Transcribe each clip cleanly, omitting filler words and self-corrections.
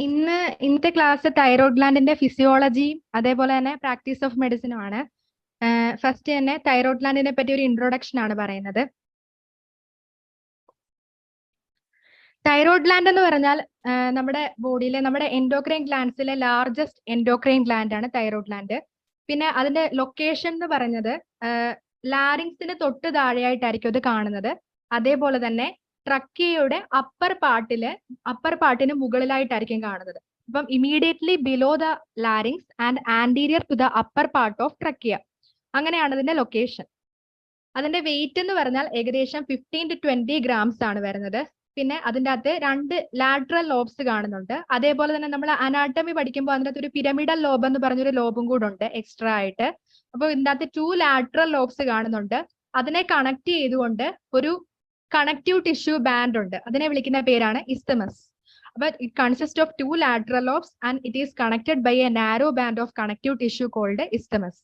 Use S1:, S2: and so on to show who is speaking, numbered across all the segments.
S1: ഇന്നത്തെ class thyroid ഗ്ലാൻഡിന്റെ ഫിസിയോളജിയും അതേപോലെ തന്നെ പ്രാക്ടീസ് ഓഫ് മെഡിസിനും ആണ്. ഫസ്റ്റ് തന്നെ തൈറോയ്ഡ് ഗ്ലാൻഡിനെ പറ്റി ഒരു ഇൻട്രൊഡക്ഷൻ ആണ് പറയുന്നത്. തൈറോയ്ഡ് ഗ്ലാൻഡ് എന്ന് പറഞ്ഞാൽ നമ്മുടെ ബോഡിയിലെ നമ്മുടെ എൻഡോക്രൈൻ ഗ്ലാൻഡ്സിലെ ലാർജസ്റ്റ് എൻഡോക്രൈൻ ഗ്ലാൻഡ് ആണ് തൈറോയ്ഡ് ഗ്ലാൻഡ്. പിന്നെ അതിന്റെ ലൊക്കേഷൻ എന്ന് പറയുന്നത് ലാരിങ്സിന് തൊട്ട് താഴെയായിട്ടായിരിക്കും അത് കാണുന്നത്. അതേപോലെ തന്നെ ട്രക്കിയയുടെ അപ്പർ പാർട്ടിന് മുകളിലായിട്ടായിരിക്കും കാണുന്നത്. അപ്പം immediately below the larynx and anterior to the upper part of trachea. അങ്ങനെയാണ് അതിന്റെ ലൊക്കേഷൻ. അതിന്റെ വെയിറ്റ് എന്ന് പറഞ്ഞാൽ ഏകദേശം 15 to 20 grams ആണ് വരുന്നത്. പിന്നെ അതിൻ്റെ അകത്ത് 2 ലാറ്ററൽ ലോബ്സ് കാണുന്നുണ്ട്. അതേപോലെ തന്നെ നമ്മൾ അനാട്ടമി പഠിക്കുമ്പോൾ അതിൻ്റെ അകത്ത് ഒരു പിരമിഡൽ ലോബ് എന്ന് പറഞ്ഞൊരു ലോബും കൂടെ ഉണ്ട് എക്സ്ട്രാ ആയിട്ട്. അപ്പോൾ ഇതിൻ്റെ അകത്ത് 2 ലാറ്ററൽ ലോബ്സ് കാണുന്നുണ്ട്. അതിനെ കണക്ട് ചെയ്തുകൊണ്ട് ഒരു കണക്റ്റീവ് ടിഷ്യൂ ബാൻഡ് ഉണ്ട്. അതിനെ വിളിക്കുന്ന പേരാണ് ഇസ്തമസ്. അപ്പൊ it consist of 2 lateral lobes and it is connected by a narrow band of connective tissue called isthmus.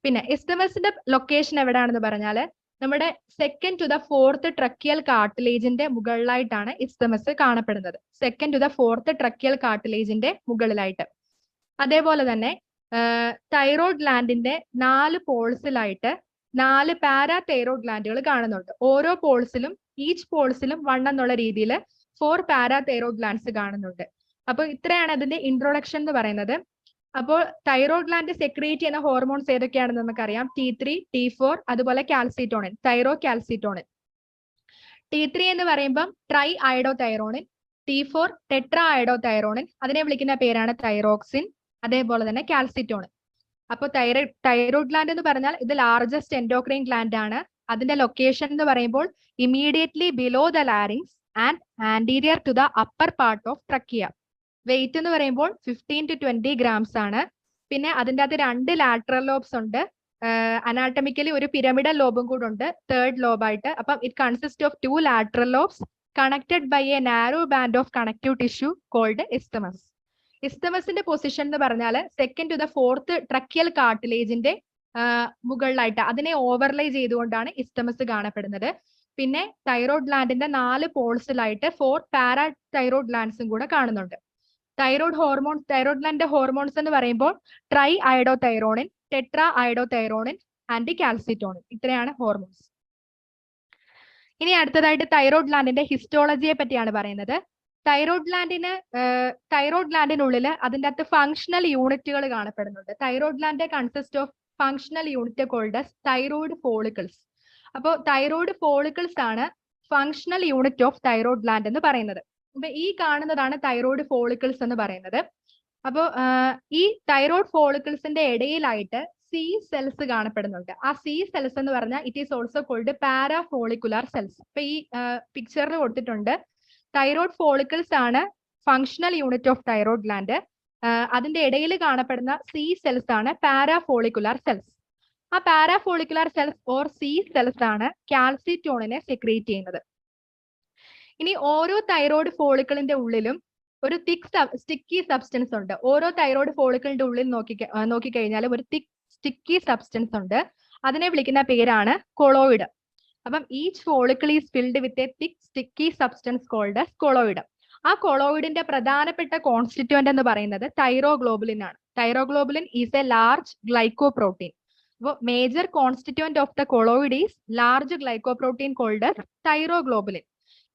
S1: പിന്നെ ഇസ്തമസിന്റെ ലൊക്കേഷൻ എവിടെയാണെന്ന് പറഞ്ഞാൽ നമ്മുടെ 2nd to the 4th tracheal കാർട്ടിലേജിന്റെ മുകളിലായിട്ടാണ് ഇസ്തമസ് കാണപ്പെടുന്നത്. 2nd to the 4th tracheal കാർട്ടിലേജിന്റെ മുകളിലായിട്ട്. അതേപോലെ തന്നെ തൈറോയ്ഡ് ഗ്ലാൻഡിന്റെ 4 പോൾസിലായിട്ട് 4 പാരാ തൈറോയ്ഡ് ഗ്ലാൻഡുകൾ കാണുന്നുണ്ട്. ഓരോ പോൾസിലും ഈച്ച് പോൾസിലും 1 എന്നുള്ള രീതിയിൽ 4 പാരാ തൈറോയ്ഡ് ഗ്ലാൻഡ്സ് കാണുന്നുണ്ട്. അപ്പൊ ഇത്രയാണ് അതിന്റെ ഇൻട്രൊഡക്ഷൻ എന്ന് പറയുന്നത്. അപ്പോൾ തൈറോയ്ഡ് ഗ്ലാൻഡ് സെക്രീറ്റ് ചെയ്യുന്ന ഹോർമോൺസ് ഏതൊക്കെയാണെന്ന് നമുക്കറിയാം. T3, T4, അതുപോലെ കാൽസിറ്റോണിൻ, തൈറോ കാൽസിറ്റോണിൻ. T3 എന്ന് പറയുമ്പം try iodo thyronine, T4 tetra iodo thyronine, അതിനെ വിളിക്കുന്ന പേരാണ് തൈറോക്സിൻ, അതേപോലെ തന്നെ കാൽസിറ്റോണിൻ. അപ്പോൾ തൈറോയ്ഡ് ഗ്ലാൻഡ് എന്ന് പറഞ്ഞാൽ ഇത് ലാർജസ്റ്റ് എൻഡോക്രൈൻ ഗ്ലാൻഡ് ആണ്. അതിന്റെ ലൊക്കേഷൻ എന്ന് പറയുമ്പോൾ immediately below the larynx and anterior to the upper part of trachea. Weight എന്ന് പറയുമ്പോൾ 15 to 20 grams ആണ്. പിന്നെ അതിൻ്റെ അകത്ത് 2 ലാറ്ററൽ ലോബ്സ് ഉണ്ട്. അനാട്ടമിക്കലി ഒരു പിരമിഡൽ ലോബും കൂടെ ഉണ്ട് 3rd ലോബായിട്ട്. അപ്പം it consist of 2 lateral lobes connected by a narrow band of connective tissue called isthmus. ഇസ്തമസിന്റെ പൊസിഷൻ എന്ന് പറഞ്ഞാൽ 2nd to the 4th tracheal കാർട്ടിലേജിന്റെ മുകളിലായിട്ട് അതിനെ ഓവർലൈ ചെയ്തുകൊണ്ടാണ് ഇസ്തമസ് കാണപ്പെടുന്നത്. പിന്നെ തൈറോയ്ഡ് ഗ്ലാൻഡിന്റെ 4 പോൾസിലായിട്ട് 4 പാരാ തൈറോയ്ഡ് ഗ്ലാൻഡ്സും കൂടെ കാണുന്നുണ്ട്. തൈറോയ്ഡ് ഗ്ലാൻഡിന്റെ ഹോർമോൺസ് എന്ന് പറയുമ്പോൾ triiodothyronine, tetraiodothyronine, and calcitonin, ഇത്രയാണ് ഹോർമോൺസ്. ഇനി അടുത്തതായിട്ട് തൈറോയ്ഡ് ഗ്ലാൻഡിന്റെ ഹിസ്റ്റോളജിയെ പറ്റിയാണ് പറയുന്നത്. തൈറോയ്ഡ് ഗ്ലാൻഡിനുള്ളിൽ അതിൻ്റെ അകത്ത് ഫങ്ഷണൽ യൂണിറ്റുകൾ കാണപ്പെടുന്നുണ്ട്. Thyroid gland consist of functional unit called thyroid follicles. അപ്പോൾ തൈറോയ്ഡ് ഫോളിക്കിൾസ് ആണ് functional unit of thyroid gland എന്ന് പറയുന്നത്. അപ്പൊ ഈ കാണുന്നതാണ് തൈറോയ്ഡ് ഫോളിക്കിൾസ് എന്ന് പറയുന്നത്. അപ്പോൾ ഈ തൈറോയ്ഡ് ഫോളിക്കിൾസിന്റെ ഇടയിലായിട്ട് സി സെൽസ് കാണപ്പെടുന്നുണ്ട്. ആ സി സെൽസ് എന്ന് പറഞ്ഞാൽ it is also called para follicular cells. ഇപ്പൊ ഈ പിക്ചറിൽ കൊടുത്തിട്ടുണ്ട്. തൈറോയ്ഡ് ഫോളിക്കിൾസ് ആണ് functional unit of thyroid gland. അതിന്റെ ഇടയിൽ കാണപ്പെടുന്ന സി സെൽസ് ആണ് പാരാ ഫോളിക്കുലാർ സെൽസ്. ആ para follicular cells or C cells ആണ് കാൽസിറ്റോണിനെ സെക്രീറ്റ് ചെയ്യുന്നത്. ഇനി ഓരോ തൈറോയ്ഡ് ഫോളിക്കിളിന്റെ ഉള്ളിലും ഒരു സ്റ്റിക്കി സബ്സ്റ്റൻസ് ഉണ്ട്. ഓരോ തൈറോയ്ഡ് ഫോളിക്കിളിന്റെ ഉള്ളിൽ നോക്കിക്കഴിഞ്ഞാൽ ഒരു സ്റ്റിക്കി സബ്സ്റ്റൻസ് ഉണ്ട്. അതിനെ വിളിക്കുന്ന പേരാണ് കൊളോയിഡ്. അപ്പം each follicle is filled with a thick sticky substance called colloid. ആ കൊളോയിഡിന്റെ പ്രധാനപ്പെട്ട കോൺസ്റ്റിറ്റ്യൂവന്റ് എന്ന് പറയുന്നത് തൈറോഗ്ലോബുലിൻ ആണ്. Thyroglobulin is a large glycoprotein. അപ്പോൾ major constituent of the colloid is large glycoprotein called thyroglobulin.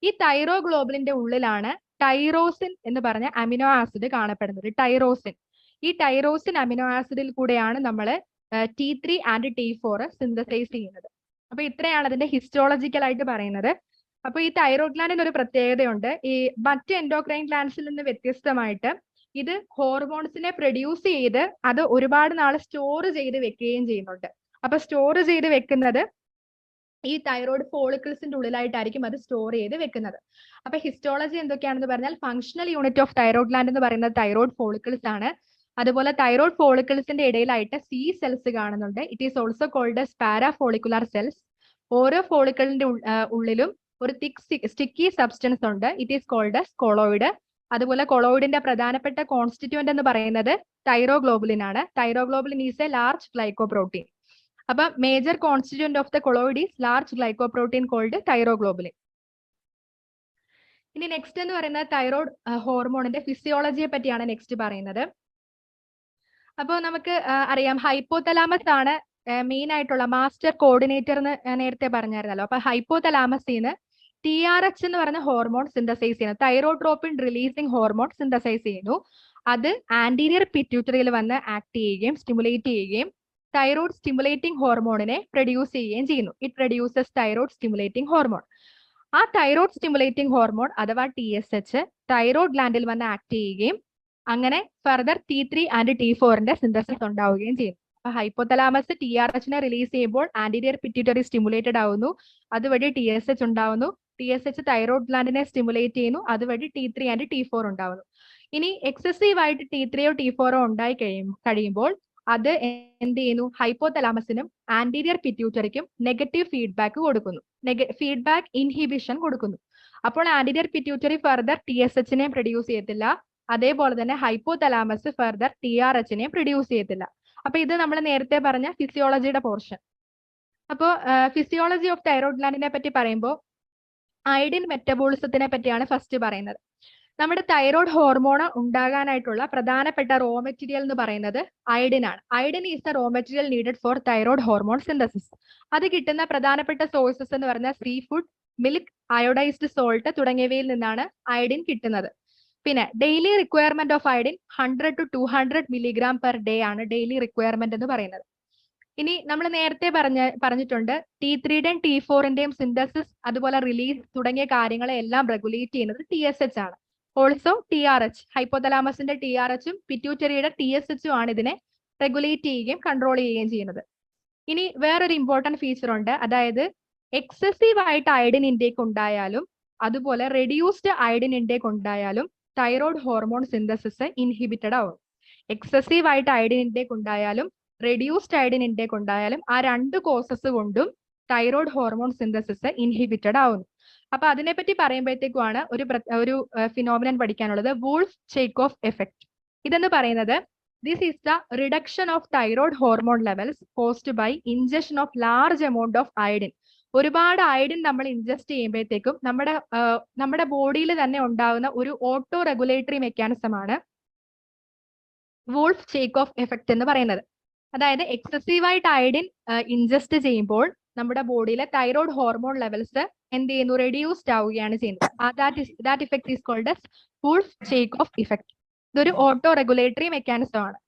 S1: ഈ തൈറോഗ്ലോബുലിന്റെ ഉള്ളിലാണ് ടൈറോസിൻ എന്ന് പറഞ്ഞ അമിനോ ആസിഡ് കാണപ്പെടുന്നത്. ഈ ടൈറോസിൻ അമിനോ ആസിഡിൽ കൂടെയാണ് നമ്മൾ T3 ആൻഡ് T4 സിന്തസൈസ് ചെയ്യുന്നത്. അപ്പൊ ഇത്രയാണ് അതിന്റെ ഹിസ്റ്റോളജിക്കൽ ആയിട്ട് പറയുന്നത്. അപ്പൊ ഈ തൈറോയ്ഡ് ഗ്ലാൻഡിന് ഒരു പ്രത്യേകതയുണ്ട്. ഈ മറ്റ് എൻഡോക്രൈൻ ഗ്ലാൻഡ്സിൽ നിന്ന് വ്യത്യസ്തമായിട്ട് ഇത് ഹോർമോൺസിനെ പ്രൊഡ്യൂസ് ചെയ്ത് അത് ഒരുപാട് നാൾ സ്റ്റോർ ചെയ്ത് വെക്കുകയും ചെയ്യുന്നുണ്ട്. അപ്പൊ സ്റ്റോർ ചെയ്ത് വെക്കുന്നത് ഈ തൈറോയ്ഡ് ഫോളിക്കിൾസിന്റെ ഉള്ളിലായിട്ടായിരിക്കും അത് സ്റ്റോർ ചെയ്ത് വെക്കുന്നത്. അപ്പൊ ഹിസ്റ്റോളജി എന്തൊക്കെയാണെന്ന് പറഞ്ഞാൽ functional unit of thyroid gland എന്ന് പറയുന്നത് തൈറോയ്ഡ് ഫോളിക്കിൾസ് ആണ്. അതുപോലെ തൈറോയ്ഡ് ഫോളിക്കിൾസിന്റെ ഇടയിലായിട്ട് സി സെൽസ് കാണുന്നുണ്ട്. It is also called as para follicular cells. ഓരോ ഫോളിക്കിളിന്റെ ഉള്ളിലും ഒരു സ്റ്റിക്കി സബ്സ്റ്റൻസ് ഉണ്ട്. It is called as colloid. അതുപോലെ കൊളോയിഡിന്റെ പ്രധാനപ്പെട്ട കോൺസ്റ്റിറ്റ്യൂവന്റ് എന്ന് പറയുന്നത് തൈറോഗ്ലോബുലിൻ ആണ്. Thyroglobulin is a large glycoprotein. അപ്പൊ major constituent of the colloid is large glycoprotein called thyroglobulin. ഇനി നെക്സ്റ്റ് എന്ന് പറയുന്നത് തൈറോയ്ഡ് ഹോർമോണിന്റെ ഫിസിയോളജിയെ പറ്റിയാണ് നെക്സ്റ്റ് പറയുന്നത്. അപ്പോൾ നമുക്ക് അറിയാം ഹൈപ്പോതലാമസ് ആണ് മെയിൻ ആയിട്ടുള്ള മാസ്റ്റർ കോർഡിനേറ്റർ എന്ന് നേരത്തെ പറഞ്ഞായിരുന്നല്ലോ. അപ്പൊ ഹൈപ്പോതലാമസിൽ നിന്ന് TRH എന്ന് പറയുന്ന ഹോർമോൺ സിന്തസൈസ് ചെയ്യുന്നു, തൈറോട്രോപ്പിൻ റിലീസിങ് ഹോർമോൺ സിന്തസൈസ് ചെയ്യുന്നു. അത് ആന്റീരിയർ പിറ്റ്യൂട്ടറിയിൽ വന്ന് ആക്ട് ചെയ്യുകയും സ്റ്റിമുലേറ്റ് ചെയ്യുകയും തൈറോയ്ഡ് സ്റ്റിമുലേറ്റിംഗ് ഹോർമോണിനെ പ്രൊഡ്യൂസ് ചെയ്യുകയും ചെയ്യുന്നു. It produces thyroid stimulating hormone. ആ തൈറോയ്ഡ് സ്റ്റിമുലേറ്റിംഗ് ഹോർമോൺ അഥവാ TSH തൈറോയ്ഡ് ഗ്ലാൻഡിൽ വന്ന് ആക്ട് ചെയ്യുകയും അങ്ങനെ ഫർദർ T3 ആൻഡ് T4ന്റെ സിന്തസിസ് ഉണ്ടാവുകയും ചെയ്യും. അപ്പൊ ഹൈപ്പോതലാമസ് TRHനെ റിലീസ് ചെയ്യുമ്പോൾ ആന്റീരിയർ പിറ്റ്യൂട്ടറി സ്റ്റിമുലേറ്റഡ് ആവുന്നു, അതുവഴി TSH ഉണ്ടാവുന്നു. TSH തൈറോയ്ഡ് ഗ്ലാൻഡിനെ സ്റ്റിമുലേറ്റ് ചെയ്യുന്നു, അതുവഴി T3 ആൻഡ് T4 ഉണ്ടാവുന്നു. ഇനി എക്സസീവ് ആയിട്ട് T3യോ T4ഓ ഉണ്ടായി കഴിയുമ്പോൾ അത് എന്ത് ചെയ്യുന്നു, ഹൈപ്പോതലാമസിനും ആന്റീരിയർ പിറ്റ്യൂട്ടറിക്കും നെഗറ്റീവ് ഫീഡ്ബാക്ക് കൊടുക്കുന്നു, ഫീഡ്ബാക്ക് ഇൻഹിബിഷൻ കൊടുക്കുന്നു. അപ്പോൾ ആന്റീരിയർ പിറ്റ്യൂട്ടറി ഫർദർ TSHനെ പ്രൊഡ്യൂസ് ചെയ്യത്തില്ല, അതേപോലെ തന്നെ ഹൈപ്പോതലാമസ് ഫർദർ TRHനെ പ്രൊഡ്യൂസ് ചെയ്യത്തില്ല. അപ്പൊ ഇത് നമ്മൾ നേരത്തെ പറഞ്ഞ ഫിസിയോളജിയുടെ പോർഷൻ. അപ്പോൾ ഫിസിയോളജി ഓഫ് തൈറോയ്ഡ് ഗ്ലാൻഡിനെ പറ്റി പറയുമ്പോൾ അയഡിൻ മെറ്റബോളിസത്തിനെ പറ്റിയാണ് ഫസ്റ്റ് പറയുന്നത്. നമ്മുടെ തൈറോയ്ഡ് ഹോർമോൺ ഉണ്ടാകാനായിട്ടുള്ള പ്രധാനപ്പെട്ട റോ മെറ്റീരിയൽ എന്ന് പറയുന്നത് അയഡിൻ ആണ്. Iodine is the raw material needed for thyroid hormone synthesis. അത് കിട്ടുന്ന പ്രധാനപ്പെട്ട സോഴ്സസ് എന്ന് പറയുന്നത് sea food, milk, iodised salt തുടങ്ങിയവയിൽ നിന്നാണ് അയഡിൻ കിട്ടുന്നത്. പിന്നെ daily requirement of iodine 100 to 200 milligram per day ആണ് ഡെയിലി റിക്വയർമെന്റ് എന്ന് പറയുന്നത്. ഇനി നമ്മൾ നേരത്തെ പറഞ്ഞിട്ടുണ്ട് T3യുടെയും T4ന്റെയും സിന്തസിസ് അതുപോലെ റിലീസ് തുടങ്ങിയ കാര്യങ്ങളെ എല്ലാം റെഗുലേറ്റ് ചെയ്യുന്നത് TSH ആണ്. ഓൾസോ TRH, ഹൈപ്പോതലാമസിന്റെ TRHും പിറ്റ്യൂട്ടറിയുടെ TSHും ആണ് ഇതിനെ റെഗുലേറ്റ് ചെയ്യുകയും കൺട്രോൾ ചെയ്യുകയും ചെയ്യുന്നത്. ഇനി വേറൊരു ഇമ്പോർട്ടന്റ് ഫീച്ചർ ഉണ്ട്, അതായത് എക്സസീവ് ആയിട്ട് അയഡിൻ ഇൻടേക്ക് ഉണ്ടായാലും അതുപോലെ റെഡ്യൂസ്ഡ് അയഡിൻ ഇൻടേക്ക് ഉണ്ടായാലും തൈറോയ്ഡ് ഹോർമോൺ സിന്തസിസ് ഇൻഹിബിറ്റഡ് ആവും. എക്സസീവ് ആയിട്ട് അയഡിൻ ഇൻടേക്ക് ഉണ്ടായാലും റെഡ്യൂസ്ഡ് അയഡിൻ ഇൻടേക്ക് ഉണ്ടായാലും ആ രണ്ട് കോസസ് കൊണ്ടും തൈറോയ്ഡ് ഹോർമോൺ സിന്തസിസ് ഇൻഹിബിറ്റഡ് ആവുന്നു. അപ്പൊ അതിനെപ്പറ്റി പറയുമ്പോഴത്തേക്കുമാണ് ഒരു ഫിനോമിനൻ പഠിക്കാനുള്ളത്, വൂൾഫ്-ചെയ്ക്കോഫ് എഫക്ട്. ഇതെന്ന് പറയുന്നത് this is the reduction of thyroid hormone levels caused by injection of large amount of iodine. ഒരുപാട് അയഡിൻ നമ്മൾ ഇൻജസ്റ്റ് ചെയ്യുമ്പോഴത്തേക്കും നമ്മുടെ ബോഡിയിൽ തന്നെ ഉണ്ടാകുന്ന ഒരു ഓട്ടോ റെഗുലേറ്ററി മെക്കാനിസം ആണ് വൂൾഫ്-ചെയ്ക്കോഫ് എഫക്ട് എന്ന് പറയുന്നത്. അതായത് എക്സസീവായിട്ട് അയഡിൻ ഇൻജസ്റ്റ് ചെയ്യുമ്പോൾ നമ്മുടെ ബോഡിയിലെ തൈറോയ്ഡ് ഹോർമോൺ ലെവൽസ് എന്ത് ചെയ്യുന്നു, റെഡ്യൂസ്ഡ് ആവുകയാണ് ചെയ്യുന്നത്. That effect is called as Wolff Chaikoff effect. ഇതൊരു ഓട്ടോ റെഗുലേറ്ററി മെക്കാനിസം ആണ്.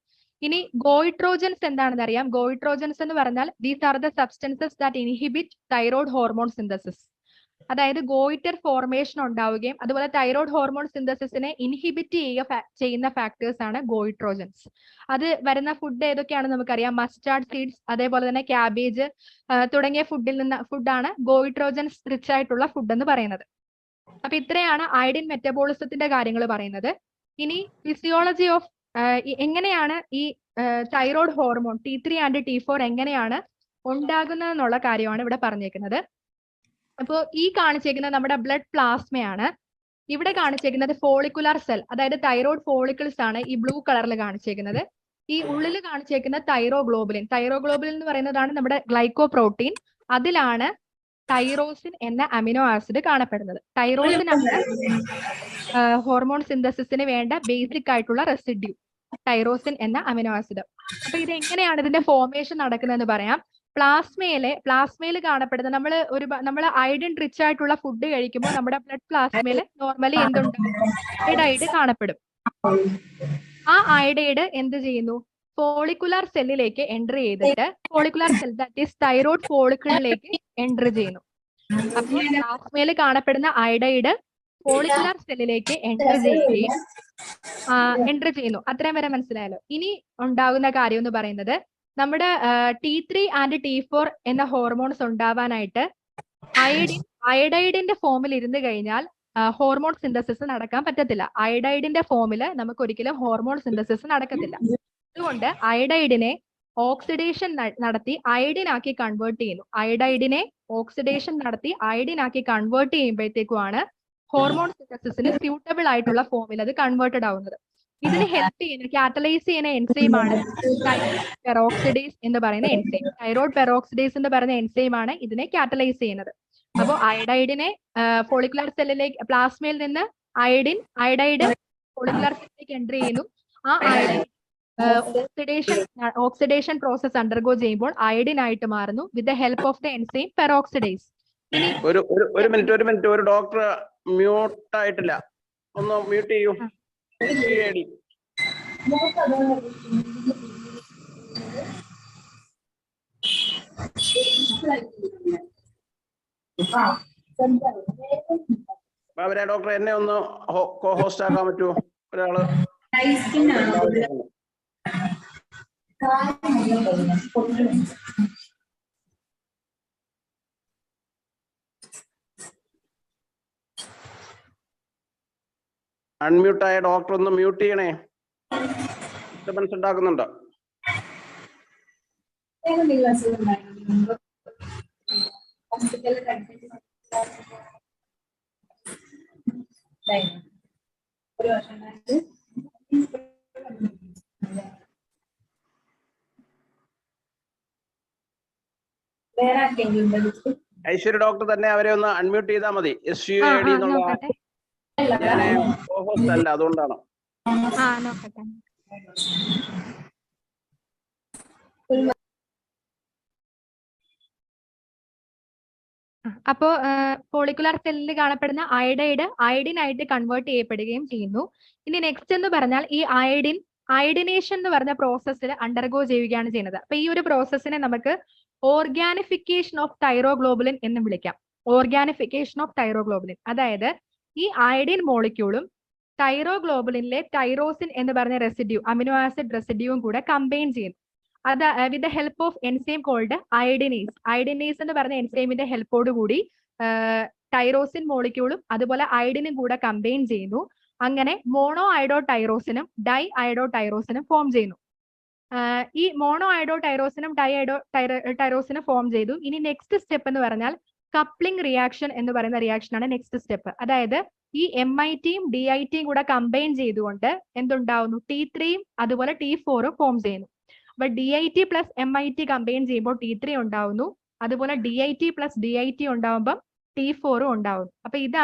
S1: ഇനി ഗോയിട്രോജൻസ് എന്താണെന്ന് അറിയാം. ഗോയിട്രോജൻസ് എന്ന് പറഞ്ഞാൽ these are the substances that inhibit thyroid hormone synthesis. അതായത് ഗോയിറ്റർ ഫോർമേഷൻ ഉണ്ടാവുകയും അതുപോലെ തൈറോയ്ഡ് ഹോർമോൺ സിന്തസിസിനെ ഇൻഹിബിറ്റ് ചെയ്യുന്ന ഫാക്ടേഴ്സ് ആണ് ഗോയിട്രോജൻസ്. അത് വരുന്ന ഫുഡ് ഏതൊക്കെയാണെന്ന് നമുക്കറിയാം. മസ്റ്റാർഡ് സീഡ്സ്, അതേപോലെ തന്നെ ക്യാബേജ് തുടങ്ങിയ ഫുഡാണ് ഗോയിട്രോജൻസ് റിച്ച് ആയിട്ടുള്ള ഫുഡ് എന്ന് പറയുന്നത്. അപ്പൊ ഇത്രയാണ് അയഡിൻ മെറ്റബോളിസത്തിന്റെ കാര്യങ്ങൾ പറയുന്നത്. ഇനി ഫിസിയോളജി ഓഫ് എങ്ങനെയാണ് ഈ thyroid hormone T3 and T4 എങ്ങനെയാണ് ഉണ്ടാകുന്നത് എന്നുള്ള കാര്യമാണ് ഇവിടെ പറഞ്ഞേക്കുന്നത്. അപ്പോൾ ഈ കാണിച്ചേക്കുന്നത് നമ്മുടെ ബ്ലഡ് പ്ലാസ്മയാണ്. ഇവിടെ കാണിച്ചേക്കുന്നത് ഫോളിക്കുലാർ സെൽ, അതായത് തൈറോയ്ഡ് ഫോളിക്കിൾസ് ആണ് ഈ ബ്ലൂ കളറിൽ കാണിച്ചേക്കുന്നത്. ഈ ഉള്ളിൽ കാണിച്ചേക്കുന്ന തൈറോഗ്ലോബുലിൻ എന്ന് പറയുന്നതാണ് നമ്മുടെ ഗ്ലൈക്കോ പ്രോട്ടീൻ. അതിലാണ് തൈറോസിൻ എന്ന അമിനോ ആസിഡ് കാണപ്പെടുന്നത്. തൈറോസിൻ ആണ് ഹോർമോൺ സിന്തസിസിന് വേണ്ട ബേസിക് ആയിട്ടുള്ള റെസിഡ്യൂ, തൈറോസിൻ എന്ന അമിനോ ആസിഡ്. അപ്പൊ ഇത് എങ്ങനെയാണ് ഇതിന്റെ ഫോർമേഷൻ നടക്കുന്നതെന്ന് പറയാം. പ്ലാസ്മയിൽ കാണപ്പെടുന്ന നമ്മൾ അയഡിൻ റിച്ച് ആയിട്ടുള്ള ഫുഡ് കഴിക്കുമ്പോൾ നമ്മുടെ ബ്ലഡ് പ്ലാസ്മയിൽ നോർമലി എന്തുണ്ടാവും, അയഡൈഡ് കാണപ്പെടും. ആ അയഡൈഡ് എന്ത് ചെയ്യുന്നു, ഫോളിക്കുലാർ സെല്ലിലേക്ക് എൻ്റർ ചെയ്തിട്ട് follicular cell that is thyroid ഫോളിക്കിളിലേക്ക് എൻ്റർ ചെയ്യുന്നു. അപ്പോൾ പ്ലാസ്മയിൽ കാണപ്പെടുന്ന അയഡൈഡ് ഫോളിക്കുലാർ സെല്ലിലേക്ക് എൻ്റർ ചെയ്യുന്നു. അത്രയും വരെ മനസ്സിലായല്ലോ. ഇനി ഉണ്ടാകുന്ന കാര്യം എന്ന് പറയുന്നത് നമ്മുടെ T3 ആൻഡ് T4 എന്ന ഹോർമോൺസ് ഉണ്ടാവാനായിട്ട് അയഡൈഡിന്റെ ഫോമിൽ ഇരുന്ന് കഴിഞ്ഞാൽ ഹോർമോൺ സിന്തസിസ് നടക്കാൻ പറ്റത്തില്ല. അയഡൈഡിന്റെ ഫോമിൽ നമുക്ക് ഒരിക്കലും ഹോർമോൺ സിന്തസിസ് നടക്കത്തില്ല. അതുകൊണ്ട് അയഡൈഡിനെ ഓക്സിഡേഷൻ നടത്തി അയഡിൻ ആക്കി കൺവേർട്ട് ചെയ്യുന്നു. അയഡൈഡിനെ ഓക്സിഡേഷൻ നടത്തി അയഡിൻ ആക്കി കൺവേർട്ട് ചെയ്യുമ്പോഴത്തേക്കുമാണ് ഹോർമോൺ സിന്തസിസിന് സ്യൂട്ടബിൾ ആയിട്ടുള്ള ഫോമിൽ അത് കൺവേർട്ടഡ് ആവുന്നത്. ഇതിന് ഹെൽപ്പ് ചെയ്യുന്ന കാറ്റലൈസ് ചെയ്യുന്ന എൻസൈം ആണ് പെറോക്സിഡേസ് എന്ന് പറയുന്ന എൻസൈം. തൈറോയ്ഡ് പെറോക്സിഡേസ് എന്ന് പറയുന്ന എൻസൈം ആണ് ഇതിനെ കാറ്റലൈസ് ചെയ്യുന്നത്. അപ്പോൾ അയഡൈഡിനെ ഫോളിക്കുലർ സെല്ലിലേക്ക് പ്ലാസ്മയിൽ നിന്ന് അയഡൈഡ് ഫോളിക്കുലർ സെല്ലിലേക്ക് എൻട്രി ചെയ്യുന്നു. ആ അയഡൈഡ് ഓക്സിഡേഷൻ പ്രോസസ് അണ്ടർഗോ ചെയ്യുമ്പോൾ അയഡിൻ ആയിട്ട് മാറുന്നു വിത്ത് the help of the enzyme peroxidase.
S2: ഒരു മിനിറ്റ് ഒരു ഡോക്ടർ മ്യൂട്ട് ആയിട്ടില്ല, ഒന്ന് മ്യൂട്ട് ചെയ്യൂ. ബാബര ഡോക്ടർ എന്നെ ഒന്ന് കോ ഹോസ്റ്റ് ആക്കാൻ പറ്റുമോ? ഒരാള് അൺമ്യൂട്ട് ആയ ഡോക്ടർ ഒന്ന് മ്യൂട്ട് ചെയ്യണേ, ഡിസ്റ്റർബൻസ് ഉണ്ടാക്കുന്നുണ്ടോ? ഐശ്വര്യ ഡോക്ടർ തന്നെ അവരെ ഒന്ന് അൺമ്യൂട്ട് ചെയ്താൽ മതി. SUAD എന്നുള്ള ഞാൻ co-host അല്ല, അതുകൊണ്ടാണ്.
S1: അപ്പോ ഫോളിക്കുലർ സെല്ലിൽ കാണപ്പെടുന്ന അയഡിൻ ആയിട്ട് കൺവേർട്ട് ചെയ്യപ്പെടുകയും ചെയ്യുന്നു. ഇനി നെക്സ്റ്റ് എന്ന് പറഞ്ഞാൽ ഈ അയഡിനേഷൻ എന്ന് പറഞ്ഞ പ്രോസസ്സിൽ അണ്ടർഗോ ചെയ്യുകയാണ് ചെയ്യുന്നത്. അപ്പൊ ഈ ഒരു പ്രോസസ്സിനെ നമുക്ക് ഓർഗാനിഫിക്കേഷൻ ഓഫ് തൈറോഗ്ലോബുലിൻ എന്ന് വിളിക്കാം. ഓർഗാനിഫിക്കേഷൻ ഓഫ് തൈറോഗ്ലോബുലിൻ, അതായത് ഈ അയഡിൻ മോളിക്യൂളും തൈറോഗ്ലോബുലിനിലെ തൈറോസിൻ എന്ന് പറഞ്ഞ റെസിഡ്യൂ, അമിനോ ആസിഡ് റെസിഡ്യൂവും കൂടെ കമ്പൈൻ ചെയ്യുന്നു. അത് with the help of enzyme called iodinase എന്ന് പറഞ്ഞ എൻസൈമിന്റെ ഹെൽപ്പോട് കൂടി ടൈറോസിൻ മോളിക്യൂളും അതുപോലെ അയഡിനും കൂടെ കമ്പൈൻ ചെയ്യുന്നു. അങ്ങനെ മോണോ അയഡോ ടൈറോസിനും ഡൈ അയഡോ ടൈറോസിനും ഫോം ചെയ്യുന്നു. ഈ മോണോ അയഡോ ടൈറോസിനും ഡൈ അയഡോ ടൈറോസിനും ഫോം ചെയ്തു. ഇനി നെക്സ്റ്റ് സ്റ്റെപ്പ് എന്ന് പറഞ്ഞാൽ കപ്ലിംഗ് റിയാക്ഷൻ എന്ന് പറയുന്ന റിയാക്ഷൻ ആണ് നെക്സ്റ്റ് സ്റ്റെപ്പ്. അതായത് ഈ MITയും DITയും കൂടെ കമ്പൈൻ ചെയ്തുകൊണ്ട് എന്തുണ്ടാവുന്നു? T3യും അതുപോലെ T4ഉം ഫോം ചെയ്യുന്നു. അപ്പൊ DIT പ്ലസ് MIT കമ്പൈൻ ചെയ്യുമ്പോൾ T3 ഉണ്ടാവുന്നു, അതുപോലെ DIT പ്ലസ് DIT ഉണ്ടാവുമ്പോൾ T4ഉം ഉണ്ടാവുന്നു. അപ്പൊ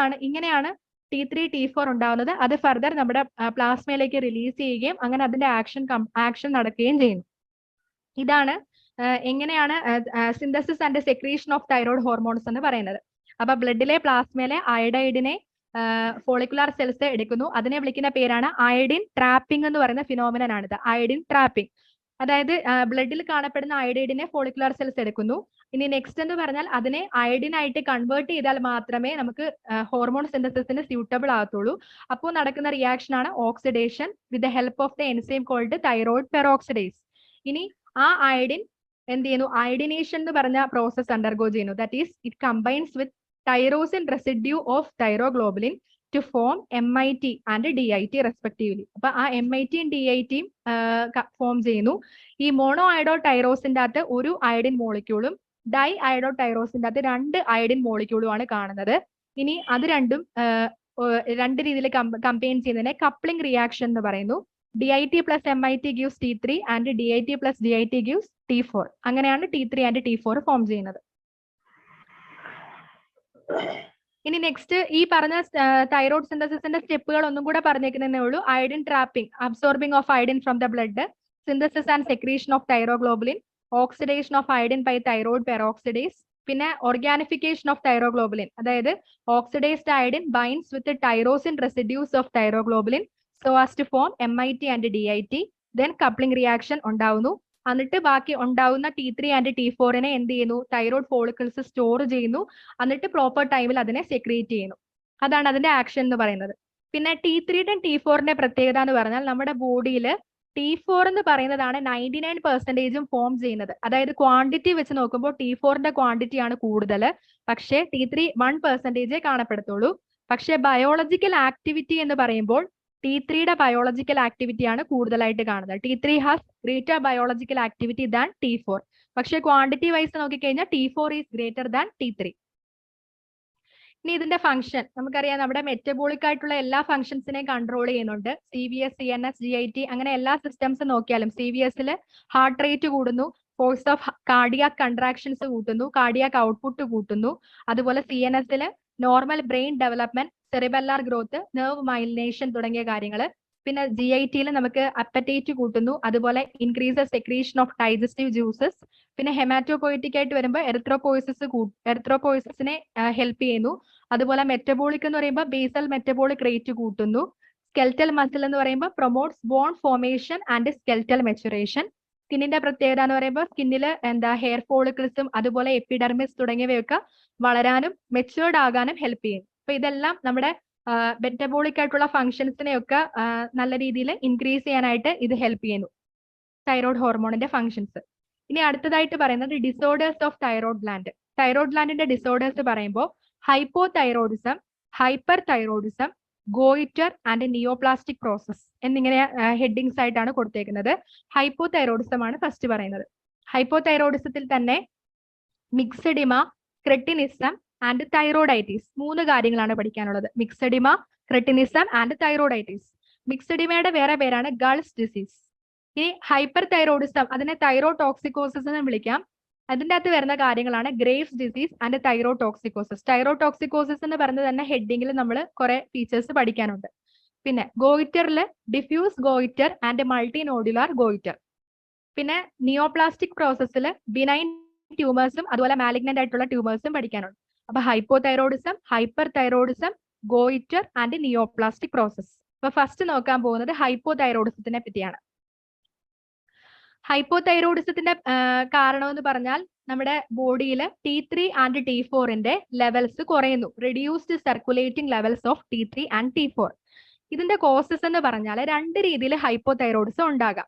S1: ഇങ്ങനെയാണ് T3 T4 ഉണ്ടാവുന്നത്. അത് ഫർദർ നമ്മുടെ പ്ലാസ്മയിലേക്ക് റിലീസ് ചെയ്യുകയും അങ്ങനെ അതിന്റെ ആക്ഷൻ നടക്കുകയും ചെയ്യുന്നു. ഇതാണ് എങ്ങനെയാണ് synthesis and secretion of thyroid hormones എന്ന് പറയുന്നത്. അപ്പൊ ബ്ലഡിലെ പ്ലാസ്മയിലെ അയഡൈഡിനെ ഫോളിക്കുലാർ സെൽസ് എടുക്കുന്നു. അതിനെ വിളിക്കുന്ന പേരാണ് അയഡിൻ ട്രാപ്പിംഗ് എന്ന് പറയുന്ന ഫിനോമിനൻ ആണിത്. അയഡിൻ ട്രാപ്പിംഗ്, അതായത് ബ്ലഡിൽ കാണപ്പെടുന്ന അയഡൈഡിനെ ഫോളിക്കുലാർ സെൽസ് എടുക്കുന്നു. ഇനി നെക്സ്റ്റ് എന്ന് പറഞ്ഞാൽ അതിനെ അയഡിൻ ആയിട്ട് കൺവേർട്ട് ചെയ്താൽ മാത്രമേ നമുക്ക് ഹോർമോൺ സിന്തസിസിന് സ്യൂട്ടബിൾ ആകത്തുള്ളൂ. അപ്പോൾ നടക്കുന്ന റിയാക്ഷൻ ആണ് oxidation with the help of the enzyme called thyroid peroxidase. ഇനി ആ അയഡിൻ എന്ത് ചെയ്യുന്നു? അയഡിനേഷൻ എന്ന് പറഞ്ഞ പ്രോസസ് അണ്ടർഗോ ചെയ്യുന്നു. That is it combines with tyrosine residue of thyroglobulin to form MIT and DIT respectively. അപ്പൊ ആ MITയും DITയും ഫോം ചെയ്യുന്നു. ഈ മോണോ അയഡോ ടൈറോസിന്റെ അകത്ത് ഒരു അയഡിൻ മോളിക്യൂളും ഡൈ അയഡോ ടൈറോസിന്റെ അകത്ത് 2 അയഡിൻ മോളിക്യൂളും ആണ് കാണുന്നത്. ഇനി അത് രണ്ടും രണ്ട് രീതിയിൽ കമ്പൈൻ ചെയ്യുന്നതിനെ കപ്ലിംഗ് റിയാക്ഷൻ എന്ന് പറയുന്നു. DIT plus MIT gives T3 and DIT plus DIT gives T4. അങ്ങനെയാണ് T3 and T4 ഫോം ചെയ്യുന്നത്. ഇനി നെക്സ്റ്റ് ഈ പറഞ്ഞ തൈറോയ്ഡ് സിന്തസിസിന്റെ സ്റ്റെപ്പുകൾ ഒന്നും കൂടെ പറഞ്ഞേക്കുന്നതേ ഉള്ളൂ. Iodine trapping, absorbing of iodine from the blood, synthesis and secretion of thyroglobulin, oxidation of iodine by thyroid peroxidase, പിന്നെ ഓർഗാനിഫിക്കേഷൻ ഓഫ് തൈറോഗ്ലോബുലിൻ, അതായത് oxidised iodine binds with tyrosine residues of thyroglobulin so as to form MIT and DIT. then coupling reaction ഉണ്ടാവുന്നു. എന്നിട്ട് ബാക്കി ഉണ്ടാവുന്ന T3 and T4നെ എന്ത് ചെയ്യുന്നു? Thyroid follicles store ചെയ്യുന്നു. എന്നിട്ട് പ്രോപ്പർ ടൈമിൽ അതിനെ സെക്രീറ്റ് ചെയ്യുന്നു. അതാണ് അതിന്റെ ആക്ഷൻ എന്ന് പറയുന്നത്. പിന്നെ T3 T4ന്റെ പ്രത്യേകത എന്ന് പറഞ്ഞാൽ നമ്മുടെ ബോഡിയിൽ T4 എന്ന് പറയുന്നതാണ് 99% ഫോം ചെയ്യുന്നത്. അതായത് ക്വാണ്ടിറ്റി വെച്ച് നോക്കുമ്പോൾ T4ന്റെ ക്വാണ്ടിറ്റി ആണ് കൂടുതൽ, പക്ഷേ T3 1% കാണപ്പെടത്തുള്ളൂ. പക്ഷെ ബയോളജിക്കൽ ആക്ടിവിറ്റി എന്ന് പറയുമ്പോൾ T3യുടെ ബയോളജിക്കൽ ആക്ടിവിറ്റി ആണ് കൂടുതലായിട്ട് കാണുന്നത്. T3 has greater biological activity than T4. പക്ഷെ ക്വാണ്ടിറ്റി വൈസ് നോക്കിക്കഴിഞ്ഞാൽ T4 is greater than T3. ഇനി ഇതിന്റെ ഫംഗ്ഷൻ നമുക്കറിയാം. നമ്മുടെ മെറ്റബോളിക് ആയിട്ടുള്ള എല്ലാ ഫംഗ്ഷൻസിനെയും കൺട്രോൾ ചെയ്യുന്നുണ്ട്. CVS, CNS, GIT അങ്ങനെ എല്ലാ സിസ്റ്റംസ് നോക്കിയാലും CVSൽ ഹാർട്ട് റേറ്റ് കൂടുന്നു, ഫോഴ്സ് ഓഫ് കാർഡിയാക് കൺട്രാക്ഷൻസ് കൂട്ടുന്നു, കാർഡിയാക് ഔട്ട്പുട്ട് കൂട്ടുന്നു. അതുപോലെ CNS normal brain development, cerebellar growth, nerve myelination തുടങ്ങിയ കാര്യങ്ങൾ. പിന്നെ GIT നമുക്ക് അപ്പറ്റൈറ്റ് കൂട്ടുന്നു, അതുപോലെ increases secretion of digestive juices. പിന്നെ ഹെമാറ്റോപോയിറ്റിക് ആയിട്ട് വരുമ്പോൾ എറിത്രോപോയിസിനെ ഹെൽപ്പ് ചെയ്യുന്നു. അതുപോലെ മെറ്റബോളിക് എന്ന് പറയുമ്പോൾ ബേസൽ മെറ്റബോളിക് റേറ്റ് കൂട്ടുന്നു. സ്കെൽറ്റൽ മസിൽ എന്ന് പറയുമ്പോൾ promotes bone formation and skeletal maturation. സ്കിന്നിന്റെ പ്രത്യേകത എന്ന് പറയുമ്പോൾ സ്കിന്നിൽ ഹെയർ ഫോളിക്കിൾസും അതുപോലെ എപ്പിഡെർമിസ് തുടങ്ങിയവയൊക്കെ വളരാനും മെച്ചുവേർഡ് ആകാനും ഹെൽപ്പ് ചെയ്യും. അപ്പൊ ഇതെല്ലാം നമ്മുടെ മെറ്റബോളിക് ആയിട്ടുള്ള ഫംഗ്ഷൻസിനെയൊക്കെ നല്ല രീതിയിൽ ഇൻക്രീസ് ചെയ്യാനായിട്ട് ഇത് ഹെൽപ്പ് ചെയ്യുന്നു, തൈറോയ്ഡ് ഹോർമോണിന്റെ ഫംഗ്ഷൻസ്. ഇനി അടുത്തതായിട്ട് പറയുന്നത് disorders of thyroid gland. Thyroid ഗ്ലാൻഡിന്റെ ഡിസോർഡേഴ്സ് പറയുമ്പോൾ hypothyroidism, hyperthyroidism, goitre and neoplastic process എന്നിങ്ങനെ ഹെഡിങ്സ് ആയിട്ടാണ് കൊടുത്തേക്കുന്നത്. ഹൈപ്പോ തൈറോയിഡിസം ആണ് ഫസ്റ്റ് പറയുന്നത്. ഹൈപ്പോ തൈറോയിഡിസത്തിൽ തന്നെ മിക്സഡിമ, ക്രെട്ടിനിസം ആൻഡ് തൈറോയിഡൈറ്റിസ് 3 കാര്യങ്ങളാണ് പഠിക്കാനുള്ളത്. Myxoedema, cretinism and thyroiditis. മിക്സഡിമയുടെ വേറെ പേരാണ് ഗൾസ് ഡിസീസ്. ഇനി ഹൈപ്പർ തൈറോയിഡിസം, അതിനെ തൈറോടോക്സിക്കോസിസ് എന്ന് വിളിക്കാം. അതിൻ്റെ അകത്ത് വരുന്ന കാര്യങ്ങളാണ് Graves disease and thyrotoxicosis. Thyrotoxicosis എന്ന് പറയുന്നത് തന്നെ ഹെഡിങ്ങിൽ നമ്മൾ കുറെ ഫീച്ചേഴ്സ് പഠിക്കാനുണ്ട്. പിന്നെ ഗോയിറ്ററിൽ diffuse goitre and multi nodular goitre. പിന്നെ നിയോപ്ലാസ്റ്റിക് പ്രോസസ്സിൽ ബിനൈൻ ട്യൂമേഴ്സും അതുപോലെ മാലിഗ്നന്റ് ആയിട്ടുള്ള ട്യൂമേഴ്സും പഠിക്കാനുണ്ട്. അപ്പൊ hypothyroidism, hyperthyroidism, goitre and neoplastic process. അപ്പൊ ഫസ്റ്റ് നോക്കാൻ പോകുന്നത് ഹൈപ്പോ തൈറോയിഡിസത്തിനെ പറ്റിയാണ്. ഹൈപ്പോ തൈറോയിഡിസത്തിന്റെ കാരണം എന്ന് പറഞ്ഞാൽ നമ്മുടെ ബോഡിയിൽ T3 ആൻഡ് T4 ലെവൽസ് കുറയുന്നു. Reduced circulating levels of T3 and T4. ഇതിന്റെ കോസസ് എന്ന് പറഞ്ഞാൽ 2 രീതിയിൽ ഹൈപ്പോ തൈറോയിഡിസം ഉണ്ടാകാം.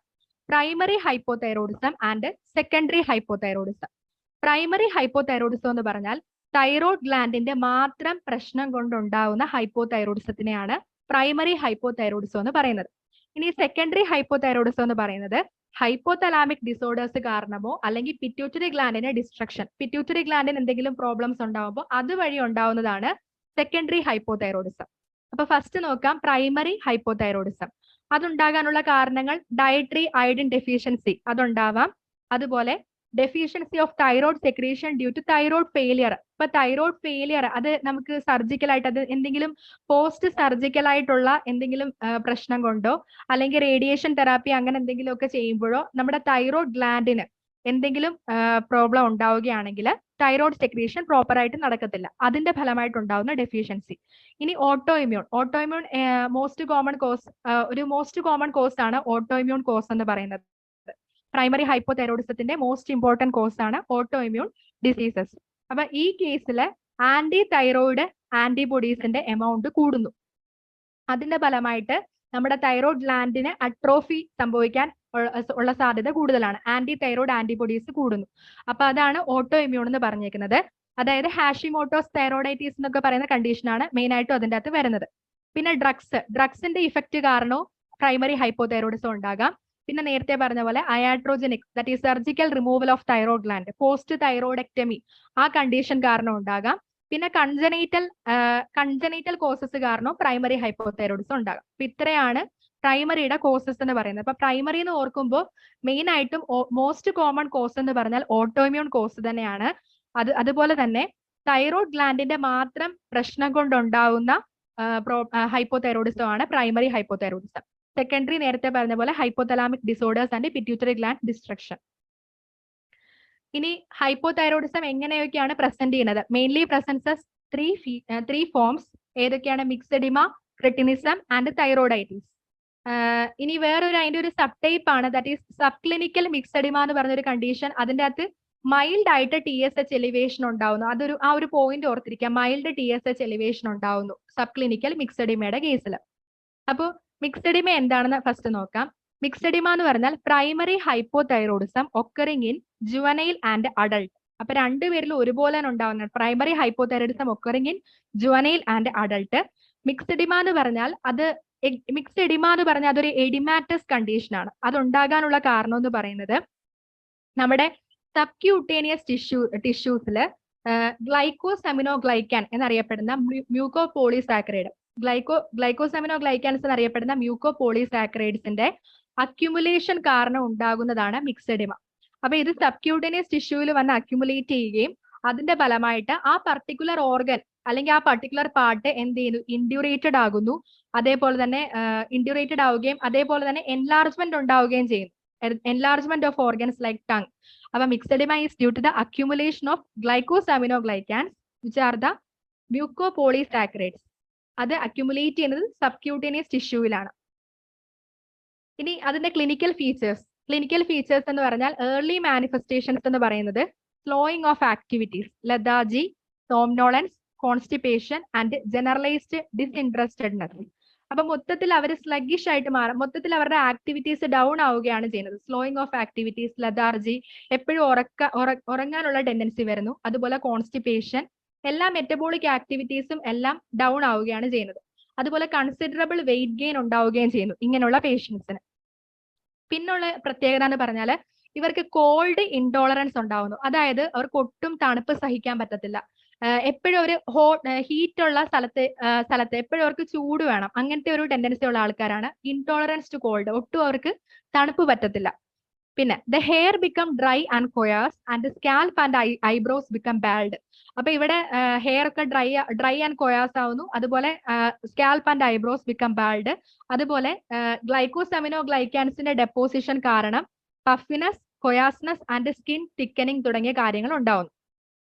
S1: Primary hypo thyroidism and secondary hypo thyroidism. Primary hypo thyroidism എന്ന് പറഞ്ഞാൽ തൈറോയ്ഡ് ഗ്ലാൻഡിന്റെ മാത്രം പ്രശ്നം കൊണ്ടുണ്ടാവുന്ന ഹൈപ്പോ തൈറോയിഡിസത്തിനെയാണ് പ്രൈമറി ഹൈപ്പോ തൈറോയിഡിസം എന്ന് പറയുന്നത്. ഇനി സെക്കൻഡറി ഹൈപ്പോ തൈറോയിഡിസം എന്ന് പറയുന്നത് ഹൈപ്പോതലാമിക് ഡിസോർഡേഴ്സ് കാരണമോ അല്ലെങ്കിൽ പിറ്റ്യൂട്ടറി ഗ്ലാൻഡിന്റെ ഡിസ്ട്രക്ഷൻ, പിറ്റ്യൂട്ടറി ഗ്ലാൻഡിന് എന്തെങ്കിലും പ്രോബ്ലംസ് ഉണ്ടാവുമ്പോൾ അതുവഴി ഉണ്ടാവുന്നതാണ് സെക്കൻഡറി ഹൈപ്പോ തൈറോയിഡിസം. അപ്പൊ ഫസ്റ്റ് നോക്കാം പ്രൈമറി ഹൈപ്പോ തൈറോയിഡിസം. അതുണ്ടാകാനുള്ള കാരണങ്ങൾ ഡയറ്ററി അയഡിൻ ഡെഫിഷ്യൻസി അതുണ്ടാവാം. അതുപോലെ deficiency of thyroid secretion due to thyroid failure. ഇപ്പൊ തൈറോയ്ഡ് ഫെയിലിയർ അത് നമുക്ക് സർജിക്കലായിട്ട്, അത് എന്തെങ്കിലും പോസ്റ്റ് സർജിക്കൽ ആയിട്ടുള്ള എന്തെങ്കിലും പ്രശ്നം കൊണ്ടോ അല്ലെങ്കിൽ റേഡിയേഷൻ തെറാപ്പി അങ്ങനെ എന്തെങ്കിലും ഒക്കെ ചെയ്യുമ്പോഴോ നമ്മുടെ തൈറോയ്ഡ് ഗ്ലാൻഡിന് എന്തെങ്കിലും പ്രോബ്ലം ഉണ്ടാവുകയാണെങ്കിൽ തൈറോയ്ഡ് സെക്രീഷൻ പ്രോപ്പർ ആയിട്ട് നടക്കത്തില്ല. അതിന്റെ ഫലമായിട്ടുണ്ടാവുന്ന ഡെഫിഷ്യൻസി. ഇനി autoimmune most common cause ആണ് ഓട്ടോ ഇമ്മ്യൂൺ കോസ് എന്ന് പറയുന്നത്. പ്രൈമറി ഹൈപ്പോ തൈറോയിഡിസത്തിന്റെ മോസ്റ്റ് ഇമ്പോർട്ടന്റ് കോസ് ആണ് ഓട്ടോ ഇമ്മ്യൂൺ ഡിസീസസ്. അപ്പൊ ഈ കേസിൽ ആന്റി തൈറോയിഡ് ആന്റിബോഡീസിന്റെ എമൗണ്ട് കൂടുന്നു. അതിന്റെ ഫലമായിട്ട് നമ്മുടെ തൈറോയ്ഡ് ഗ്ലാൻഡിന് അട്രോഫി സംഭവിക്കാൻ ഉള്ള സാധ്യത കൂടുതലാണ്. ആന്റി തൈറോയ്ഡ് ആന്റിബോഡീസ് കൂടുന്നു. അപ്പൊ അതാണ് ഓട്ടോ ഇമ്മ്യൂൺ എന്ന് പറഞ്ഞേക്കുന്നത്. അതായത് ഹാഷിമോട്ടോസ് തൈറോയിഡൈറ്റിസ് എന്നൊക്കെ പറയുന്ന കണ്ടീഷനാണ് മെയിൻ ആയിട്ടും അതിൻ്റെ അകത്ത് വരുന്നത്. പിന്നെ ഡ്രഗ്സിന്റെ ഇഫക്റ്റ് കാരണവും പ്രൈമറി ഹൈപ്പോ തൈറോയിഡിസം ഉണ്ടാകാം. പിന്നെ നേരത്തെ പറഞ്ഞ പോലെ iatrogenic, that is surgical removal of thyroid gland, post thyroidectomy, ആ കണ്ടീഷൻ കാരണം ഉണ്ടാകാം. പിന്നെ കൺജനൈറ്റൽ കോസസ് കാരണം പ്രൈമറി ഹൈപ്പോ തൈറോയിഡിസം ഉണ്ടാകാം. അപ്പൊ ഇത്രയാണ് പ്രൈമറിയുടെ കോസസ് എന്ന് പറയുന്നത്. അപ്പൊ പ്രൈമറി എന്ന് ഓർക്കുമ്പോൾ മെയിൻ ആയിട്ടും മോസ്റ്റ് കോമൺ കോസ് എന്ന് പറഞ്ഞാൽ ഓട്ടോഇമ്യൂൺ കോസ് തന്നെയാണ്. അതുപോലെ തന്നെ തൈറോയ്ഡ് ഗ്ലാൻഡിന്റെ മാത്രം പ്രശ്നം കൊണ്ടുണ്ടാവുന്ന ഹൈപ്പോ തൈറോയിഡിസം ആണ് പ്രൈമറി ഹൈപ്പോ തൈറോയിഡിസം. സെക്കൻഡറി നേരത്തെ പറഞ്ഞ പോലെ hypothalamic disorders and pituitary gland destruction. ഇനി ഹൈപ്പോ തൈറോയിഡിസം എങ്ങനെയൊക്കെയാണ് പ്രസന്റ് ചെയ്യുന്നത്? Mainly presences three forms. ഏതൊക്കെയാണ്? Myxoedema, cretinism and thyroiditis. ഇനി വേറൊരു അതിന്റെ ഒരു സബ് ടൈപ്പ് ആണ്, that is subclinical myxoedema എന്ന് പറഞ്ഞൊരു കണ്ടീഷൻ. അതിൻ്റെ അകത്ത് മൈൽഡ് ആയിട്ട് TSH എലിവേഷൻ ഉണ്ടാവുന്നു. ആ ഒരു പോയിന്റ് ഓർത്തിരിക്കാം. മൈൽഡ് TSH എലിവേഷൻ ഉണ്ടാവുന്നു സബ് ക്ലിനിക്കൽ മിക്സഡിമയുടെ കേസിൽ. അപ്പോൾ മിക്സഡിമ എന്താണെന്ന് ഫസ്റ്റ് നോക്കാം. മിക്സഡിമ എന്ന് പറഞ്ഞാൽ primary hypo thyroidism occurring in juvenile and adult. അപ്പൊ രണ്ടുപേരിലും ഒരുപോലെ ഉണ്ടാവുന്ന primary hypo thyroidism occurring in juvenile and adult. Myxoedema എന്ന് പറഞ്ഞാൽ അതൊരു എഡിമാറ്റസ് കണ്ടീഷൻ ആണ്. അതുണ്ടാകാനുള്ള കാരണം എന്ന് പറയുന്നത് നമ്മുടെ സബ്ക്യൂട്ടേനിയസ് ടിഷ്യൂസിൽ ഗ്ലൈക്കോസെമിനോഗ്ലൈക്കാൻ എന്നറിയപ്പെടുന്ന മ്യൂക്കോപോളിസാക്കറൈഡ്, ഗ്ലൈക്കോസെമിനോഗ്ലൈക്കാൻസ് എന്നറിയപ്പെടുന്ന മ്യൂക്കോപോളിസാക്കറൈഡ്സിന്റെ അക്യുമുലേഷൻ കാരണം ഉണ്ടാകുന്നതാണ് മിക്സഡിമ. അപ്പൊ ഇത് സബ്ക്യൂട്ടേനിയസ് ടിഷ്യൂവിൽ വന്ന് അക്യുമുലേറ്റ് ചെയ്യുകയും അതിന്റെ ഫലമായിട്ട് ആ പർട്ടിക്കുലർ ഓർഗൻ അല്ലെങ്കിൽ ആ പർട്ടിക്കുലർ പാർട്ട് എന്ത് ചെയ്യുന്നു, ഇൻഡ്യൂറേറ്റഡ് ആകുന്നു. അതേപോലെ തന്നെ ഇൻഡ്യൂറേറ്റഡ് ആവുകയും അതേപോലെ തന്നെ എൻലാർജ്മെന്റ് ഉണ്ടാവുകയും ചെയ്യുന്നു. enlargement of organs like tongue. Our myxedema is due to the accumulation of glycosaminoglycans, which are the mucopolysaccharides. അത് അക്യുമുലേറ്റ് ചെയ്യുന്നത് സബ്ക്യൂട്ടേനിയസ് ടിഷ്യൂവിലാണ്. ഇനി അതിന്റെ ക്ലിനിക്കൽ ഫീച്ചേഴ്സ് എന്ന് പറഞ്ഞാൽ ഏർലി മാനിഫെസ്റ്റേഷൻസ് എന്ന് പറയുന്നത് slowing of activities, lethargy, somnolence, constipation and generalised disinterestedness. അപ്പൊ മൊത്തത്തിൽ അവർ സ്ലഗിഷ് ആയിട്ട് മാറും, മൊത്തത്തിൽ അവരുടെ ആക്ടിവിറ്റീസ് ഡൗൺ ആവുകയാണ് ചെയ്യുന്നത്. സ്ലോയിങ് ഓഫ് ആക്ടിവിറ്റീസ്, ലതാർജി, എപ്പോഴും ഉറങ്ങാനുള്ള ടെൻഡൻസി വരുന്നു. അതുപോലെ കോൺസ്റ്റിപ്പേഷൻ, എല്ലാ മെറ്റബോളിക് ആക്ടിവിറ്റീസും എല്ലാം ഡൗൺ ആവുകയാണ് ചെയ്യുന്നത്. അതുപോലെ കൺസിഡറബിൾ വെയിറ്റ് ഗെയിൻ ഉണ്ടാവുകയും ചെയ്യുന്നു ഇങ്ങനെയുള്ള പേഷ്യൻസിന്. പിന്നുള്ള പ്രത്യേകത എന്ന് പറഞ്ഞാൽ ഇവർക്ക് കോൾഡ് ഇൻടോളറൻസ് ഉണ്ടാവുന്നു. അതായത് അവർക്ക് ഒട്ടും തണുപ്പ് സഹിക്കാൻ പറ്റത്തില്ല. എപ്പോഴും ഒരു ഹീറ്റ് ഉള്ള സ്ഥലത്ത് എപ്പോഴും അവർക്ക് ചൂട് വേണം. അങ്ങനത്തെ ഒരു ടെൻഡൻസി ഉള്ള ആൾക്കാരാണ് ഇൻടോളറൻസ് ടു കോൾഡ്. ഒട്ടും അവർക്ക് തണുപ്പ് പറ്റത്തില്ല. പിന്നെ the hair become dry and coarse and scalp and eyebrows become bald. അപ്പൊ ഇവിടെ ഹെയർ ഒക്കെ ഡ്രൈ ആൻഡ് കൊയാസ് ആവുന്നു. അതുപോലെ scalp and eyebrows become bald. അതുപോലെ ഗ്ലൈക്കോസമിനോഗ്ലൈക്കാൻസിന്റെ ഡെപ്പോസിഷൻ കാരണം puffiness, coarseness and skin thickening തുടങ്ങിയ കാര്യങ്ങൾ ഉണ്ടാവുന്നു.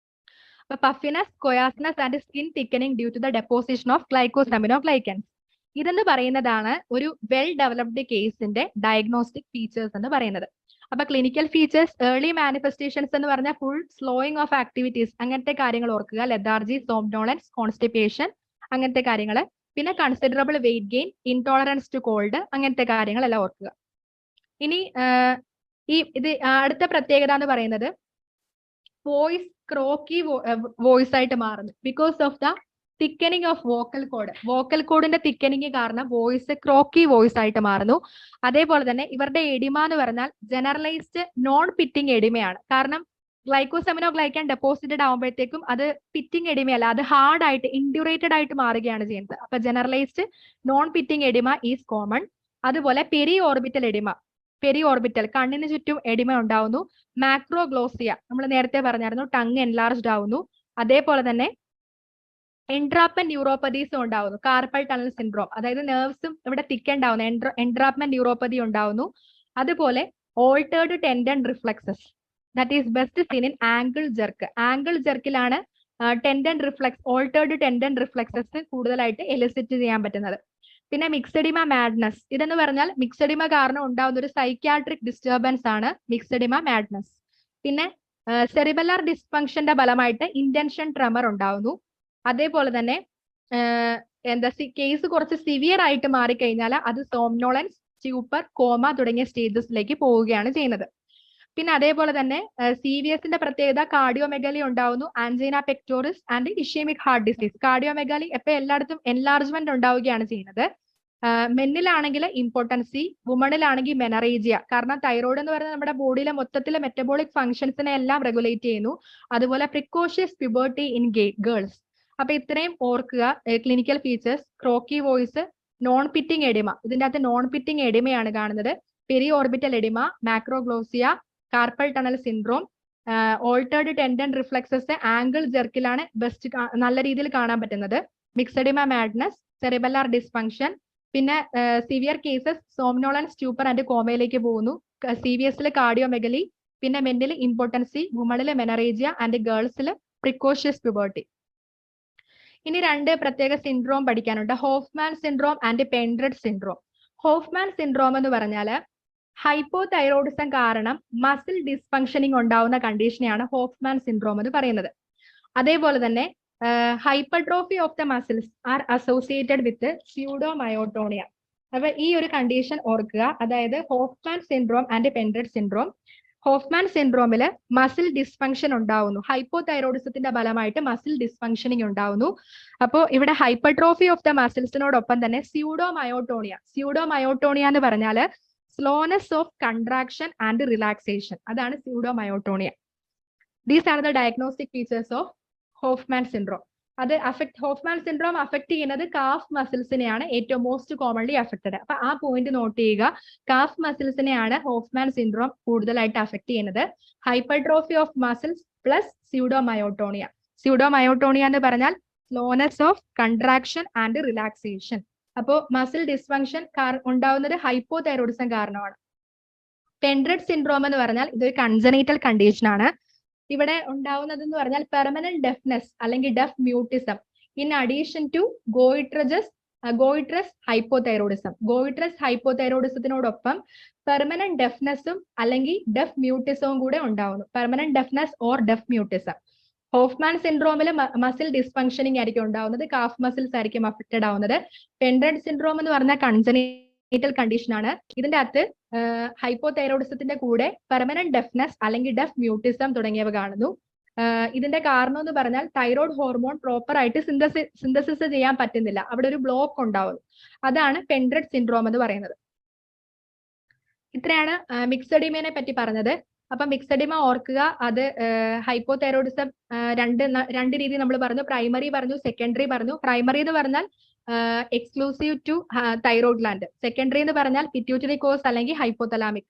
S1: അപ്പൊ puffiness, coarseness and skin thickening due to the deposition of glycosaminoglycans. ഇതെന്ന് പറയുന്നതാണ് ഒരു വെൽ ഡെവലപ്ഡ് കേസിന്റെ ഡയഗ്നോസ്റ്റിക് ഫീച്ചേഴ്സ് എന്ന് പറയുന്നത്. അപ്പൊ ക്ലിനിക്കൽ ഫീച്ചേഴ്സ്, ഏർലി മാനിഫെസ്റ്റേഷൻസ് എന്ന് പറഞ്ഞാൽ ഫുൾ സ്ലോയിങ് ഓഫ് ആക്ടിവിറ്റീസ്, അങ്ങനത്തെ കാര്യങ്ങൾ ഓർക്കുക. ലെതാർജി, സോംനോളൻസ്, കോൺസ്റ്റിപ്പേഷൻ, അങ്ങനത്തെ കാര്യങ്ങൾ. പിന്നെ considerable weight gain, intolerance to cold, അങ്ങനത്തെ കാര്യങ്ങളെല്ലാം ഓർക്കുക. ഇനി ഇത് അടുത്ത പ്രത്യേകത എന്ന് പറയുന്നത് വോയിസ് ക്രോക്കി വോയിസ് ആയിട്ട് മാറുന്നു. Because of the thickening of vocal code. Vocal കോഡിന്റെ തിക്കനിങ് കാരണം വോയിസ് ക്രോക്കി വോയിസ് ആയിട്ട് മാറുന്നു. അതേപോലെ തന്നെ ഇവരുടെ എഡിമ എന്ന് പറഞ്ഞാൽ ജനറലൈസ്ഡ് നോൺ പിറ്റിംഗ് എഡിമയാണ്. കാരണം ഗ്ലൈക്കോസമിനോഗ്ലൈക്കൻ ഡെപ്പോസിറ്റഡ് ആകുമ്പോഴത്തേക്കും അത് പിറ്റിംഗ് എഡിമയല്ല, അത് ഹാർഡ് ആയിട്ട് ഇൻഡ്യൂറേറ്റഡ് ആയിട്ട് മാറുകയാണ് ചെയ്യുന്നത്. അപ്പൊ generalised non pitting oedema is common. അതുപോലെ പെരി ഓർബിറ്റൽ കണ്ണിന് ചുറ്റും എഡിമ ഉണ്ടാവുന്നു. മാക്രോഗ്ലോസിയ നമ്മൾ നേരത്തെ പറഞ്ഞായിരുന്നു, ടങ് എൻലാർജ്ഡ് ആവുന്നു. അതേപോലെ തന്നെ എൻട്രാപ്മെന്റ് ന്യൂറോപ്പതീസും ഉണ്ടാവുന്നു. കാർപ്പൽ ടണൽ സിൻഡ്രോം, അതായത് നെർവ്സും ഇവിടെ തിക്കുണ്ടാവുന്നു. എൻട്രാപ്മെന്റ് ന്യൂറോപ്പതി ഉണ്ടാവുന്നു. അതുപോലെ altered tendon reflexes, that is best seen in ankle jerk. Ankle ജെർക്കിലാണ് ഓൾട്ടേർഡ് ടെൻഡൻ റിഫ്ലക്സസ് കൂടുതലായിട്ട് എലിസിറ്റ് ചെയ്യാൻ പറ്റുന്നത്. പിന്നെ മിക്സഡിമ മാഡ്നസ്. ഇതെന്ന് പറഞ്ഞാൽ മിക്സഡിമ കാരണം ഉണ്ടാവുന്ന ഒരു സൈക്യാട്രിക് ഡിസ്റ്റർബൻസ് ആണ് മിക്സഡിമ മാഡ്നസ്. പിന്നെ സെറിബെല്ലാർ ഡിസ്ഫങ്ഷന്റെ ഫലമായിട്ട് ഇന്റൻഷൻ ട്രെമർ ഉണ്ടാവുന്നു. അതേപോലെ തന്നെ കേസ് കുറച്ച് സിവിയർ ആയിട്ട് മാറിക്കഴിഞ്ഞാൽ അത് സോംനോളൻസ്, സ്യൂപ്പർ, കോമ തുടങ്ങിയ സ്റ്റേജസിലേക്ക് പോവുകയാണ് ചെയ്യുന്നത്. പിന്നെ അതേപോലെ തന്നെ CVSന്റെ പ്രത്യേകത കാർഡിയോമെഗാലി ഉണ്ടാവുന്നു, angina pectoris and ischaemic heart disease. Cardiomegaly എപ്പോൾ എല്ലായിടത്തും എൻലാർജ്മെന്റ് ഉണ്ടാവുകയാണ് ചെയ്യുന്നത്. മെന്നിലാണെങ്കിൽ ഇമ്പോർട്ടൻസി, വുമണിലാണെങ്കിൽ മെനറേജിയ. കാരണം തൈറോയ്ഡ് എന്ന് പറയുന്നത് നമ്മുടെ ബോഡിയിലെ മൊത്തത്തിലെ മെറ്റബോളിക് ഫംഗ്ഷൻസിനെ എല്ലാം റെഗുലേറ്റ് ചെയ്യുന്നു. അതുപോലെ പ്രിക്കോഷ്യസ് പ്യൂബർട്ടി ഇൻ ഗേൾസ്. അപ്പൊ ഇത്രയും ഓർക്കുക clinical features. Croaky voice, non pitting oedema. ഇതിന്റെ അകത്ത് നോൺ പിറ്റിംഗ് എഡിമയാണ് കാണുന്നത്. Periorbital oedema, macroglossia, carpal tunnel syndrome, altered tendon reflexes, ankle ജെർക്കിലാണ് ബെസ്റ്റ് നല്ല രീതിയിൽ കാണാൻ പറ്റുന്നത്. Myxoedema madness, cerebellar dysfunction. പിന്നെ severe cases somnolence, stupor and കോമയിലേക്ക് പോകുന്നു. CVSൽ കാർഡിയോമെഗലി, പിന്നെ മെന്റിൽ ഇമ്പോർട്ടൻസി, വുമണിൽ മെനറേജിയ ആൻഡ് ഗേൾസിൽ പ്രിക്കോഷ്യസ് പ്യൂബർട്ടി. ഇനി രണ്ട് പ്രത്യേക സിൻഡ്രോം പഠിക്കാനുണ്ട്, Hoffmann syndrome and Pendred syndrome. Hoffmann syndrome എന്ന് പറഞ്ഞാൽ ഹൈപ്പോതൈറോയിഡിസം കാരണം മസിൽ ഡിസ്ഫങ്ഷനിങ് ഉണ്ടാവുന്ന കണ്ടീഷനെയാണ് ഹോഫ്മാൻ സിൻഡ്രോം എന്ന് പറയുന്നത്. അതേപോലെ തന്നെ hypertrophy of the muscles are associated with pseudomyotonia. അപ്പൊ ഈ ഒരു കണ്ടീഷൻ ഓർക്കുക. അതായത് Hoffmann syndrome and Pendred syndrome. Hoffmann സിൻഡ്രോമിൽ മസിൽ ഡിസ്ഫങ്ഷൻ ഉണ്ടാവുന്നു. ഹൈപ്പോതൈറോയിഡിസത്തിന്റെ ഫലമായിട്ട് മസിൽ ഡിസ്ഫങ്ഷനിങ് ഉണ്ടാവുന്നു. അപ്പോൾ ഇവിടെ ഹൈപ്പർട്രോഫി ഓഫ് ദ മസിൽസിനോടൊപ്പം തന്നെ സ്യൂഡോമയോട്ടോണിയ എന്ന് പറഞ്ഞാൽ slowness of contraction and relaxation, അതാണ് pseudomyotonia. These are the diagnostic features of Hoffmann syndrome. അത് ഹോഫ്മാൻ സിൻഡ്രോം അഫക്ട് ചെയ്യുന്നത് കാഫ് മസിൽസിനെയാണ് ഏറ്റവും മോസ്റ്റ് കോമൺലി അഫക്റ്റഡ്. അപ്പൊ ആ പോയിന്റ് നോട്ട് ചെയ്യുക. കാഫ് മസിൽസിനെയാണ് ഹോഫ്മാൻ സിൻഡ്രോം കൂടുതലായിട്ട് അഫക്ട് ചെയ്യുന്നത്. Hypertrophy of muscles plus pseudomyotonia. Pseudomyotonia എന്ന് പറഞ്ഞാൽ slowness of contraction and relaxation. അപ്പോ മസിൽ ഡിസ്ഫങ്ഷൻ ഉണ്ടാവുന്നത് ഹൈപ്പോതൈറോയിഡിസം കാരണമാണ്. പെൻഡ്രഡ് സിൻഡ്രോം എന്ന് പറഞ്ഞാൽ ഇതൊരു കൺജനൈറ്റൽ കണ്ടീഷൻ ആണ്. ഇവിടെ ഉണ്ടാവുന്നത് എന്ന് പറഞ്ഞാൽ പെർമനന്റ് ഡെഫ്നെസ് അല്ലെങ്കിൽ deaf mutism in addition to goitrous hypothyroidism. Goitrous ഹൈപ്പോതൈറോയിഡിസത്തിനോടൊപ്പം പെർമനന്റ് ഡെഫ്നെസ്സും അല്ലെങ്കിൽ ഡെഫ് മ്യൂട്ടിസവും കൂടെ ഉണ്ടാവുന്നു. Permanent deafness or deaf mutism. Hoffmann സിൻഡ്രോമിൽ മസിൽ ഡിസ്ഫങ്ഷനിങ് ആയിരിക്കും ഉണ്ടാവുന്നത്, കാഫ് മസിൽസ് ആയിരിക്കും അഫക്റ്റഡ് ആവുന്നത്. പെൻഡ്രഡ് സിൻഡ്രോം എന്ന് പറഞ്ഞാൽ കൺജനൈറ്റൽ കണ്ടീഷൻ ആണ്. ഇതിന്റെ അകത്ത് ഹൈപ്പോതൈറോയിഡിസത്തിന്റെ കൂടെ പെർമനന്റ് ഡെഫ്നെസ് അല്ലെങ്കിൽ ഡെഫ് മ്യൂട്ടിസം തുടങ്ങിയവ കാണുന്നു. ഇതിന്റെ കാരണം എന്ന് പറഞ്ഞാൽ തൈറോയ്ഡ് ഹോർമോൺ പ്രോപ്പർ ആയിട്ട് സിന്തസിസ് ചെയ്യാൻ പറ്റുന്നില്ല, അവിടെ ഒരു ബ്ലോക്ക് ഉണ്ടാവുന്നു. അതാണ് പെൻഡ്രഡ് സിൻഡ്രോം എന്ന് പറയുന്നത്. ഇത്രയാണ് മിക്സഡിമയെ പറ്റി പറഞ്ഞത്. അപ്പൊ മിക്സഡിമ ഓർക്കുക, അത് ഹൈപ്പോതൈറോയിഡിസം രണ്ട് രീതി നമ്മൾ പറഞ്ഞു. പ്രൈമറി പറഞ്ഞു, സെക്കൻഡറി പറഞ്ഞു. പ്രൈമറി എന്ന് പറഞ്ഞാൽ exclusive to thyroid gland. Secondary എന്ന് പറഞ്ഞാൽ പിറ്റ്യൂട്ടറി കോസ് അല്ലെങ്കിൽ ഹൈപ്പോതലാമിക്.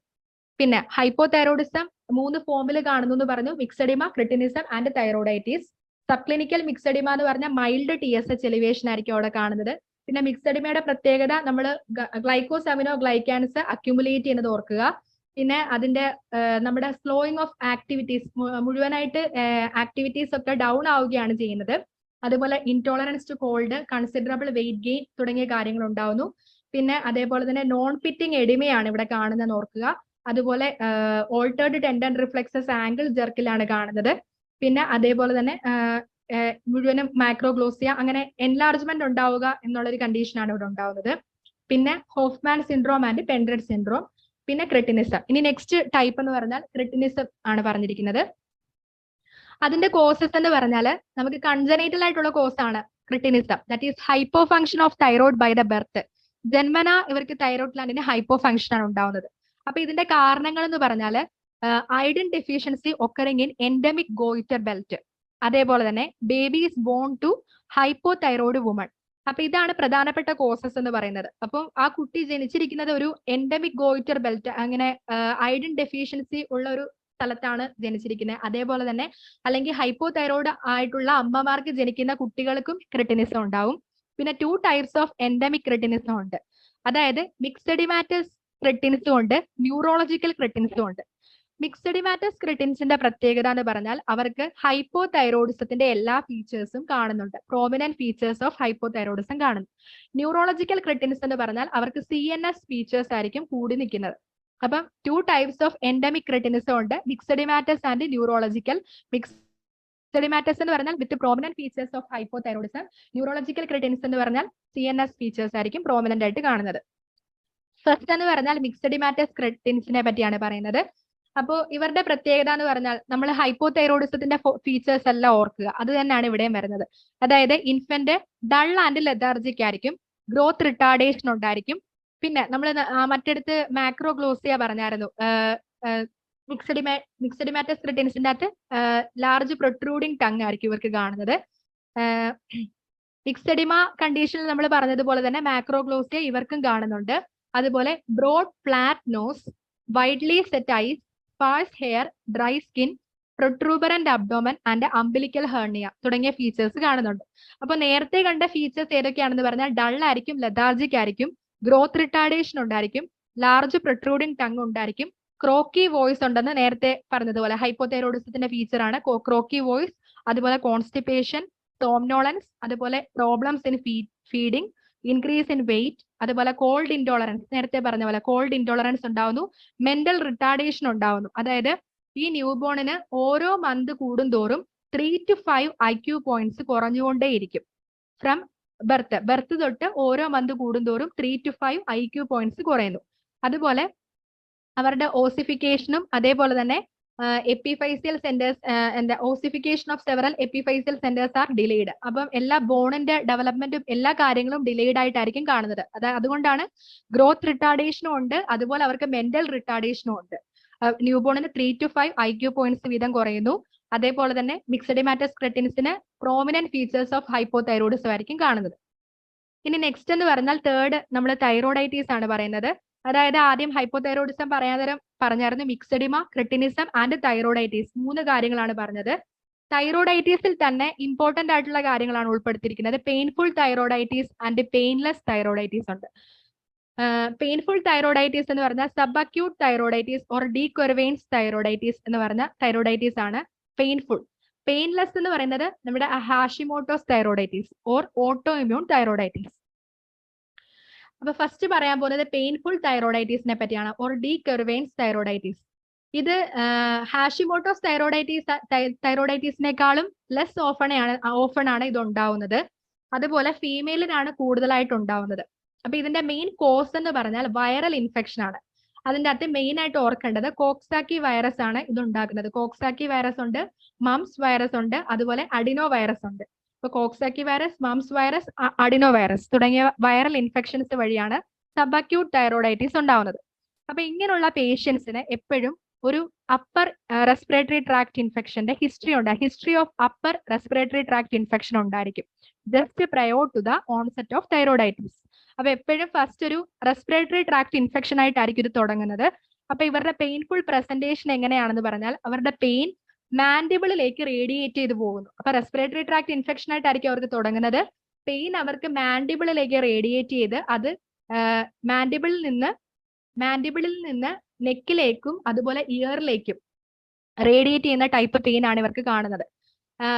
S1: പിന്നെ ഹൈപ്പോതൈറോയിഡിസം 3 ഫോമിൽ കാണുന്നു എന്ന് പറഞ്ഞു: myxoedema, cretinism and thyroiditis. Subclinical myxoedema എന്ന് പറഞ്ഞാൽ മൈൽഡ് TSH എലിവേഷൻ ആയിരിക്കും അവിടെ കാണുന്നത്. പിന്നെ മിക്സഡിമയുടെ പ്രത്യേകത നമ്മൾ ഗ്ലൈക്കോസമിനോ ഗ്ലൈക്കാൻസ് അക്യുമുലേറ്റ് ചെയ്യുന്നത് ഓർക്കുക. പിന്നെ അതിന്റെ നമ്മുടെ സ്ലോയിങ് ഓഫ് ആക്ടിവിറ്റീസ്, മുഴുവനായിട്ട് ആക്ടിവിറ്റീസ് ഒക്കെ ഡൗൺ ആവുകയാണ് ചെയ്യുന്നത്. അതുപോലെ intolerance to cold, considerable weight gain തുടങ്ങിയ കാര്യങ്ങൾ ഉണ്ടാവുന്നു. പിന്നെ അതേപോലെ തന്നെ നോൺ ഫിറ്റിംഗ് എഡിമയാണ് ഇവിടെ കാണുന്നതെന്ന് ഓർക്കുക. അതുപോലെ ഓൾട്ടേർഡ് ടെൻഡൻ റിഫ്ലെക്സസ് ആംഗിൾ ജെർക്കിലാണ് കാണുന്നത്. പിന്നെ അതേപോലെ തന്നെ മുഴുവനും മാക്രോഗ്ലോസിയ, അങ്ങനെ എൻലാർജ്മെന്റ് ഉണ്ടാവുക എന്നുള്ളൊരു കണ്ടീഷനാണ് ഇവിടെ ഉണ്ടാവുന്നത്. പിന്നെ Hoffman syndrome and Pendred syndrome. പിന്നെ ക്രിട്ടിനിസം. ഇനി നെക്സ്റ്റ് ടൈപ്പ് എന്ന് പറഞ്ഞാൽ ക്രിട്ടിനിസം ആണ് പറഞ്ഞിരിക്കുന്നത്. അതിന്റെ കോസസ് എന്ന് പറഞ്ഞാൽ നമുക്ക് കൺജനൈറ്റൽ ആയിട്ടുള്ള കോസ് ആണ് cretinism. That is hypofunction of thyroid by the birth. ജന്മന ഇവർക്ക് തൈറോയ്ഡ് ഗ്ലാൻഡിന് ഹൈപ്പോ ഫംഗ്ഷൻ ആണ് ഉണ്ടാവുന്നത്. അപ്പൊ ഇതിന്റെ കാരണങ്ങൾ എന്ന് പറഞ്ഞാൽ iodine deficiency occurring in endemic goitre belt. അതേപോലെ തന്നെ baby is born to hypothyroid woman. അപ്പൊ ഇതാണ് പ്രധാനപ്പെട്ട കോസസ് എന്ന് പറയുന്നത്. അപ്പം ആ കുട്ടി ജനിച്ചിരിക്കുന്നത് ഒരു എൻഡമിക് ഗോയിറ്റർ ബെൽറ്റ്, അങ്ങനെ അയഡിൻ ഡെഫിഷ്യൻസി ഉള്ള ഒരു സ്ഥലത്താണ് ജനിച്ചിരിക്കുന്നത്. അതേപോലെ തന്നെ അല്ലെങ്കിൽ ഹൈപ്പോ തൈറോയ്ഡ് ആയിട്ടുള്ള അമ്മമാർക്ക് ജനിക്കുന്ന കുട്ടികൾക്കും ക്രിട്ടിനിസം ഉണ്ടാവും. പിന്നെ 2 ടൈപ്സ് ഓഫ് എൻഡമിക് ക്രിട്ടിനിസം ഉണ്ട്. അതായത് മിക്സഡിമാറ്റസ് ക്രിട്ടിനിസം ഉണ്ട്, ന്യൂറോളജിക്കൽ ക്രിട്ടിനിസം ഉണ്ട്. മിക്സഡിമാറ്റസ് ക്രിട്ടിൻസിന്റെ പ്രത്യേകത എന്ന് പറഞ്ഞാൽ അവർക്ക് ഹൈപ്പോ തൈറോയിഡിസത്തിന്റെ എല്ലാ ഫീച്ചേഴ്സും കാണുന്നുണ്ട്. Prominent features of hypo thyroidism കാണുന്നു. ന്യൂറോളജിക്കൽ ക്രിട്ടിൻസ് എന്ന് പറഞ്ഞാൽ അവർക്ക് CNS ഫീച്ചേഴ്സ് ആയിരിക്കും കൂടി നിൽക്കുന്നത്. അപ്പം 2 ടൈപ്സ് ഓഫ് എൻഡമിക് ക്രിട്ടിനിസം ഉണ്ട്, മിക്സഡിമാറ്റസ് ആൻഡ് ന്യൂറോളജിക്കൽ. മിക്സഡിമാറ്റസ് എന്ന് പറഞ്ഞാൽ with prominent features of hypothyroidism. Neurological cretins എന്ന് പറഞ്ഞാൽ CNS ഫീച്ചേഴ്സ് ആയിരിക്കും പ്രോമിനന്റ് ആയിട്ട് കാണുന്നത്. ഫസ്റ്റ് എന്ന് പറഞ്ഞാൽ മിക്സഡിമാറ്റസ് ക്രിട്ടിൻസിനെ പറ്റിയാണ് പറയുന്നത്. അപ്പോൾ ഇവരുടെ പ്രത്യേകത എന്ന് പറഞ്ഞാൽ നമ്മൾ ഹൈപ്പോ തൈറോയിഡിസത്തിന്റെ ഫീച്ചേഴ്സ് എല്ലാം ഓർക്കുക. അത് തന്നെയാണ് ഇവിടെയും വരുന്നത്. അതായത് ഇൻഫന്റ് ഡൾ ആൻഡ് ലെഥാർജിക് ആയിരിക്കും, ഗ്രോത്ത് റിട്ടാർഡേഷൻ ഉണ്ടായിരിക്കും. പിന്നെ നമ്മൾ മറ്റടുത്ത് മാക്രോഗ്ലോസിയ പറഞ്ഞായിരുന്നു. മിക്സഡിമാറ്റസ് ക്രിട്ടിൻസിന്റെ അകത്ത് ലാർജ് പ്രൊട്രൂഡിങ് ടങ് ആയിരിക്കും ഇവർക്ക് കാണുന്നത്. മിക്സഡിമ കണ്ടീഷനിൽ നമ്മൾ പറഞ്ഞതുപോലെ തന്നെ മാക്രോഗ്ലോസിയ ഇവർക്കും കാണുന്നുണ്ട്. അതുപോലെ broad flat nose, widely set eyes, sparse hair, dry skin, protuberant abdomen and umbilical hernia തുടങ്ങിയ ഫീച്ചേഴ്സ് കാണുന്നുണ്ട്. അപ്പൊ നേരത്തെ കണ്ട ഫീച്ചേഴ്സ് ഏതൊക്കെയാണെന്ന് പറഞ്ഞാൽ ഡൾ ആയിരിക്കും, ലെഥാർജിക് ആയിരിക്കും, ഗ്രോത്ത് റിട്ടാർഡേഷൻ ഉണ്ടായിരിക്കും, ലാർജ് പ്രൊട്രൂഡിംഗ് ടങ് ഉണ്ടായിരിക്കും, ക്രോക്കി വോയിസ് ഉണ്ടെന്ന് നേരത്തെ പറഞ്ഞതുപോലെ ഹൈപ്പോതൈറോയിഡിസത്തിന്റെ ഫീച്ചർ ആണ് ക്രോക്കി വോയിസ്. അതുപോലെ കോൺസ്റ്റിപ്പേഷൻ, സോംനോളൻസ്, അതുപോലെ problems in feeding, increase in weight, അതുപോലെ കോൾഡ് ഇൻടോളറൻസ്, നേരത്തെ പറഞ്ഞ പോലെ കോൾഡ് ഇൻടോളറൻസ് ഉണ്ടാവുന്നു, മെന്റൽ റിട്ടാർഡേഷൻ ഉണ്ടാവുന്നു. അതായത് ഈ ന്യൂ ബോണിന് ഓരോ മന്ത് കൂടുന്തോറും 3 to 5 IQ പോയിന്റ്സ് കുറഞ്ഞുകൊണ്ടേയിരിക്കും. ഫ്രം ബർത്ത് തൊട്ട് ഓരോ മന്ത് കൂടുന്തോറും 3 to 5 IQ പോയിന്റ്സ് കുറയുന്നു. അതുപോലെ അവരുടെ ഓസിഫിക്കേഷനും അതേപോലെ തന്നെ epiphyseal centres ossification of several epiphyseal centres are delayed. അപ്പം എല്ലാ ബോണിന്റെ ഡെവലപ്മെന്റും എല്ലാ കാര്യങ്ങളും ഡിലേഡ് ആയിട്ടായിരിക്കും കാണുന്നത്. അതുകൊണ്ടാണ് ഗ്രോത്ത് റിട്ടാർഡേഷനും ഉണ്ട്, അതുപോലെ അവർക്ക് മെന്റൽ റിട്ടാർഡേഷനും ഉണ്ട്. ന്യൂ ബോണിന് 3 to 5 IQ പോയിന്റ്സ് വീതം കുറയുന്നു. അതേപോലെ തന്നെ മിക്സഡിമാറ്റസ് ക്രെറ്റിനിസിന് പ്രോമിനന്റ് ഫീച്ചേഴ്സ് ഓഫ് ഹൈപ്പോതൈറോയിഡിസം ആയിരിക്കും കാണുന്നത്. ഇനി നെക്സ്റ്റ് എന്ന് പറഞ്ഞാൽ തേർഡ് നമ്മൾ തൈറോയിഡൈറ്റീസ് ആണ് പറയുന്നത്. അതായത് ആദ്യം ഹൈപ്പോതൈറോയിഡിസം പറഞ്ഞായിരുന്നു മിക്സഡിമ, ക്രെറ്റിനിസം ആൻഡ് തൈറോയിഡൈറ്റീസ് 3 കാര്യങ്ങളാണ് പറഞ്ഞത്. തൈറോയിഡൈറ്റീസിൽ തന്നെ ഇമ്പോർട്ടന്റ് ആയിട്ടുള്ള കാര്യങ്ങളാണ് ഉൾപ്പെടുത്തിയിരിക്കുന്നത്. Painful thyroiditis and painless thyroiditis ഉണ്ട്. പെയിൻഫുൾ തൈറോയിഡൈറ്റീസ് എന്ന് പറഞ്ഞാൽ sub acute thyroiditis or de Quervain's thyroiditis എന്ന് പറഞ്ഞ തൈറോയിഡൈറ്റീസ് ആണ് പെയിൻഫുൾ. പെയിൻലെസ് എന്ന് പറയുന്നത് നമ്മുടെ Hashimoto's thyroiditis or auto immune thyroiditis. അപ്പൊ ഫസ്റ്റ് പറയാൻ പോകുന്നത് പെയിൻഫുൾ തൈറോയിഡൈറ്റീസിനെ പറ്റിയാണ്, ഓർ ഡീക്വെർവെയിൻസ് തൈറോയിഡൈറ്റീസ്. ഇത് ഹാഷിമോട്ടോസ് തൈറോയിഡൈറ്റീസിനേക്കാളും ലെസ് ഓഫൺ ആണ് ഇത് ഉണ്ടാവുന്നത്. അതുപോലെ ഫീമെയിലിനാണ് കൂടുതലായിട്ട് ഉണ്ടാവുന്നത്. അപ്പൊ ഇതിന്റെ മെയിൻ കോസ് എന്ന് പറഞ്ഞാൽ വൈറൽ ഇൻഫെക്ഷൻ ആണ്. അതിന്റെ അകത്ത് മെയിൻ ആയിട്ട് ഓർക്കേണ്ടത് കോക്സാക്കി വൈറസ് ആണ് ഇത് ഉണ്ടാക്കുന്നത്. കോക്സാക്കി വൈറസ് ഉണ്ട്, മംസ് വൈറസ് ഉണ്ട്, അതുപോലെ അഡിനോ വൈറസ് ഉണ്ട്. ഇപ്പൊ Coxsackie virus, mumps virus, adeno virus തുടങ്ങിയ വൈറൽ ഇൻഫെക്ഷൻസ് വഴിയാണ് സബ് അക്യൂട്ട് തൈറോയിഡൈറ്റീസ് ഉണ്ടാവുന്നത്. അപ്പൊ ഇങ്ങനെയുള്ള പേഷ്യൻസിന് എപ്പോഴും ഒരു അപ്പർ റെസ്പിറേറ്ററി ട്രാക്ട് ഇൻഫെക്ഷന്റെ ഹിസ്റ്ററി ഉണ്ട്. History of upper respiratory tract infection ഉണ്ടായിരിക്കും just prior to the onset of thyroiditis. അപ്പൊ എപ്പോഴും ഫസ്റ്റ് ഒരു റെസ്പിറേറ്ററി ട്രാക്ട് ഇൻഫെക്ഷൻ ആയിട്ടായിരിക്കും ഇത് തുടങ്ങുന്നത്. അപ്പൊ ഇവരുടെ പെയിൻഫുൾ പ്രസന്റേഷൻ എങ്ങനെയാണെന്ന് പറഞ്ഞാൽ അവരുടെ പെയിൻ മാൻഡിബിളിലേക്ക് റേഡിയേറ്റ് ചെയ്ത് പോകുന്നു. അപ്പൊ റെസ്പിറേറ്ററി ട്രാക്ട് ഇൻഫെക്ഷൻ ആയിട്ടായിരിക്കും അവർക്ക് തുടങ്ങുന്നത്. പെയിൻ അവർക്ക് മാൻഡിബിളിലേക്ക് റേഡിയേറ്റ് ചെയ്ത് അത് മാൻഡിബിളിൽ നിന്ന് നെക്കിലേക്കും അതുപോലെ ഇയറിലേക്കും റേഡിയേറ്റ് ചെയ്യുന്ന ടൈപ്പ് പെയിൻ ആണ് ഇവർക്ക് കാണുന്നത്.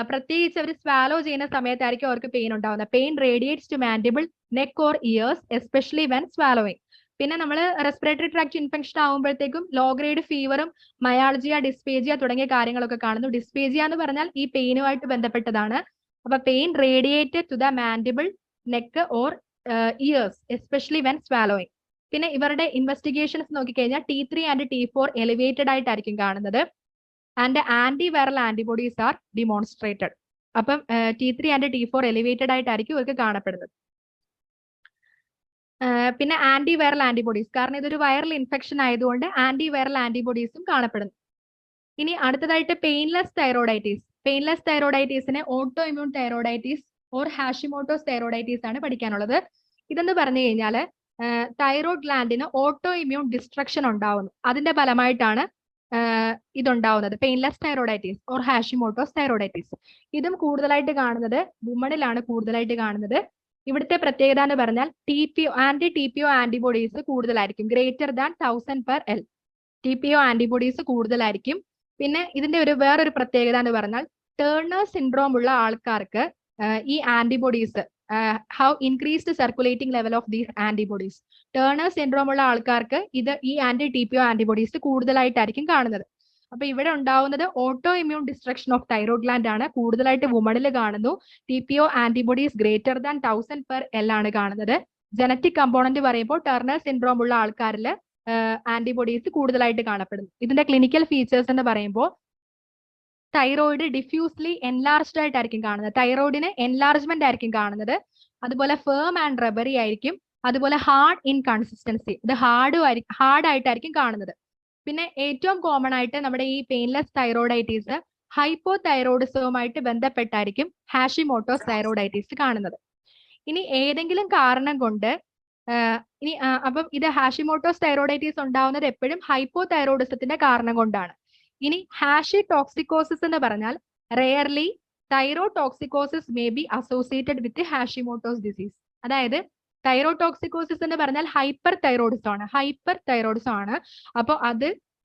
S1: പ്രത്യേകിച്ച് അവർ സ്വാലോ ചെയ്യുന്ന സമയത്തായിരിക്കും അവർക്ക് പെയിൻ ഉണ്ടാവുന്നത്. Pain radiates to mandible, neck or ears, especially when swallowing. പിന്നെ നമ്മൾ റെസ്പിറേറ്ററി ട്രാക്ട് ഇൻഫെക്ഷൻ ആകുമ്പോഴത്തേക്കും ലോ ഗ്രേഡ് ഫീവറും മയാൾജിയ, ഡിസ്പേജിയ തുടങ്ങിയ കാര്യങ്ങളൊക്കെ കാണുന്നു. ഡിസ്പേജിയ എന്ന് പറഞ്ഞാൽ ഈ പെയിനുമായിട്ട് ബന്ധപ്പെട്ടതാണ്. അപ്പൊ pain radiated to the mandible, neck or ears, especially when swallowing. പിന്നെ ഇവരുടെ ഇൻവെസ്റ്റിഗേഷൻസ് നോക്കിക്കഴിഞ്ഞാൽ T3 ആൻഡ് T4 എലിവേറ്റഡ് ആയിട്ടായിരിക്കും കാണുന്നത്. And antiviral antibodies are demonstrated. അപ്പം T3 ആൻഡ് T4 എലിവേറ്റഡ് ആയിട്ടായിരിക്കും ഇവർക്ക് കാണപ്പെടുന്നത്. പിന്നെ ആന്റിവൈറൽ ആന്റിബോഡീസ്, കാരണം ഇതൊരു വൈറൽ ഇൻഫെക്ഷൻ ആയതുകൊണ്ട് ആന്റിവൈറൽ ആന്റിബോഡീസും കാണപ്പെടുന്നു. ഇനി അടുത്തതായിട്ട് പെയിൻലെസ് തൈറോയിഡൈറ്റീസ്. പെയിൻലെസ് തൈറോയിഡൈറ്റീസിനെ auto immune thyroiditis or Hashimoto's thyroiditis ആണ് പഠിക്കാനുള്ളത്. ഇതെന്ന് പറഞ്ഞു കഴിഞ്ഞാൽ തൈറോയ്ഡ് ഗ്ലാൻഡിന് ഓട്ടോ ഇമ്മ്യൂൺ ഡിസ്ട്രക്ഷൻ ഉണ്ടാവുന്നു. അതിന്റെ ഫലമായിട്ടാണ് ഇതുണ്ടാവുന്നത്, painless thyroiditis or Hashimoto's thyroiditis. ഇതും കൂടുതലായിട്ട് കാണുന്നത് വുമണിലാണ് കൂടുതലായിട്ട് കാണുന്നത്. ഇവിടുത്തെ പ്രത്യേകത എന്ന് പറഞ്ഞാൽ TPO ആന്റിബോഡീസ് കൂടുതലായിരിക്കും, greater than 1000/L. TPO antibodies കൂടുതലായിരിക്കും. പിന്നെ ഇതിന്റെ വേറൊരു പ്രത്യേകത എന്ന് പറഞ്ഞാൽ ടേർണർ സിൻഡ്രോം ഉള്ള ആൾക്കാർക്ക് ഈ antibodies how increased circulating level of these antibodies. Turner syndrome ഉള്ള ആൾക്കാർക്ക് ഈ TPO ആന്റിബോഡീസ് കൂടുതലായിട്ടായിരിക്കും കാണുന്നത്. അപ്പൊ ഇവിടെ ഉണ്ടാവുന്നത് auto immune destruction of thyroid gland ആണ്. കൂടുതലായിട്ട് വുമണിൽ കാണുന്നു. TPO antibodies greater than 1000/L ആണ് കാണുന്നത്. ജനറ്റിക് കമ്പോണന്റ് പറയുമ്പോൾ ടർണർ സിൻഡ്രോം ഉള്ള ആൾക്കാരിൽ ആന്റിബോഡീസ് കൂടുതലായിട്ട് കാണപ്പെടുന്നു. ഇതിന്റെ ക്ലിനിക്കൽ ഫീച്ചേഴ്സ് എന്ന് പറയുമ്പോൾ തൈറോയിഡ് ഡിഫ്യൂസ്ലി എൻലാർജ്ഡ് ആയിട്ടായിരിക്കും കാണുന്നത്. തൈറോയിഡിന് എൻലാർജ്മെന്റ് ആയിരിക്കും കാണുന്നത്. അതുപോലെ ഫേം ആൻഡ് റബ്ബറി ആയിരിക്കും. അതുപോലെ ഹാർഡ് ഇൻ കൺസിസ്റ്റൻസി, ഇത് ഹാർഡ് ആയിട്ടായിരിക്കും കാണുന്നത്. പിന്നെ ഏറ്റവും കോമൺ ആയിട്ട് നമ്മുടെ ഈ പെയിൻലെസ് തൈറോയിഡൈറ്റീസ് ഹൈപ്പോ തൈറോയിഡിസവുമായിട്ട് ബന്ധപ്പെട്ടായിരിക്കും ഹാഷിമോട്ടോസ് തൈറോയിഡൈറ്റീസ് കാണുന്നത്. ഇനി ഏതെങ്കിലും കാരണം കൊണ്ട് അപ്പം ഇത് ഹാഷിമോട്ടോസ് തൈറോയിഡൈറ്റീസ് ഉണ്ടാവുന്നത് എപ്പോഴും ഹൈപ്പോ തൈറോയിഡിസത്തിന്റെ കാരണം കൊണ്ടാണ്. ഇനി ഹാഷി ടോക്സിക്കോസിസ് എന്ന് പറഞ്ഞാൽ rarely thyrotoxicosis may be associated with Hashimoto's disease. അതായത് തൈറോടോക്സിക്കോസിസ് എന്ന് പറഞ്ഞാൽ ഹൈപ്പർ തൈറോയിഡിസം ആണ്. അപ്പോൾ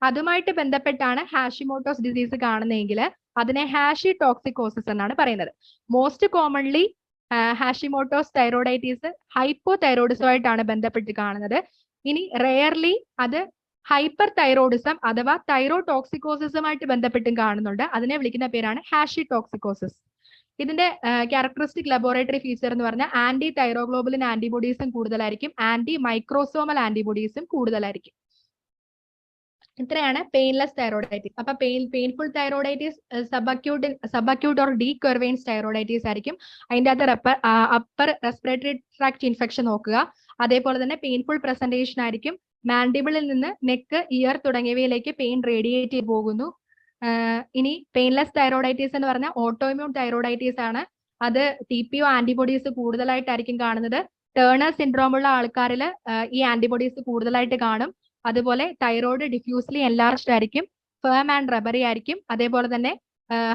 S1: അതുമായിട്ട് ബന്ധപ്പെട്ടാണ് ഹാഷിമോട്ടോസ് ഡിസീസ് കാണുന്നതെങ്കിൽ അതിനെ ഹാഷി ടോക്സിക്കോസിസ് എന്നാണ് പറയുന്നത്. Most commonly Hashimoto's thyroiditis hypo തൈറോയിഡിസമായിട്ടാണ് ബന്ധപ്പെട്ട് കാണുന്നത്. ഇനി റെയർലി അത് ഹൈപ്പർ തൈറോയിഡിസം അഥവാ തൈറോടോക്സിക്കോസിസുമായിട്ട് ബന്ധപ്പെട്ടും കാണുന്നുണ്ട്. അതിനെ വിളിക്കുന്ന പേരാണ് ഹാഷി ടോക്സിക്കോസിസ്. ഇതിന്റെ ക്യാരക്ടറിസ്റ്റിക് ലബോറട്ടറി ഫീച്ചർ എന്ന് പറഞ്ഞാൽ ആന്റി തൈറോഗ്ലോബുലിൻ ആന്റിബോഡീസും കൂടുതലായിരിക്കും, ആന്റി മൈക്രോസോമൽ ആന്റിബോഡീസും കൂടുതലായിരിക്കും. ഇത്രയാണ് പെയിൻലെസ് തൈറോയിഡൈറ്റിസ്. അപ്പൊ painful thyroiditis sub acute or de Quervain's thyroiditis ആയിരിക്കും. അതിന്റെ അകത്ത് അപ്പർ റെസ്പിറേറ്ററി ട്രാക്ട് ഇൻഫെക്ഷൻ നോക്കുക. അതേപോലെ തന്നെ പെയിൻഫുൾ പ്രസന്റേഷൻ ആയിരിക്കും. മാൻഡിബിളിൽ നിന്ന് നെക്ക്, ഇയർ തുടങ്ങിയവയിലേക്ക് പെയിൻ റേഡിയേറ്റ് ചെയ്ത് പോകുന്നു. ഇനി പെയിൻലെസ് തൈറോയിഡൈറ്റീസ് എന്ന് പറഞ്ഞാൽ ഓട്ടോഇമ്യൂൺ തൈറോയിഡൈറ്റീസ് ആണ്. അത് TPO ആന്റിബോഡീസ് കൂടുതലായിട്ടായിരിക്കും കാണുന്നത്. ടേണർ സിൻഡ്രോം ഉള്ള ആൾക്കാരിൽ ഈ ആന്റിബോഡീസ് കൂടുതലായിട്ട് കാണും. അതുപോലെ തൈറോയ്ഡ് ഡിഫ്യൂസ്ലി എൻലാർജ്ഡ് ആയിരിക്കും, ഫേം ആൻഡ് റബറി ആയിരിക്കും, അതേപോലെ തന്നെ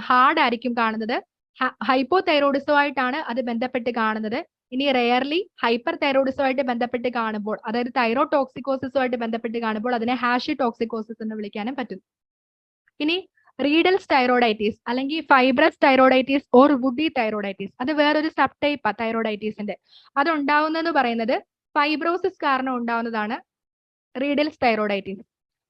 S1: ഹാർഡ് ആയിരിക്കും കാണുന്നത്. ഹൈപ്പോ തൈറോയിഡിസമായിട്ടാണ് അത് ബന്ധപ്പെട്ട് കാണുന്നത്. ഇനി റെയർലി ഹൈപ്പർ തൈറോയിഡിസമായിട്ട് ബന്ധപ്പെട്ട് കാണുമ്പോൾ, അതായത് തൈറോയ്ഡ് ടോക്സിക്കോസിസുമായിട്ട് ബന്ധപ്പെട്ട് കാണുമ്പോൾ അതിനെ ഹാഷി ടോക്സിക്കോസിസ് എന്ന് വിളിക്കാനും പറ്റും. ഇനി റീഡൽസ് തൈറോയിഡൈറ്റീസ് അല്ലെങ്കിൽ ഫൈബ്രസ് തൈറോയിഡൈറ്റീസ് ഓർ വുഡി തൈറോയിഡൈറ്റീസ്, അത് വേറൊരു സബ് ടൈപ്പാ തൈറോയിഡൈറ്റീസിന്റെ. അത് ഉണ്ടാവുന്നതെന്ന് പറയുന്നത് ഫൈബ്രോസിസ് കാരണം ഉണ്ടാവുന്നതാണ് Riedel's thyroiditis.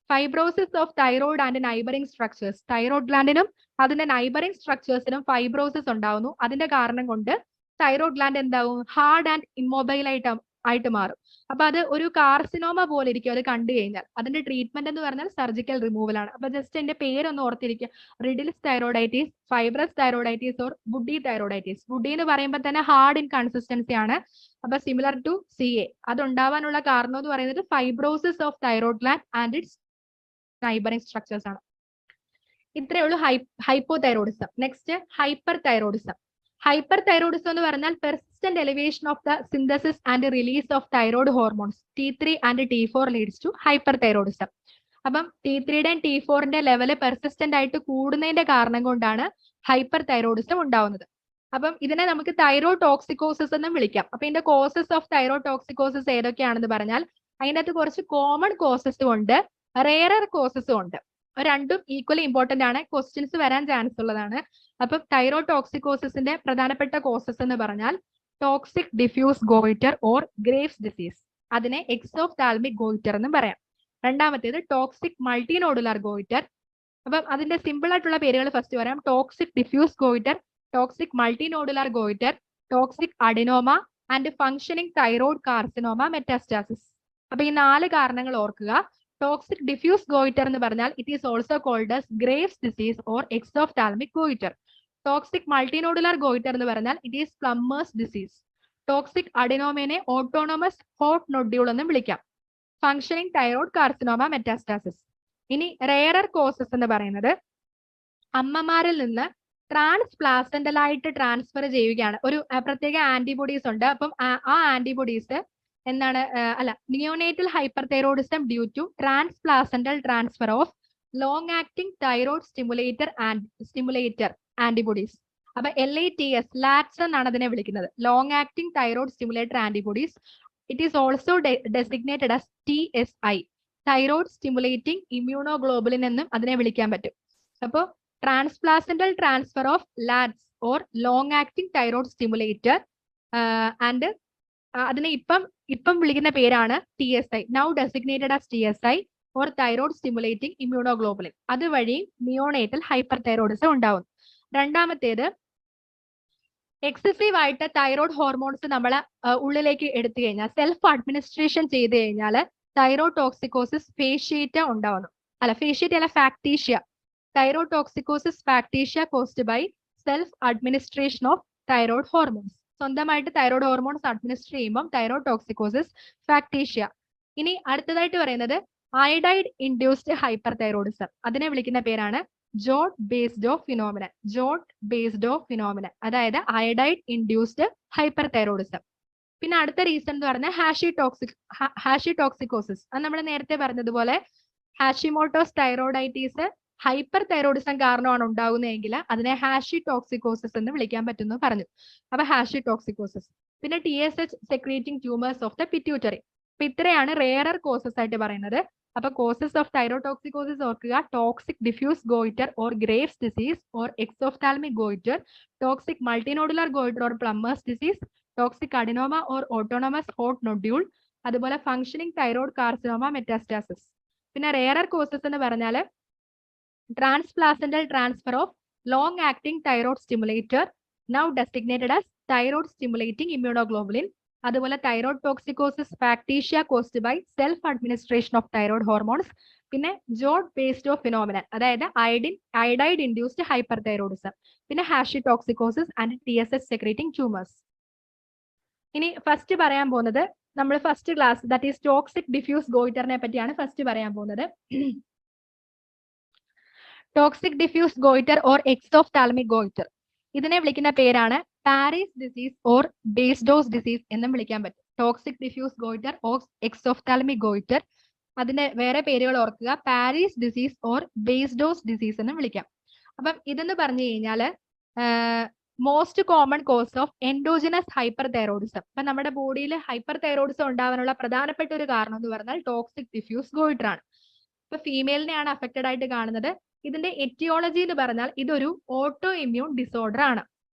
S1: Fibrosis of thyroid and neighbouring structures, thyroid ഗ്ലാൻഡിനും അതിന്റെ നൈബറിംഗ് സ്ട്രക്ചേഴ്സിനും ഫൈബ്രോസിസ് ഉണ്ടാവുന്നു. അതിന്റെ കാരണം കൊണ്ട് തൈറോയ്ഡ് ഗ്ലാൻഡ് എന്താവും, ഹാർഡ് ആൻഡ് ഇമ്മൊബൈൽ ആയിട്ട് മാറും. അപ്പൊ അത് ഒരു കാർസിനോമ പോലെ ഇരിക്കും അത് കണ്ടു കഴിഞ്ഞാൽ. അതിന്റെ ട്രീറ്റ്മെന്റ് എന്ന് പറഞ്ഞാൽ സർജിക്കൽ റിമൂവൽ ആണ്. അപ്പൊ ജസ്റ്റ് എന്റെ പേരൊന്ന് ഓർത്തിരിക്കുക, riddles തൈറോയിഡൈറ്റീസ്, fibrous തൈറോയിഡൈറ്റീസ് or woody തൈറോയിഡൈറ്റീസ്. Woody എന്ന് പറയുമ്പോൾ തന്നെ ഹാർഡ് ഇൻ കൺസിസ്റ്റൻസി ആണ്. അപ്പൊ സിമിലർ ടു CA. അത് ഉണ്ടാവാനുള്ള കാരണം എന്ന് പറയുന്നത് fibrosis of thyroid gland and its neighbouring structures ആണ്. ഇത്രയേ ഉള്ളൂ hypothyroidism. Next hyperthyroidism. Hyperthyroidism എന്ന് പറഞ്ഞാൽ persistent elevation of the synthesis and release of thyroid hormones T3 and T4 leads to hyperthyroidism. അപ്പം T3യുടെയും T4ന്റെ level persistent ആയിട്ട് കൂടുന്നതിന്റെ കാരണം കൊണ്ടാണ് ഹൈപ്പർ തൈറോയിഡിസം ഉണ്ടാവുന്നത്. അപ്പം ഇതിനെ നമുക്ക് തൈറോയ്ഡ് ടോക്സിക്കോസിസ് എന്നും വിളിക്കാം. അപ്പൊ ഇതിന്റെ കോസസ് ഓഫ് തൈറോയ്ഡ് ടോക്സിക്കോസിസ് ഏതൊക്കെയാണെന്ന് പറഞ്ഞാൽ അതിൻ്റെ അകത്ത് കുറച്ച് കോമൺ കോസസും ഉണ്ട്, റെയറർ കോസസും ഉണ്ട്. രണ്ടും ഈക്വലി ഇമ്പോർട്ടന്റ് ആണ്, ക്വസ്റ്റ്യൻസ് വരാൻ ചാൻസ് ഉള്ളതാണ്. അപ്പൊ തൈറോയ്ഡ് ടോക്സിക്കോസിന്റെ പ്രധാനപ്പെട്ട കോസസ് എന്ന് പറഞ്ഞാൽ toxic diffuse goitre or Graves' disease, അതിനെ എക്സോഫ്താൽമിക് ഗോയിറ്റർ എന്നും പറയാം. രണ്ടാമത്തേത് ടോക്സിക് മൾട്ടിനോഡുലാർ ഗോയിറ്റർ. അപ്പം അതിന്റെ സിമ്പിൾ ആയിട്ടുള്ള പേരുകൾ ഫസ്റ്റ് പറയാം. Toxic diffuse goitre, toxic multinodular goitre, toxic adenoma and functioning thyroid carcinoma metastasis. അപ്പൊ ഈ 4 കാരണങ്ങൾ ഓർക്കുക. ടോക്സിക് ഡിഫ്യൂസ് ഗോയിറ്റർ എന്ന് പറഞ്ഞാൽ it is also called as Graves' disease or exophthalmic goitre. Toxic multinodular goitre എന്ന് പറഞ്ഞാൽ it is Plummer's disease. Toxic അഡിനോമയെ autonomous hot nodule എന്നും വിളിക്കാം. Functioning thyroid carcinoma metastasis. ഇനി റെയറർ കോസസ് എന്ന് പറയുന്നത് അമ്മമാരിൽ നിന്ന് ട്രാൻസ്പ്ലാസന്റലായിട്ട് ട്രാൻസ്ഫർ ചെയ്യുകയാണ്. ഒരു പ്രത്യേക ആന്റിബോഡീസ് ഉണ്ട്. അപ്പം ആ ആന്റിബോഡീസ് എന്താണ് neonatal hyper thyroidism due to transplacental transfer of long acting thyroid stimulator antibodies. അപ്പൊ LATS, ലാറ്റ്സ് എന്നാണ് അതിനെ വിളിക്കുന്നത്, long acting thyroid stimulator antibodies. It is also designated as TSI, thyroid stimulating immunoglobulin എന്നും അതിനെ വിളിക്കാൻ പറ്റും. അപ്പോൾ transplacental transfer of LATS or long acting thyroid stimulator and അതിനെ ഇപ്പം വിളിക്കുന്ന പേരാണ് TSI, now designated as TSI or thyroid stimulating immunoglobulin. അതുവഴി നിയോനേറ്റൽ ഹൈപ്പർ തൈറോയിഡിസം ഉണ്ടാവും. രണ്ടാമത്തേത് എക്സസീവ് ആയിട്ട് തൈറോയ്ഡ് ഹോർമോൺസ് നമ്മൾ ഉള്ളിലേക്ക് എടുത്തു കഴിഞ്ഞാൽ, സെൽഫ് അഡ്മിനിസ്ട്രേഷൻ ചെയ്ത് കഴിഞ്ഞാൽ തൈറോയ്ഡ് ടോക്സിക്കോസിസ് ഫേഷ്യേറ്റ ഉണ്ടാവുന്നു. ഫേഷ്യേറ്റ അല്ല, factitia. Thyroid toxicosis factitia caused by self administration of thyroid hormones. സ്വന്തമായിട്ട് തൈറോയ്ഡ് ഹോർമോൺസ് അഡ്മിനിസ്റ്റർ ചെയ്യുമ്പോൾ തൈറോയ്ഡ് ടോക്സിക്കോസിസ് ഫാക്ടീഷ്യ. ഇനി അടുത്തതായിട്ട് പറയുന്നത് അയഡൈഡ് ഇൻഡ്യൂസ്ഡ് ഹൈപ്പർ തൈറോയിഡിസം. അതിനെ വിളിക്കുന്ന പേരാണ് jot Basedow phenomenon. Jot Basedow phenomenon, അതായത് അയഡൈഡ് ഇൻഡ്യൂസ്ഡ് ഹൈപ്പർ തൈറോയിഡിസം. പിന്നെ അടുത്ത റീസൺ എന്ന് പറഞ്ഞാൽ ഹാഷി ടോക്സിക്കോസിസ്. അത് നമ്മൾ നേരത്തെ പറഞ്ഞതുപോലെ ഹാഷിമോട്ടോസ് തൈറോയിഡൈറ്റീസ് ഹൈപ്പർ തൈറോയിഡിസം കാരണമാണ് ഉണ്ടാകുന്നതെങ്കിൽ അതിനെ ഹാഷി ടോക്സിക്കോസിസ് എന്ന് വിളിക്കാൻ പറ്റുന്നു പറഞ്ഞു. അപ്പൊ ഹാഷി ടോക്സിക്കോസിസ്. പിന്നെ TSH secreting tumours of the pituitary. അപ്പൊ ഇത്രയാണ് റെയറർ കോസസ് ആയിട്ട് പറയുന്നത്. അപ്പൊ കോസസ് ഓഫ് തൈറോയ്ഡ് ടോക്സിക്കോസിസ് ഓർക്കുക: toxic diffuse goitre or Graves' disease or exophthalmic goitre, toxic multinodular goitre or Plummer's disease, toxic adenoma or autonomous hot nodule, അതുപോലെ functioning thyroid carcinoma metastasis. പിന്നെ rarer causes എന്ന് പറഞ്ഞാൽ transplacental transfer of long acting thyroid stimulator, now designated as thyroid stimulating immunoglobulin. അതുപോലെ thyroid toxicosis factitia caused by self administration of thyroid hormones. പിന്നെ Jod Basedow phenomenon, അതായത് iodide induced hyper thyroidism. പിന്നെ ഹാഷി ടോക്സിക്കോസിസ് and TSH secreting tumours. ഇനി first പറയാൻ പോകുന്നത് നമ്മൾ first class, that is toxic diffuse ഗോയിറ്ററിനെ പറ്റിയാണ് ഫസ്റ്റ് പറയാൻ പോകുന്നത്. Toxic diffuse goitre or exophthalmic goitre. ഇതിനെ വിളിക്കുന്ന പേരാണ് Parry's disease or Basedow's disease എന്നും വിളിക്കാൻ പറ്റും. Toxic diffuse goitre or exophthalmic goitre, അതിന്റെ വേറെ പേരുകൾ ഓർക്കുക, Parry's disease or Basedow's disease എന്നും വിളിക്കാം. അപ്പം ഇതെന്ന് പറഞ്ഞു കഴിഞ്ഞാൽ most common cause of endogenous hyper thyroidism. അപ്പൊ നമ്മുടെ ബോഡിയിൽ ഹൈപ്പർ തൈറോയിഡിസം ഉണ്ടാവാനുള്ള പ്രധാനപ്പെട്ട ഒരു കാരണം എന്ന് പറഞ്ഞാൽ ടോക്സിക് ഡിഫ്യൂസ് ഗോയിറ്റർ ആണ്. ഇപ്പൊ ഫീമെയിലിനെയാണ് അഫക്റ്റഡ് ആയിട്ട് കാണുന്നത്. ഇതിന്റെ എറ്റിയോളജി എന്ന് പറഞ്ഞാൽ ഇതൊരു ഓട്ടോ ഇമ്മ്യൂൺ ഡിസോർഡർ ആണ്.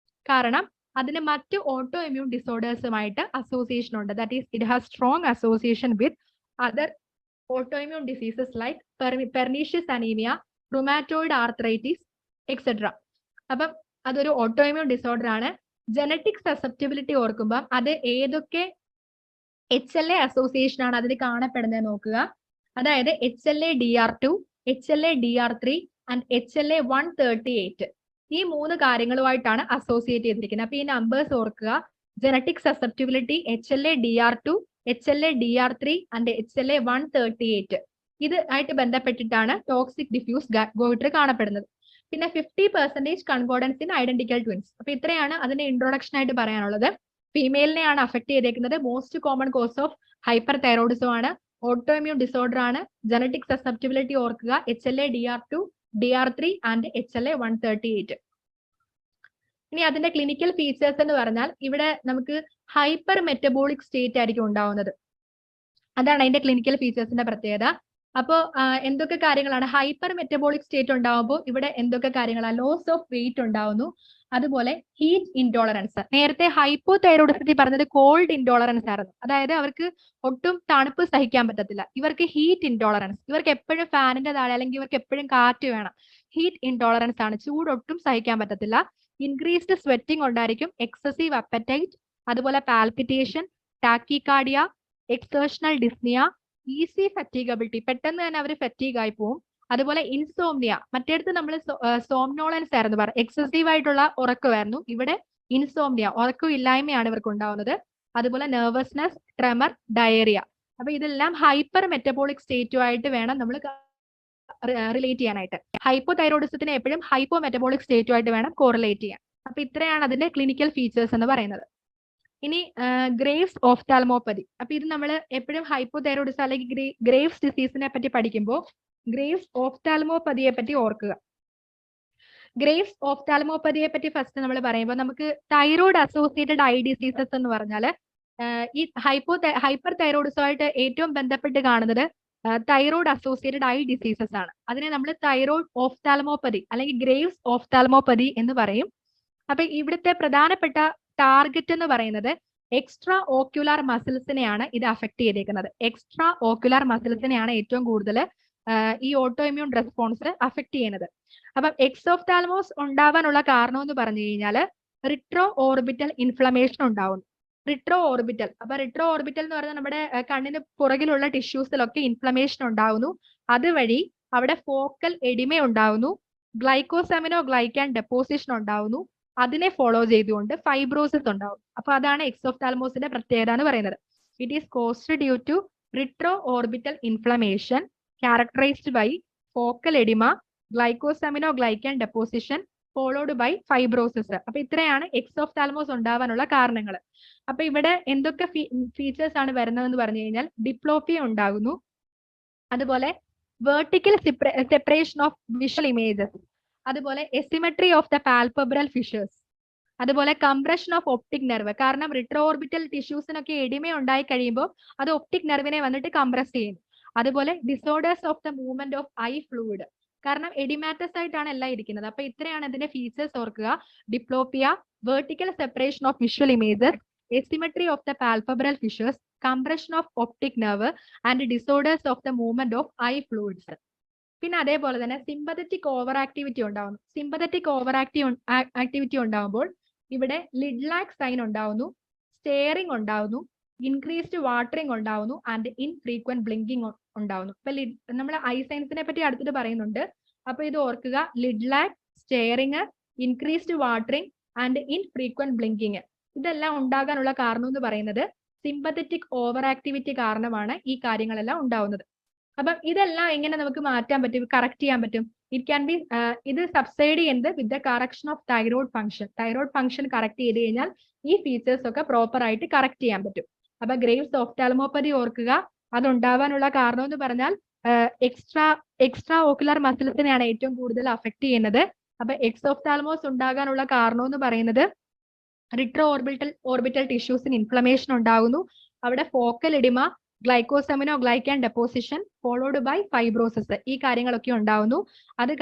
S1: കാരണം അതിന് മറ്റ് ഓട്ടോ ഇമ്മ്യൂൺ ഡിസോർഡേഴ്സുമായിട്ട് അസോസിയേഷൻ ഉണ്ട്. That is it has strong association with other auto immune diseases like pernicious anaemia, rheumatoid arthritis etcetera. അപ്പം അതൊരു ഓട്ടോ ഇമ്മ്യൂൺ ഡിസോർഡർ ആണ്. ജനറ്റിക് സസെപ്റ്റിബിലിറ്റി ഓർക്കുമ്പോൾ അത് ഏതൊക്കെ HLA അസോസിയേഷൻ ആണ് അതിൽ കാണപ്പെടുന്നത് നോക്കുക. അതായത് HLA-DR2, HLA-DR3 ആൻഡ് HLA-138. ഈ 3 കാര്യങ്ങളുമായിട്ടാണ് അസോസിയേറ്റ് ചെയ്തിരിക്കുന്നത്. അപ്പൊ ഈ നമ്പേഴ്സ് ഓർക്കുക. Genetic susceptibility, HLA-DR2, HLA-DR3 and HLA-138. ഇത് ആയിട്ട് ബന്ധപ്പെട്ടിട്ടാണ് ടോക്സിക് ഡിഫ്യൂസ് ഗോയിറ്റർ കാണപ്പെടുന്നത്. പിന്നെ 50% കൺകോർഡൻസ് ഇൻ ഐഡന്റിക്കൽ ട്വിൻസ്. അപ്പൊ ഇത്രയാണ് അതിന്റെ ഇൻട്രൊഡക്ഷൻ ആയിട്ട് പറയാനുള്ളത്. ഫീമെയിലിനെയാണ് അഫക്ട് ചെയ്തേക്കുന്നത്. Most common cause of hyper thyroidism ആണ്, ഓട്ടോ ഇമ്മ്യൂൺ ഡിസോർഡർ ആണ്. ജനറ്റിക് സസെപ്റ്റിബിലിറ്റി ഓർക്കുക, HLA-DR2, DR3 ആൻഡ് HLA-138. ഇനി അതിന്റെ ക്ലിനിക്കൽ ഫീച്ചേഴ്സ് എന്ന് പറഞ്ഞാൽ ഇവിടെ നമുക്ക് ഹൈപ്പർ മെറ്റബോളിക് സ്റ്റേറ്റ് ആയിരിക്കും ഉണ്ടാവുന്നത്. അതാണ് അതിന്റെ ക്ലിനിക്കൽ ഫീച്ചേഴ്സിന്റെ പ്രത്യേകത. അപ്പോൾ എന്തൊക്കെ കാര്യങ്ങളാണ് ഹൈപ്പർ മെറ്റബോളിക് സ്റ്റേറ്റ് ഉണ്ടാവുമ്പോൾ ഇവിടെ എന്തൊക്കെ കാര്യങ്ങളാണ്? ലോസ് ഓഫ് വെയിറ്റ് ഉണ്ടാവുന്നു, അതുപോലെ ഹീറ്റ് ഇൻടോളറൻസ്. നേരത്തെ ഹൈപ്പോ തൈറോയിഡിസത്തിൽ പറഞ്ഞത് കോൾഡ് ഇൻടോളറൻസ് ആയിരുന്നു. അതായത് അവർക്ക് ഒട്ടും തണുപ്പ് സഹിക്കാൻ പറ്റത്തില്ല. ഇവർക്ക് ഹീറ്റ് ഇൻടോളറൻസ്, ഇവർക്ക് എപ്പോഴും ഫാനിന്റെ താഴെ അല്ലെങ്കിൽ ഇവർക്ക് എപ്പോഴും കാറ്റ് വേണം. ഹീറ്റ് ഇൻടോളറൻസ് ആണ്, ചൂട് ഒട്ടും സഹിക്കാൻ പറ്റത്തില്ല. ഇൻക്രീസ്ഡ് സ്വെറ്റിംഗ് ഉണ്ടായിരിക്കും, എക്സസീവ് അപ്പറ്റൈറ്റ്, അതുപോലെ പാൽപിറ്റേഷൻ, ടാക്കികാർഡിയ, എക്സേഷണൽ ഡിസ്നിയ, ഈസി ഫറ്റീഗബിലിറ്റി, പെട്ടെന്ന് തന്നെ അവർ ഫറ്റീഗ് ആയി പോവും. അതുപോലെ ഇൻസോംനിയ, മറ്റേടത്ത് നമ്മൾ സോംനോളൻസ് ആയിരുന്നു പറയുക, എക്സസീവ് ആയിട്ടുള്ള ഉറക്കമായിരുന്നു. ഇവിടെ ഇൻസോംനിയ, ഉറക്കം ഇല്ലായ്മയാണ് ഇവർക്ക് ഉണ്ടാവുന്നത്. അതുപോലെ നെർവസ്നെസ്, ട്രെമർ, ഡയറിയ. അപ്പൊ ഇതെല്ലാം ഹൈപ്പർ മെറ്റബോളിക് സ്റ്റേറ്റുമായിട്ട് വേണം നമ്മൾ റിലേറ്റ് ചെയ്യാനായിട്ട്. ഹൈപ്പോ തൈറോയിഡിസത്തിന് എപ്പോഴും ഹൈപ്പോ മെറ്റബോളിക് സ്റ്റേറ്റുമായിട്ട് വേണം കോറിലേറ്റ് ചെയ്യാൻ. അപ്പൊ ഇത്രയാണ് അതിന്റെ ക്ലിനിക്കൽ ഫീച്ചേഴ്സ് എന്ന് പറയുന്നത്. ഇനി ഗ്രേവ്സ് ഓഫ്താൽമോപ്പതി. അപ്പൊ ഇത് നമ്മൾ എപ്പോഴും ഹൈപ്പോ തൈറോയിഡിസം അല്ലെങ്കിൽ ഗ്രേവ്സ് ഡിസീസിനെ പറ്റി പഠിക്കുമ്പോൾ ഗ്രേവ്സ് ഓഫ്താൽമോപ്പതിയെ പറ്റി ഓർക്കുക. ഗ്രേവ്സ് ഓഫ്താൽമോപ്പതിയെ പറ്റി ഫസ്റ്റ് നമ്മൾ പറയുമ്പോൾ നമുക്ക് തൈറോയ്ഡ് അസോസിയേറ്റഡ് ഐ ഡിസീസസ് എന്ന് പറഞ്ഞാൽ ഈ ഹൈപ്പർ തൈറോയിഡിസമായിട്ട് ഏറ്റവും ബന്ധപ്പെട്ട് കാണുന്നത് തൈറോയ്ഡ് അസോസിയേറ്റഡ് ഐ ഡിസീസസ് ആണ്. അതിനെ നമ്മൾ തൈറോയ്ഡ് ഓഫ്താൽമോപ്പതി അല്ലെങ്കിൽ ഗ്രേവ്സ് ഓഫ്താൽമോപ്പതി എന്ന് പറയും. അപ്പൊ ഇവിടുത്തെ പ്രധാനപ്പെട്ട ടാർഗറ്റ് എന്ന് പറയുന്നത് എക്സ്ട്രാ ഓക്യുലാർ മസിൽസിനെയാണ് ഇത് അഫക്ട് ചെയ്തേക്കുന്നത്. എക്സ്ട്രാ ഓക്യുലാർ മസിൽസിനെയാണ് ഏറ്റവും കൂടുതൽ ഈ ഓട്ടോ ഇമ്മ്യൂൺ റെസ്പോൺസ് അഫക്ട് ചെയ്യുന്നത്. അപ്പം എക്സോഫ്താൽമോസ് ഉണ്ടാവാനുള്ള കാരണം എന്ന് പറഞ്ഞു കഴിഞ്ഞാൽ റിട്രോ ഓർബിറ്റൽ ഇൻഫ്ലമേഷൻ ഉണ്ടാവുന്നു. റിട്രോ ഓർബിറ്റൽ, അപ്പൊ റിട്രോ ഓർബിറ്റൽ എന്ന് പറഞ്ഞാൽ നമ്മുടെ കണ്ണിന് പുറകിലുള്ള ടിഷ്യൂസിലൊക്കെ ഇൻഫ്ലമേഷൻ ഉണ്ടാവുന്നു. അതുവഴി അവിടെ ഫോക്കൽ എഡിമ ഉണ്ടാവുന്നു, ഗ്ലൈക്കോസെമിനോ ഗ്ലൈക്കാൻ ഡെപ്പോസിഷൻ ഉണ്ടാവുന്നു. അതിനെ ഫോളോ ചെയ്തുകൊണ്ട് ഫൈബ്രോസിസ് ഉണ്ടാവും. അപ്പൊ അതാണ് എക്സോഫ്താൽമോസിന്റെ പ്രത്യേകത എന്ന് പറയുന്നത്. It is caused due to retro orbital inflammation characterized by focal edema, glycosaminoglycan deposition followed by fibrosis. അപ്പൊ ഇത്രയാണ് എക്സോഫ്താൽമോസ് ഉണ്ടാവാനുള്ള കാരണങ്ങൾ. അപ്പൊ ഇവിടെ എന്തൊക്കെ ഫീച്ചേഴ്സ് ആണ് വരുന്നതെന്ന് പറഞ്ഞു കഴിഞ്ഞാൽ ഡിപ്ലോപ്പിയ ഉണ്ടാകുന്നു, അതുപോലെ vertical separation of visual images, അതുപോലെ asymmetry of the palpebral fissures, അതുപോലെ കംപ്രഷൻ ഓഫ് ഒപ്റ്റിക് നെർവ്. കാരണം റിട്രോ ഓർബിറ്റൽ ടിഷ്യൂസിനൊക്കെ എഡിമ ഉണ്ടായി കഴിയുമ്പോൾ അത് ഒപ്റ്റിക് നെർവിനെ വന്നിട്ട് കംപ്രസ് ചെയ്യുന്നു. അതുപോലെ disorders of the movement of eye fluid, കാരണം എഡിമാറ്റസ് ആയിട്ടാണ് എല്ലാം ഇരിക്കുന്നത്. അപ്പൊ ഇത്രയാണ് ഇതിന്റെ ഫീച്ചേഴ്സ് ഓർക്കുക. Diplopia, vertical separation of visual images, asymmetry of the palpebral fissures, compression of optic nerve and disorders of the movement of eye fluids. പിന്നെ അതേപോലെ തന്നെ സിമ്പതറ്റിക് ഓവർ ആക്ടിവിറ്റി ഉണ്ടാവുന്നു. സിമ്പതറ്റിക് ഓവർ ആക്ടിവിറ്റി ഉണ്ടാകുമ്പോൾ ഇവിടെ ലിഡ്ലാക് സൈൻ ഉണ്ടാവുന്നു, steering ഉണ്ടാവുന്നു, increased watering ഉണ്ടാവുന്നു and infrequent blinking ഉണ്ടാവുന്നു. അപ്പൊ നമ്മൾ ഐ സൈൻസിനെ പറ്റി അടുത്തിട്ട് പറയുന്നുണ്ട്. അപ്പൊ ഇത് ഓർക്കുക, lid lag, staring, increased watering and infrequent blinking. ഇതെല്ലാം ഉണ്ടാകാനുള്ള കാരണം എന്ന് പറയുന്നത് സിമ്പതറ്റിക് ഓവർ ആക്ടിവിറ്റി കാരണമാണ് ഈ കാര്യങ്ങളെല്ലാം ഉണ്ടാവുന്നത്. അപ്പം ഇതെല്ലാം എങ്ങനെ നമുക്ക് മാറ്റാൻ പറ്റും, കറക്റ്റ് ചെയ്യാൻ പറ്റും? ഇറ്റ് ക്യാൻ ബി ഇത് സബ്സൈഡ് ചെയ്യുന്നത് with the correction of thyroid function correct ചെയ്ത് കഴിഞ്ഞാൽ ഈ ഫീച്ചേഴ്സ് ഒക്കെ പ്രോപ്പർ ആയിട്ട് കറക്റ്റ് ചെയ്യാൻ പറ്റും. അപ്പൊ ഗ്രേവ്സ് ഓഫ്താൽമോപ്പതി ഓർക്കുക, അതുണ്ടാവാനുള്ള കാരണം എന്ന് പറഞ്ഞാൽ എക്സ്ട്രാ ഓക്കുലർ മസിൽസിനെയാണ് ഏറ്റവും കൂടുതൽ അഫക്ട് ചെയ്യുന്നത്. അപ്പൊ എക്സോഫ്താൽമോസ് ഉണ്ടാകാനുള്ള കാരണം എന്ന് പറയുന്നത് റിട്രോ ഓർബിറ്റൽ ടിഷ്യൂസിന് ഇൻഫ്ലമേഷൻ ഉണ്ടാകുന്നു. അവിടെ focal oedema, glycosaminoglycan deposition followed by fibrosis, ഈ കാര്യങ്ങളൊക്കെ ഉണ്ടാവുന്നു. അത്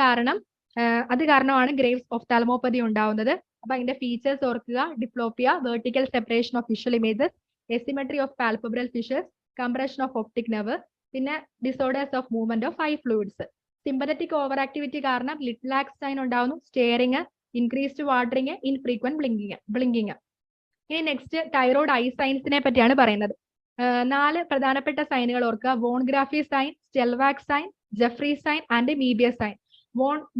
S1: കാരണമാണ് ഗ്രേവ്സ് ഓഫ്താൽമോപ്പതി ഉണ്ടാവുന്നത്. അപ്പൊ അതിന്റെ ഫീച്ചേഴ്സ് ഓർക്കുക: diplopia, vertical separation of visual images, asymmetry of palpebral fissures, compression of optic nerve, പിന്നെ disorders of movement of eye fluids. Sympathetic over activity കാരണം ലിറ്റ് ലാക്സ് സൈൻ ഉണ്ടാവുന്നു, staring, increased watering, infrequent blinking. ഇനി next thyroid eye സൈൻസിനെ പറ്റിയാണ് പറയുന്നത്. 4 പ്രധാനപ്പെട്ട സൈനുകൾ ഓർക്കുക: von Graefe sign, Stellwag sign, Joffroy sign and Möbius sign.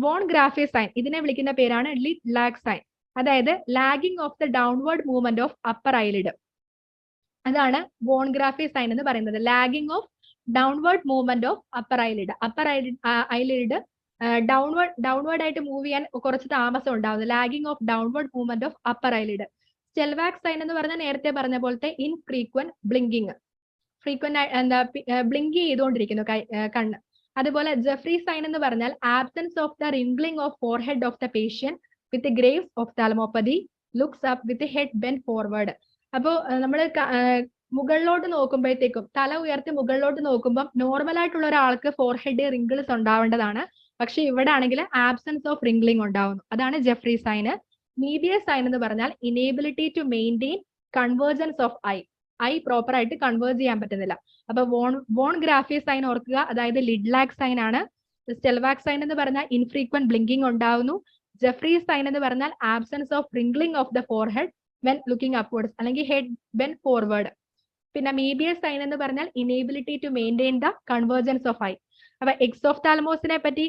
S1: Von Graefe sign ഇതിനെ വിളിക്കുന്ന പേരാണ് ലിറ്റ് ലാഗ് സൈൻ, അതായത് lagging of the downward movement of upper eyelid. അതാണ് വോൺ ഗ്രാഫി സൈൻ എന്ന് പറയുന്നത്. Lagging of downward movement of upper eyelid downward ആയിട്ട് move ചെയ്യാൻ കുറച്ച് താമസം ഉണ്ടാവുന്നത്. Lagging of downward movement of upper eyelid. Stellwag sign എന്ന് പറഞ്ഞാൽ നേരത്തെ പറഞ്ഞ പോലത്തെ ഇൻഫ്രീക്വന്റ് ബ്ലിങ്കിങ്, ബ്ലിങ്ക് ചെയ്തുകൊണ്ടിരിക്കുന്നു കണ്ണ്. അതുപോലെ ജെഫ്രി സൈൻ എന്ന് പറഞ്ഞാൽ absence of the wrinkling of forehead of the patient with Graves' ophthalmopathy, looks up with head bend forward. അപ്പോ നമ്മൾ മുകളിലോട്ട് നോക്കുമ്പോഴത്തേക്കും, തല ഉയർത്തി മുകളിലോട്ട് നോക്കുമ്പോൾ നോർമൽ ആയിട്ടുള്ള ഒരാൾക്ക് ഫോർഹെഡ് റിംഗിൾസ് ഉണ്ടാവേണ്ടതാണ്. പക്ഷെ ഇവിടെ ആണെങ്കിൽ ആബ്സെൻസ് ഓഫ് റിംഗ്ലിംഗ് ഉണ്ടാവുന്നു. അതാണ് ജെഫ്രി സൈന്. മീബിയസ് സൈൻ എന്ന് പറഞ്ഞാൽ inability to maintain convergence of eye proper ആയിട്ട് കൺവേർജ് ചെയ്യാൻ പറ്റുന്നില്ല. അപ്പൊ വോൺ ഗ്രാഫി സൈൻ ഓർക്കുക, അതായത് ലിഡ് ലാഗ് സൈൻ ആണ്. സ്റ്റെൽവാക് സൈൻ എന്ന് പറഞ്ഞാൽ ഇൻഫ്രീക്വന്റ് ബ്ലിങ്കിങ് ഉണ്ടാവുന്നു. ജെഫ്രി സൈൻ എന്ന് പറഞ്ഞാൽ absence of wrinkling of the forehead when looking upwards, അല്ലെങ്കിൽ ഹെഡ് ബെൻഡ് ഫോർവേഡ്. പിന്നെ മീബിയസ് സൈൻ എന്ന് പറഞ്ഞാൽ inability to maintain the convergence of eye. അപ്പൊ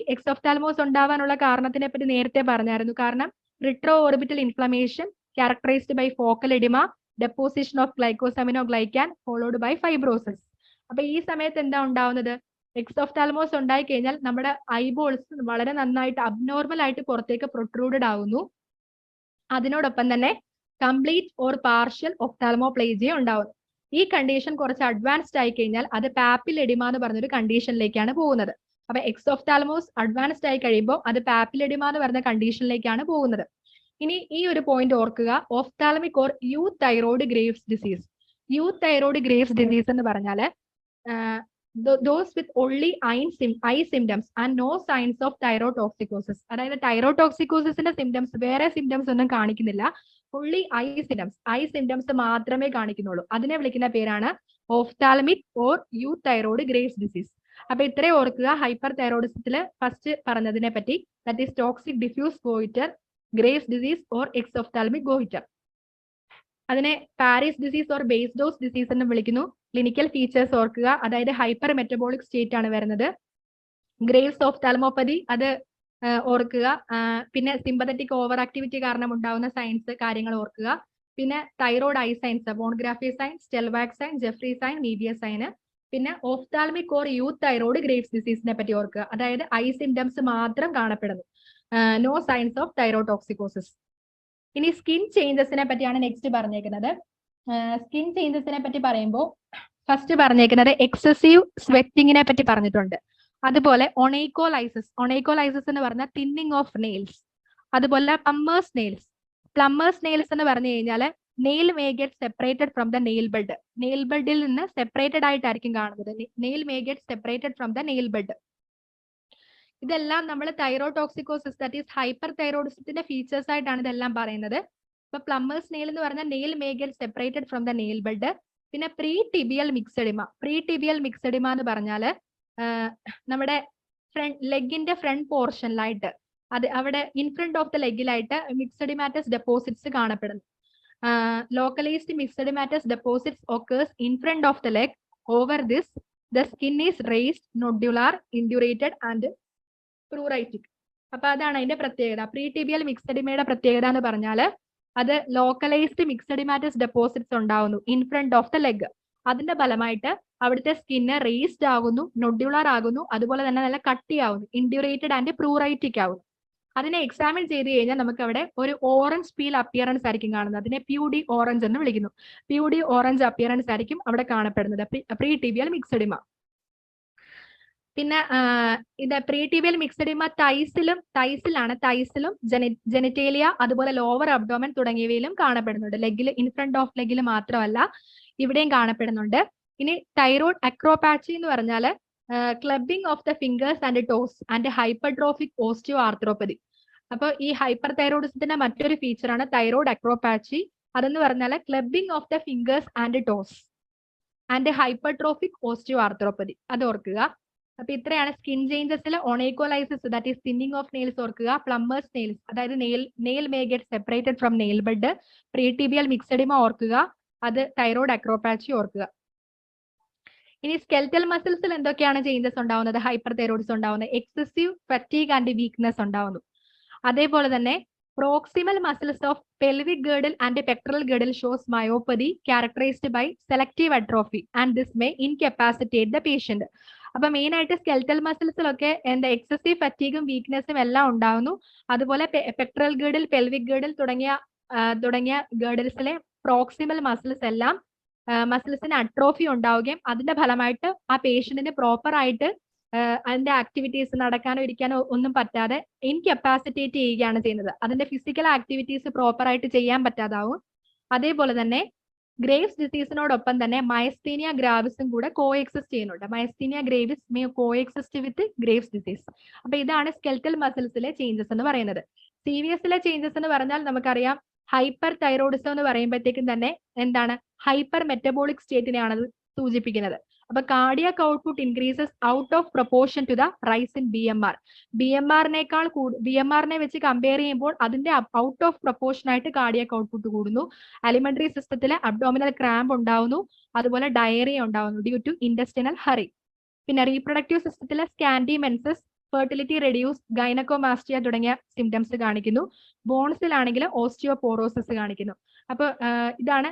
S1: എക്സോഫ്താൽമോസ് ഉണ്ടാവാനുള്ള കാരണത്തിനെ പറ്റി നേരത്തെ പറഞ്ഞായിരുന്നു. കാരണം retro orbital inflammation characterised by focal oedema, deposition of glycosaminoglycan followed by fibrosis. അപ്പൊ ഈ സമയത്ത് എന്താ ഉണ്ടാവുന്നത്? എക്സോഫ്താൽമോസ് ഉണ്ടായി കഴിഞ്ഞാൽ നമ്മുടെ ഐബോൾസ് വളരെ നന്നായിട്ട് അബ്നോർമൽ ആയിട്ട് പുറത്തേക്ക് പ്രൊട്രൂഡഡ് ആവുന്നു. അതിനോടൊപ്പം തന്നെ കംപ്ലീറ്റ് ഓർ പാർഷ്യൽ ഒഫ്താൽമോപ്ലേജിയ ഉണ്ടാവുന്നു. ഈ കണ്ടീഷൻ കുറച്ച് അഡ്വാൻസ്ഡ് ആയി കഴിഞ്ഞാൽ അത് പാപ്പിൽ എഡിമ എന്ന് പറഞ്ഞൊരു കണ്ടീഷനിലേക്കാണ് പോകുന്നത്. അപ്പൊ എക്സോഫ്താൽമോസ് അഡ്വാൻസ്ഡ് ആയി കഴിയുമ്പോൾ അത് പാപ്പിൽ എഡിമ എന്ന് പറഞ്ഞ കണ്ടീഷനിലേക്കാണ് പോകുന്നത്. ഇനി ഈ ഒരു പോയിന്റ് ഓർക്കുക: ophthalmic or euthyroid Graves' disease. Youth thyroid Graves' disease എന്ന് പറഞ്ഞാല് those with only eye symptoms and no signs of thyrotoxicosis. അതായത് തൈറോടോക്സിക്കോസിന്റെ സിംറ്റംസ്, വേറെ സിംറ്റംസ് ഒന്നും കാണിക്കുന്നില്ല. only eye symptoms മാത്രമേ കാണിക്കുന്നുള്ളൂ. അതിനെ വിളിക്കുന്ന പേരാണ് ophthalmic or euthyroid Graves' disease. അപ്പൊ ഇത്രയും ഓർക്കുക ഹൈപ്പർ തൈറോയിഡിസത്തില് ഫസ്റ്റ് പറഞ്ഞതിനെ പറ്റി. That is toxic diffuse goitre, Graves' disease or exophthalmic goitre. അതിനെ Parry's disease or Basedow's disease എന്ന് വിളിക്കുന്നു. ക്ലിനിക്കൽ ഫീച്ചേഴ്സ് ഓർക്കുക, അതായത് ഹൈപ്പർ മെറ്റബോളിക് സ്റ്റേറ്റ് ആണ് വരുന്നത്. ഗ്രേവ്സ് ഓഫ്താൽമോപ്പതി അത് ഓർക്കുക. പിന്നെ സിമ്പതറ്റിക് ഓവർ ആക്ടിവിറ്റി കാരണം ഉണ്ടാവുന്ന സൈൻസ് കാര്യങ്ങൾ ഓർക്കുക. പിന്നെ thyroid eye signs, von Graefe sign, Stellwag sign, Joffroy sign, Möbius sign. പിന്നെ ophthalmic or euthyroid Graves' ഡിസീസിനെ പറ്റി ഓർക്കുക, അതായത് ഐ സിംറ്റംസ് മാത്രം കാണപ്പെടുന്നു, നോ സൈൻസ് ഓഫ് തൈറോടോക്സിക്കോസിസ്. ഇനി സ്കിൻ ചേഞ്ചസിനെ പറ്റിയാണ് നെക്സ്റ്റ് പറഞ്ഞേക്കുന്നത്. സ്കിൻ ചേഞ്ചസിനെ പറ്റി പറയുമ്പോൾ ഫസ്റ്റ് പറഞ്ഞേക്കുന്നത് എക്സസീവ് സ്വെറ്റിങ്ങിനെ പറ്റി പറഞ്ഞിട്ടുണ്ട്. അതുപോലെ ഒണൈക്കോലൈസിസ് എന്ന് പറഞ്ഞാൽ തിന്നിങ് ഓഫ് നെയിൽസ്. അതുപോലെ പ്ലമ്മേഴ്സ് നെയിൽസ് എന്ന് പറഞ്ഞു കഴിഞ്ഞാൽ nail may get separated from the nail bed. Nail ബെഡിൽ നിന്ന് സെപ്പറേറ്റഡ് ആയിട്ടായിരിക്കും കാണുന്നത്. Nail may get separated from the nail bed. ഇതെല്ലാം നമ്മൾ തൈറോടോക്സിക്കോസിസ്, ദാറ്റ് ഈസ് ഹൈപ്പർ തൈറോയിഡിസത്തിന്റെ ഫീച്ചേഴ്സ് ആയിട്ടാണ് ഇതെല്ലാം പറയുന്നത്. ഇപ്പൊ പ്ലമ്മേഴ്സ് നെയിൽ എന്ന് പറഞ്ഞാൽ nail may get separated from the nail bed. പിന്നെ പ്രീ ടിബിയൽ മിക്സഡിമ എന്ന് പറഞ്ഞാല് നമ്മുടെ ലെഗിന്റെ ഫ്രണ്ട് പോർഷനിലായിട്ട് അവിടെ ഇൻഫ്രണ്ട് ഓഫ് ദ ലെഗിലായിട്ട് മിക്സഡിമാറ്റസ് ഡെപ്പോസിറ്റ്സ് കാണപ്പെടുന്നു. Localised myxoedematous deposits occurs in front of the leg. Over this, the skin is raised, nodular, indurated and pruritic. അപ്പൊ അതാണ് അതിന്റെ പ്രത്യേകത. പ്രീടിബിയൽ മിക്സഡിമയുടെ പ്രത്യേകത എന്ന് പറഞ്ഞാല് അത് ലോക്കലൈസ്ഡ് മിക്സഡിമാറ്റസ് ഡെപ്പോസിറ്റ്സ് ഉണ്ടാവുന്നു in front of the leg. അതിന്റെ ഫലമായിട്ട് അവിടുത്തെ സ്കിന്ന് റേസ്ഡ് ആകുന്നു, നൊഡ്യൂളർ ആകുന്നു, അതുപോലെ തന്നെ നല്ല കട്ടിയാവുന്നു, ഇൻഡ്യൂറേറ്റഡ് ആൻഡ് പ്രൂറൈറ്റിക് ആവുന്നു. അതിനെ എക്സാമിൻ ചെയ്ത് കഴിഞ്ഞാൽ നമുക്ക് അവിടെ ഒരു ഓറഞ്ച് പീൽ അപ്പിയറൻസ് ആയിരിക്കും കാണുന്നത്. അതിനെ പ്യൂഡി ഓറഞ്ച് എന്ന് വിളിക്കുന്നു. പ്യൂഡി ഓറഞ്ച് അപ്പിയറൻസ് ആയിരിക്കും അവിടെ കാണപ്പെടുന്നത് പ്രീടിബിയൽ മിക്സഡിമ. പിന്നെ ഇത് പ്രീടിബിയൽ മിക്സഡിമ തൈസിലും ജെനിറ്റേലിയ അതുപോലെ ലോവർ അബ്ഡോമൻ തുടങ്ങിയവയിലും കാണപ്പെടുന്നുണ്ട്. ലെഗിൽ, ഇൻ ഫ്രണ്ട് ഓഫ് ലെഗിൽ മാത്രമല്ല ഇവിടെയും കാണപ്പെടുന്നുണ്ട്. ഇനി തൈറോയ്ഡ് അക്രോപാച്ചി എന്ന് പറഞ്ഞാൽ clubbing of the fingers and toes and hypertrophic osteo arthropathy. അപ്പോൾ ഈ ഹൈപ്പർ തൈറോയിഡിസത്തിന്റെ മറ്റൊരു ഫീച്ചറാണ് തൈറോയ്ഡ് അക്രോപാച്ചി. അതെന്ന് പറഞ്ഞാൽ clubbing of the fingers and toes and hypertrophic osteo arthropathy. അത് ഓർക്കുക. അപ്പൊ ഇത്രയാണ് സ്കിൻ ചേഞ്ചസിൽ onycholysis, that is thinning of nails ഓർക്കുക. പ്ലംബേഴ്സ് നെയിൽസ്, അതായത് nail may get separated from nail bed. Pretibial myxoedema ഓർക്കുക, അത് തൈറോയ്ഡ് അക്രോപാച്ചി ഓർക്കുക. ഇനി സ്കെൽറ്റൽ മസിൽസിൽ എന്തൊക്കെയാണ് ചേഞ്ചസ് ഉണ്ടാവുന്നത്? ഹൈപ്പർ തൈറോയിഡിസം ഉണ്ടാവുന്നത്, എക്സസീവ് ഫറ്റീഗ് ആൻഡ് വീക്ക്നെസ് ഉണ്ടാവുന്നു. അതേപോലെ തന്നെ proximal muscles of pelvic girdle and pectoral girdle shows myopathy characterised by selective atrophy and this may incapacitate the patient. അപ്പൊ മെയിൻ ആയിട്ട് സ്കെൽറ്റൽ മസിൽസിലൊക്കെ എന്താ എക്സസീവ് ഫറ്റീഗും വീക്ക്നെസ്സും എല്ലാം ഉണ്ടാവുന്നു. അതുപോലെ പെക്ടറൽ ഗേർഡിൽ, പെൽവിക് ഗേർഡിൽ തുടങ്ങിയ ഗേർഡിൽസിലെ പ്രോക്സിമൽ മസിൽസ് എല്ലാം മസിൽസിന് അട്രോഫി ഉണ്ടാവുകയും അതിന്റെ ഫലമായിട്ട് ആ പേഷ്യന്റിന് പ്രോപ്പർ ആയിട്ട് അതിന്റെ ആക്ടിവിറ്റീസ് നടക്കാനോ ഇരിക്കാനോ ഒന്നും പറ്റാതെ ഇൻകപ്പാസിറ്റേറ്റ് ചെയ്യുകയാണ് ചെയ്യുന്നത്. അതിന്റെ ഫിസിക്കൽ ആക്ടിവിറ്റീസ് പ്രോപ്പർ ആയിട്ട് ചെയ്യാൻ പറ്റാതാവും. അതേപോലെ തന്നെ ഗ്രേവ്സ് ഡിസീസിനോടൊപ്പം തന്നെ മയസ്തീനിയ ഗ്രാവിസും കൂടെ കോ എക്സിസ്റ്റ് ചെയ്യുന്നുണ്ട്. മയസ്തീനിയ ഗ്രേവിസ് മേ കോ എക്സിസ്റ്റ് വിത്ത് ഗ്രേവ്സ് ഡിസീസ്. അപ്പൊ ഇതാണ് സ്കെൽറ്റൽ മസിൽസിലെ ചേഞ്ചസ് എന്ന് പറയുന്നത്. CVSലെ ചേഞ്ചസ് എന്ന് പറഞ്ഞാൽ നമുക്കറിയാം ഹൈപ്പർ തൈറോയിഡിസം എന്ന് പറയുമ്പോഴത്തേക്കും തന്നെ എന്താണ്, ഹൈപ്പർ മെറ്റബോളിക് സ്റ്റേറ്റിനെയാണ് അത് സൂചിപ്പിക്കുന്നത്. അപ്പൊ cardiac output increases out of proportion to the rise in BMR. BMR-നെ വെച്ച് കമ്പയർ ചെയ്യുമ്പോൾ അതിന്റെ ഔട്ട് ഓഫ് പ്രൊപ്പോർഷൻ ആയിട്ട് കാർഡിയാക് ഔട്ട്പുട്ട് കൂടുന്നു. അലിമെന്ററി സിസ്റ്റത്തിൽ അബ്ഡോമിനൽ ക്രാമ്പ് ഉണ്ടാവുന്നു, അതുപോലെ ഡയറിയ ഉണ്ടാവുന്നു ഡ്യൂ ടു ഇൻഡസ്റ്റിനൽ ഹറി. പിന്നെ റീപ്രൊഡക്റ്റീവ് സിസ്റ്റത്തിൽ scanty menses, fertility reduce, gynaecomastia തുടങ്ങിയ സിംറ്റംസ് കാണിക്കുന്നു. ബോൺസിലാണെങ്കിൽ ഓസ്റ്റിയോപോറോസിസ് കാണിക്കുന്നു. അപ്പൊ ഇതാണ്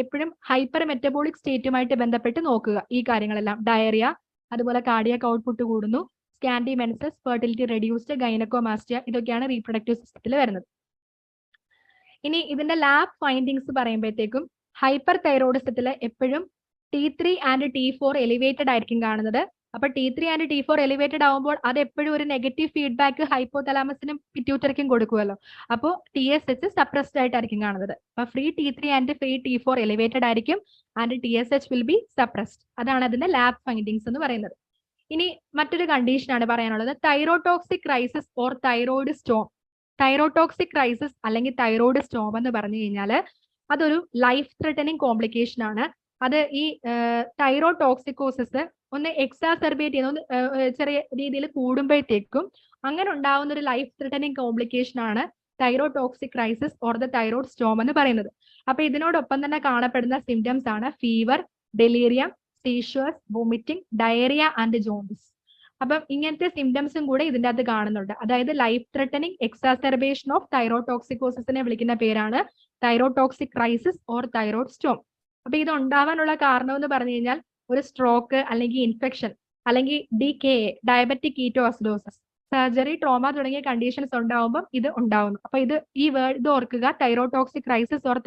S1: എപ്പോഴും ഹൈപ്പർ മെറ്റബോളിക് സ്റ്റേറ്റുമായിട്ട് ബന്ധപ്പെട്ട് നോക്കുക ഈ കാര്യങ്ങളെല്ലാം. ഡയറിയ, അതുപോലെ കാർഡിയാക് ഔട്ട്പുട്ട് കൂടുന്നു, scanty menses, fertility reduced, gynaecomastia, ഇതൊക്കെയാണ് റീപ്രൊഡക്റ്റീവ് സിസ്റ്റത്തിൽ വരുന്നത്. ഇനി ഇതിന്റെ ലാബ് ഫൈൻഡിങ്സ് പറയുമ്പോഴത്തേക്കും ഹൈപ്പർ തൈറോയിഡിസത്തിൽ എപ്പോഴും T3 ആൻഡ് T4 എലിവേറ്റഡ് ആയിരിക്കും കാണുന്നത്. അപ്പൊ T3 ആൻഡ് T4 എലിവേറ്റഡ് ആവുമ്പോൾ അത് എപ്പോഴും ഒരു നെഗറ്റീവ് ഫീഡ്ബാക്ക് ഹൈപ്പോതലാമസിനും പിറ്റ്യൂട്ടറിക്കും കൊടുക്കുമല്ലോ. അപ്പോൾ TSH സപ്രസ്ഡ് ആയിട്ടായിരിക്കും കാണുന്നത്. അപ്പൊ free T3 and free T4 elevated ആയിരിക്കും and TSH will be suppressed. അതാണ് അതിന്റെ ലാബ് ഫൈൻഡിങ്സ് എന്ന് പറയുന്നത്. ഇനി മറ്റൊരു കണ്ടീഷനാണ് പറയാനുള്ളത്, thyrotoxic crisis or thyroid storm. Thyrotoxic crisis അല്ലെങ്കിൽ തൈറോയിഡ് സ്റ്റോം എന്ന് പറഞ്ഞു കഴിഞ്ഞാൽ അതൊരു ലൈഫ് ത്രെട്ടനിങ് കോംപ്ലിക്കേഷൻ ആണ്. അത് ഈ തൈറോടോക്സിക്കോസിസ് ഒന്ന് എക്സാസെർബേറ്റ് ചെയ്യുന്ന ചെറിയ രീതിയിൽ കൂടുമ്പോഴത്തേക്കും അങ്ങനെ ഉണ്ടാവുന്ന ഒരു ലൈഫ് ത്രെട്ടനിങ് കോംപ്ലിക്കേഷൻ ആണ് thyrotoxic crisis or the thyroid storm എന്ന് പറയുന്നത്. അപ്പൊ ഇതിനോടൊപ്പം തന്നെ കാണപ്പെടുന്ന സിംറ്റംസ് ആണ് fever, delirium, seizures, vomiting, diarrhoea and jaundice. അപ്പം ഇങ്ങനത്തെ സിംറ്റംസും കൂടെ ഇതിൻ്റെ അകത്ത് കാണുന്നുണ്ട്. അതായത് ലൈഫ് ത്രെട്ടനിങ് എക്സാസെർബേഷൻ ഓഫ് തൈറോടോക്സിക്കോസിസിനെ വിളിക്കുന്ന പേരാണ് thyrotoxic crisis or thyroid storm. അപ്പൊ ഇത് ഉണ്ടാവാനുള്ള കാരണം എന്ന് പറഞ്ഞു കഴിഞ്ഞാൽ ഒരു സ്ട്രോക്ക് അല്ലെങ്കിൽ ഇൻഫെക്ഷൻ അല്ലെങ്കിൽ DKA, ഡയബറ്റിക് കീറ്റോഅസിഡോസിസ്, സർജറി, ട്രോമ തുടങ്ങിയ കണ്ടീഷൻസ് ഉണ്ടാവുമ്പോൾ ഇത് ഉണ്ടാവുന്നു. അപ്പൊ ഈ വേർഡ് ഓർക്കുക, തൈറോടോക്സിക് ക്രൈസിസ് ഓർ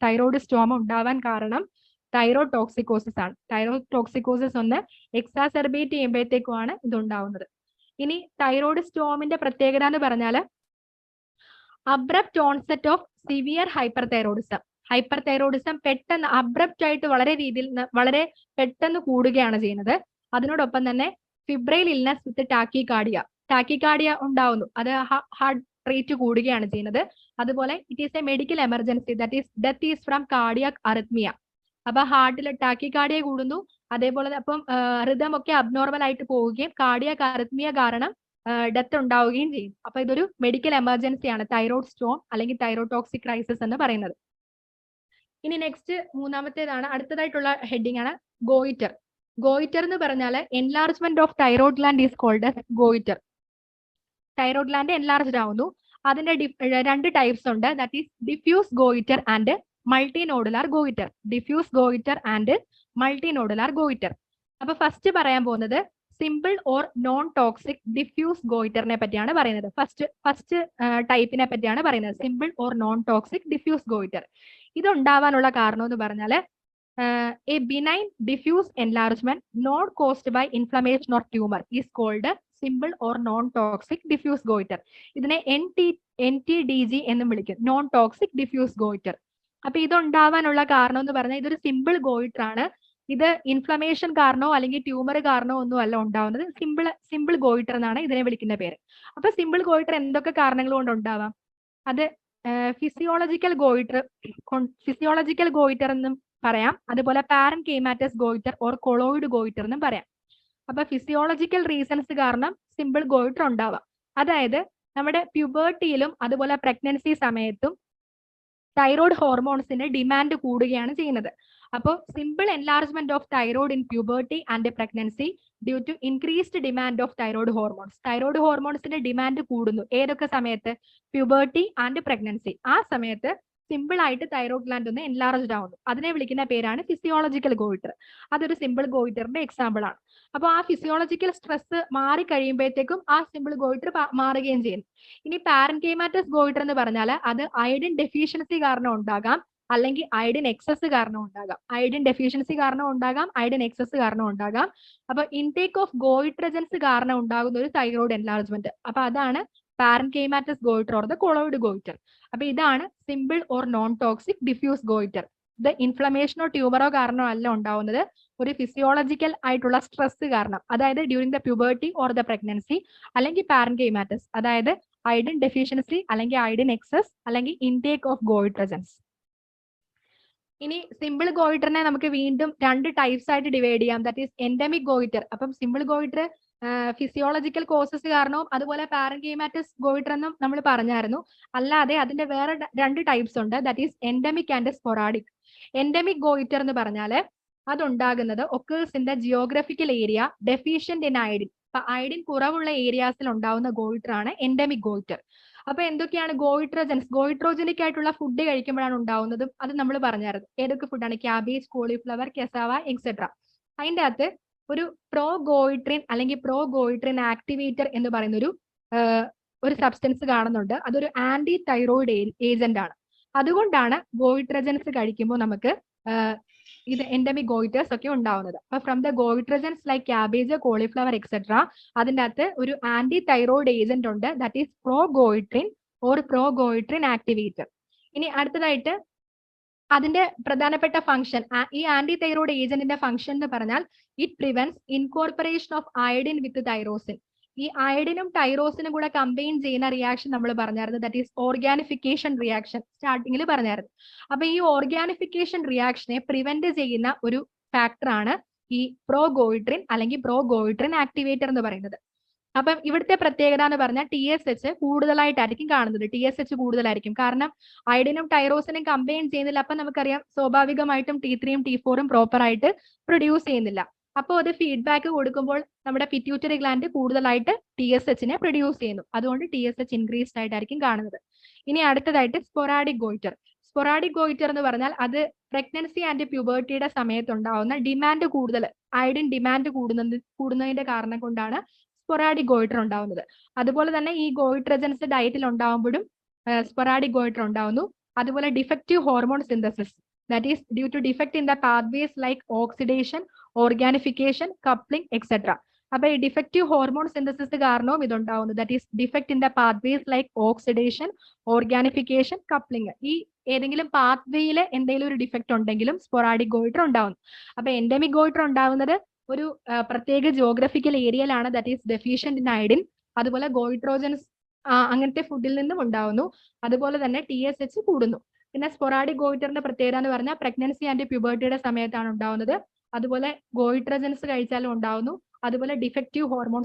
S1: തൈറോയ്ഡ് സ്റ്റോം ഉണ്ടാവാൻ കാരണം തൈറോടോക്സിക്കോസിസ് ആണ്. തൈറോടോക്സിക്കോസിസ് ഒന്ന് എക്സാസെർബേറ്റ് ചെയ്യുമ്പോഴത്തേക്കുമാണ് ഇത് ഉണ്ടാവുന്നത്. ഇനി തൈറോയ്ഡ് സ്റ്റോമിന്റെ പ്രത്യേകത എന്ന് പറഞ്ഞാൽ abrupt onset of severe hyper thyroidism. Hyper thyroidism പെട്ടെന്ന് അബ്രപ്റ്റ് ആയിട്ട് വളരെ പെട്ടെന്ന് കൂടുകയാണ് ചെയ്യുന്നത്. അതിനോടൊപ്പം തന്നെ ഫിബ്രൈൽ ഇൽനെസ് വിത്ത് ടാക്കിക്കാർഡിയ ഉണ്ടാവുന്നു. അത് ഹാർട്ട് റേറ്റ് കൂടുകയാണ് ചെയ്യുന്നത്. അതുപോലെ it is a medical emergency, that is death is from cardiac arrhythmia. അപ്പൊ ഹാർട്ടിൽ ടാക്കിക്കാർഡിയ കൂടുന്നു. അതേപോലെ അപ്പം റിതം ഒക്കെ അബ്നോർമൽ ആയിട്ട് പോവുകയും കാർഡിയാക് അറിത്മിയ കാരണം ഡെത്ത് ഉണ്ടാവുകയും ചെയ്യും. അപ്പൊ ഇതൊരു മെഡിക്കൽ എമർജൻസിയാണ് തൈറോയ്ഡ് സ്റ്റോം അല്ലെങ്കിൽ തൈറോടോക്സിക് ക്രൈസിസ് എന്ന് പറയുന്നത്. ഇനി നെക്സ്റ്റ് മൂന്നാമത്തേതാണ്, അടുത്തതായിട്ടുള്ള ഹെഡിങ് ആണ് ഗോയിറ്റർ. ഗോയിറ്റർ എന്ന് പറഞ്ഞാൽ enlargement of thyroid gland is called goitre. Thyroid gland enlarged ആവുന്നു. അതിന്റെ രണ്ട് ടൈപ്സ് ഉണ്ട്, that is diffuse goitre and multi nodular goitre. Diffuse goitre and multi nodular goitre. അപ്പൊ ഫസ്റ്റ് പറയാൻ പോകുന്നത് simple or non toxic diffuse ഗോയിറ്ററിനെ പറ്റിയാണ് പറയുന്നത്. ഫസ്റ്റ് ടൈപ്പിനെ പറ്റിയാണ് പറയുന്നത്, simple or non toxic diffuse goitre. ഇത് ഉണ്ടാവാനുള്ള കാരണം എന്ന് പറഞ്ഞാൽ A benign diffuse enlargement not caused by inflammation or tumour is called simple or non toxic diffuse goitre. ഇതിനെ NTDG എന്നും വിളിക്കും, നോൺ ടോക്സിക് ഡിഫ്യൂസ് ഗോയിറ്റർ. അപ്പൊ ഇതുണ്ടാവാനുള്ള കാരണം എന്ന് പറഞ്ഞാൽ ഇതൊരു സിമ്പിൾ ഗോയിറ്റർ ആണ്. ഇത് ഇൻഫ്ലമേഷൻ കാരണോ അല്ലെങ്കിൽ ട്യൂമർ കാരണോ ഒന്നും അല്ല ഉണ്ടാവുന്നത്. സിമ്പിൾ ഗോയിറ്റർ എന്നാണ് ഇതിനെ വിളിക്കുന്ന പേര്. അപ്പൊ സിമ്പിൾ ഗോയിറ്റർ എന്തൊക്കെ കാരണങ്ങൾ കൊണ്ട് ഉണ്ടാവാം? അത് ഫിസിയോളജിക്കൽ ഗോയിറ്റർ എന്നും പറയാം, അതുപോലെ പാരൻകൈമാറ്റസ് ഗോയിറ്റർ ഓർ കൊളോയിഡ് ഗോയിറ്റർ എന്നും പറയാം. അപ്പൊ ഫിസിയോളജിക്കൽ റീസൺസ് കാരണം സിമ്പിൾ ഗോയിറ്റർ ഉണ്ടാവാം. അതായത് നമ്മുടെ പ്യൂബർട്ടിയിലും അതുപോലെ പ്രഗ്നൻസി സമയത്തും തൈറോയ്ഡ് ഹോർമോൺസിന്റെ ഡിമാൻഡ് കൂടുകയാണ് ചെയ്യുന്നത്. അപ്പോൾ simple enlargement of thyroid in puberty and pregnancy due to increased demand of thyroid hormones. Thyroid ഹോർമോൺസിന്റെ ഡിമാൻഡ് കൂടുന്നു ഏതൊക്കെ സമയത്ത്? Puberty and pregnancy. ആ സമയത്ത് സിമ്പിൾ ആയിട്ട് തൈറോയ്ഡ് ഗ്ലാൻഡ് ഒന്ന് എൻലാർജ്ഡ് ആവുന്നു. അതിനെ വിളിക്കുന്ന പേരാണ് ഫിസിയോളജിക്കൽ ഗോയിറ്റർ. അതൊരു സിമ്പിൾ ഗോയിറ്ററിന്റെ എക്സാമ്പിൾ ആണ്. അപ്പോൾ ആ ഫിസിയോളജിക്കൽ സ്ട്രെസ് മാറി കഴിയുമ്പോഴത്തേക്കും ആ സിമ്പിൾ ഗോയിറ്റർ മാറുകയും ചെയ്യുന്നു. ഇനി പാരൻകൈമാറ്റസ് ഗോയിറ്റർ എന്ന് പറഞ്ഞാൽ അത് അയഡിൻ ഡെഫിഷ്യൻസി കാരണം ഉണ്ടാകാം, അല്ലെങ്കിൽ അയഡിൻ എക്സസ് കാരണം ഉണ്ടാകാം. അയഡിൻ ഡെഫിഷ്യൻസി കാരണം ഉണ്ടാകാം, അയഡിൻ എക്സസ് കാരണം ഉണ്ടാകാം. അപ്പൊ ഇൻടേക്ക് ഓഫ് ഗോയിട്രജൻസ് കാരണം ഉണ്ടാകുന്ന ഒരു തൈറോയ്ഡ് എൻലാർജ്മെന്റ്. അപ്പൊ അതാണ് പാരൻകൈമാറ്റസ് goitre or the colloid goitre. അപ്പൊ ഇതാണ് simple or non toxic diffuse goitre. ഇത് ഇൻഫ്ലമേഷനോ ട്യൂമറോ കാരണമോ അല്ല ഉണ്ടാവുന്നത്, ഒരു ഫിസിയോളജിക്കൽ ആയിട്ടുള്ള സ്ട്രെസ് കാരണം, അതായത് during the puberty or the pregnancy, അല്ലെങ്കിൽ പാരൻകൈമാറ്റസ്, അതായത് അയഡിൻ ഡെഫിഷ്യൻസി അല്ലെങ്കിൽ അയഡിൻ എക്സസ് അല്ലെങ്കിൽ ഇൻടേക്ക് ഓഫ് ഗോയിട്രജൻസ്. ഇനി സിമ്പിൾ ഗോയിറ്ററിനെ നമുക്ക് വീണ്ടും രണ്ട് ടൈപ്സ് ആയിട്ട് ഡിവൈഡ് ചെയ്യാം. That is endemic goitre. അപ്പം സിമ്പിൾ ഗോയിറ്റർ ഫിസിയോളജിക്കൽ കോസസ് കാരണവും അതുപോലെ പാരൻകൈമാറ്റസ് ഗോയിറ്റർ എന്നും നമ്മൾ പറഞ്ഞായിരുന്നു. അല്ലാതെ അതിന്റെ വേറെ രണ്ട് ടൈപ്സ് ഉണ്ട്, that is endemic and sporadic. Endemic goitre എന്ന് പറഞ്ഞാൽ അതുണ്ടാകുന്നത് occurs in the geographical area deficient in iodine. അപ്പൊ അയഡിൻ കുറവുള്ള ഏരിയാസിൽ ഉണ്ടാവുന്ന ഗോയിറ്റർ ആണ് എൻഡമിക് ഗോയിറ്റർ. അപ്പൊ എന്തൊക്കെയാണ് ഗോയിട്രോജൻസ്? ഗോയിട്രോജനിക് ആയിട്ടുള്ള ഫുഡ് കഴിക്കുമ്പോഴാണ് ഉണ്ടാവുന്നതും. അത് നമ്മൾ പറഞ്ഞായിരുന്നു. ഏതൊക്കെ ഫുഡാണ്? Cabbage, cauliflower, cassava etcetera. അതിൻ്റെ അകത്ത് ഒരു പ്രോഗോയിട്രിൻ അല്ലെങ്കിൽ പ്രോഗോയിട്രിൻ ആക്ടിവേറ്റർ എന്ന് പറയുന്ന ഒരു സബ്സ്റ്റൻസ് കാണുന്നുണ്ട്. അതൊരു ആന്റി തൈറോയിഡ് ഏജന്റ് ആണ്. അതുകൊണ്ടാണ് ഗോയിട്രജൻസ് കഴിക്കുമ്പോൾ നമുക്ക് ഇത് എൻഡമിക് ഗോയിറ്റേഴ്സ് ഒക്കെ ഉണ്ടാവുന്നത്. അപ്പൊ from the goitrogens like cabbage, cauliflower etcetera, അതിൻ്റെ അകത്ത് ഒരു ആന്റി തൈറോയിഡ് ഏജന്റ് ഉണ്ട്, that is progoitrin or progoitrin activator. ഇനി അടുത്തതായിട്ട് അതിന്റെ പ്രധാനപ്പെട്ട ഫംഗ്ഷൻ, ഈ ആന്റി തൈറോയിഡ് ഏജന്റിന്റെ ഫംഗ്ഷൻ എന്ന് പറഞ്ഞാൽ it prevents incorporation of iodine with tyrosine. ഈ അയഡിനും ടൈറോസിനും കൂടെ കമ്പൈൻ ചെയ്യുന്ന റിയാക്ഷൻ നമ്മൾ പറഞ്ഞായിരുന്നു, ദാറ്റ് ഈസ് ഓർഗാനിഫിക്കേഷൻ റിയാക്ഷൻ, സ്റ്റാർട്ടിങ്ങിൽ പറഞ്ഞായിരുന്നു. അപ്പൊ ഈ ഓർഗാനിഫിക്കേഷൻ റിയാക്ഷനെ പ്രിവെന്റ് ചെയ്യുന്ന ഒരു ഫാക്ടറാണ് ഈ പ്രോഗോയിട്രിൻ അല്ലെങ്കിൽ പ്രോഗോയിട്രിൻ ആക്ടിവേറ്റർ എന്ന് പറയുന്നത്. അപ്പം ഇവിടുത്തെ പ്രത്യേകത എന്ന് പറഞ്ഞാൽ TSH കൂടുതലായിട്ടായിരിക്കും കാണുന്നത്. TSH കൂടുതലായിരിക്കും കാരണം അയഡിനും ടൈറോസിനും കമ്പൈൻ ചെയ്യുന്നില്ല. അപ്പൊ നമുക്കറിയാം സ്വാഭാവികമായിട്ടും T3 ഉം T4 ഉം പ്രോപ്പർ ആയിട്ട് പ്രൊഡ്യൂസ് ചെയ്യുന്നില്ല. അപ്പോൾ അത് ഫീഡ്ബാക്ക് കൊടുക്കുമ്പോൾ നമ്മുടെ പിറ്റ്യൂട്ടറി ഗ്ലാൻഡ് കൂടുതലായിട്ട് TSH പ്രൊഡ്യൂസ് ചെയ്യുന്നു. അതുകൊണ്ട് TSH ഇൻക്രീസ്ഡ് ആയിട്ടായിരിക്കും കാണുന്നത്. ഇനി അടുത്തതായിട്ട് സ്പൊറാഡിക് ഗോയിറ്റർ. സ്പൊറാഡിക് ഗോയിറ്റർ എന്ന് പറഞ്ഞാൽ അത് പ്രഗ്നൻസി ആൻഡ് പ്യൂബർട്ടിയുടെ സമയത്തുണ്ടാവുന്ന ഡിമാൻഡ് കൂടുതൽ, അയഡിൻ ഡിമാൻഡ് കൂടുന്നതിന്റെ കാരണം കൊണ്ടാണ് സ്പൊറാഡിക് ഗോയിറ്റർ ഉണ്ടാവുന്നത്. അതുപോലെ തന്നെ ഈ ഗോയിട്രജൻസ് ഡയറ്റിൽ ഉണ്ടാവുമ്പോഴും സ്പൊറാഡിക് ഗോയിറ്റർ ഉണ്ടാവുന്നു. അതുപോലെ defective hormone synthesis, that is due to defect in the pathways like oxidation, organification, coupling etcetera. അപ്പൊ ഈ ഡിഫക്റ്റീവ് ഹോർമോൺ സിന്തസിസ് കാരണവും ഇതുണ്ടാവുന്നു, that is defect in the pathways like oxidation, organification, coupling. ഈ ഏതെങ്കിലും പാത്വേയിൽ എന്തെങ്കിലും ഒരു ഡിഫക്റ്റ് ഉണ്ടെങ്കിലും സ്പൊറാഡിക് ഗോയിറ്റർ ഉണ്ടാവുന്നു. അപ്പൊ എൻഡമിക് ഗോയിറ്റർ ഉണ്ടാവുന്നത് ഒരു പ്രത്യേക ജിയോഗ്രഫിക്കൽ ഏരിയയിലാണ്, that is deficient in iodine. അതുപോലെ ഗോയിട്രോജൻസ് അങ്ങനത്തെ ഫുഡിൽ നിന്നും ഉണ്ടാവുന്നു. അതുപോലെ തന്നെ TSH കൂടുന്നു. പിന്നെ സ്പൊറാഡിക് ഗോയിറ്ററിന്റെ പ്രത്യേകത എന്ന് പറഞ്ഞാൽ പ്രഗ്നൻസി ആൻഡ് പ്യൂബർട്ടിയുടെ സമയത്താണ് ഉണ്ടാവുന്നത്. അതുപോലെ ഗോയിട്രജൻസ് കഴിച്ചാലും ഉണ്ടാവുന്നു. അതുപോലെ ഡിഫക്റ്റീവ് ഹോർമോൺ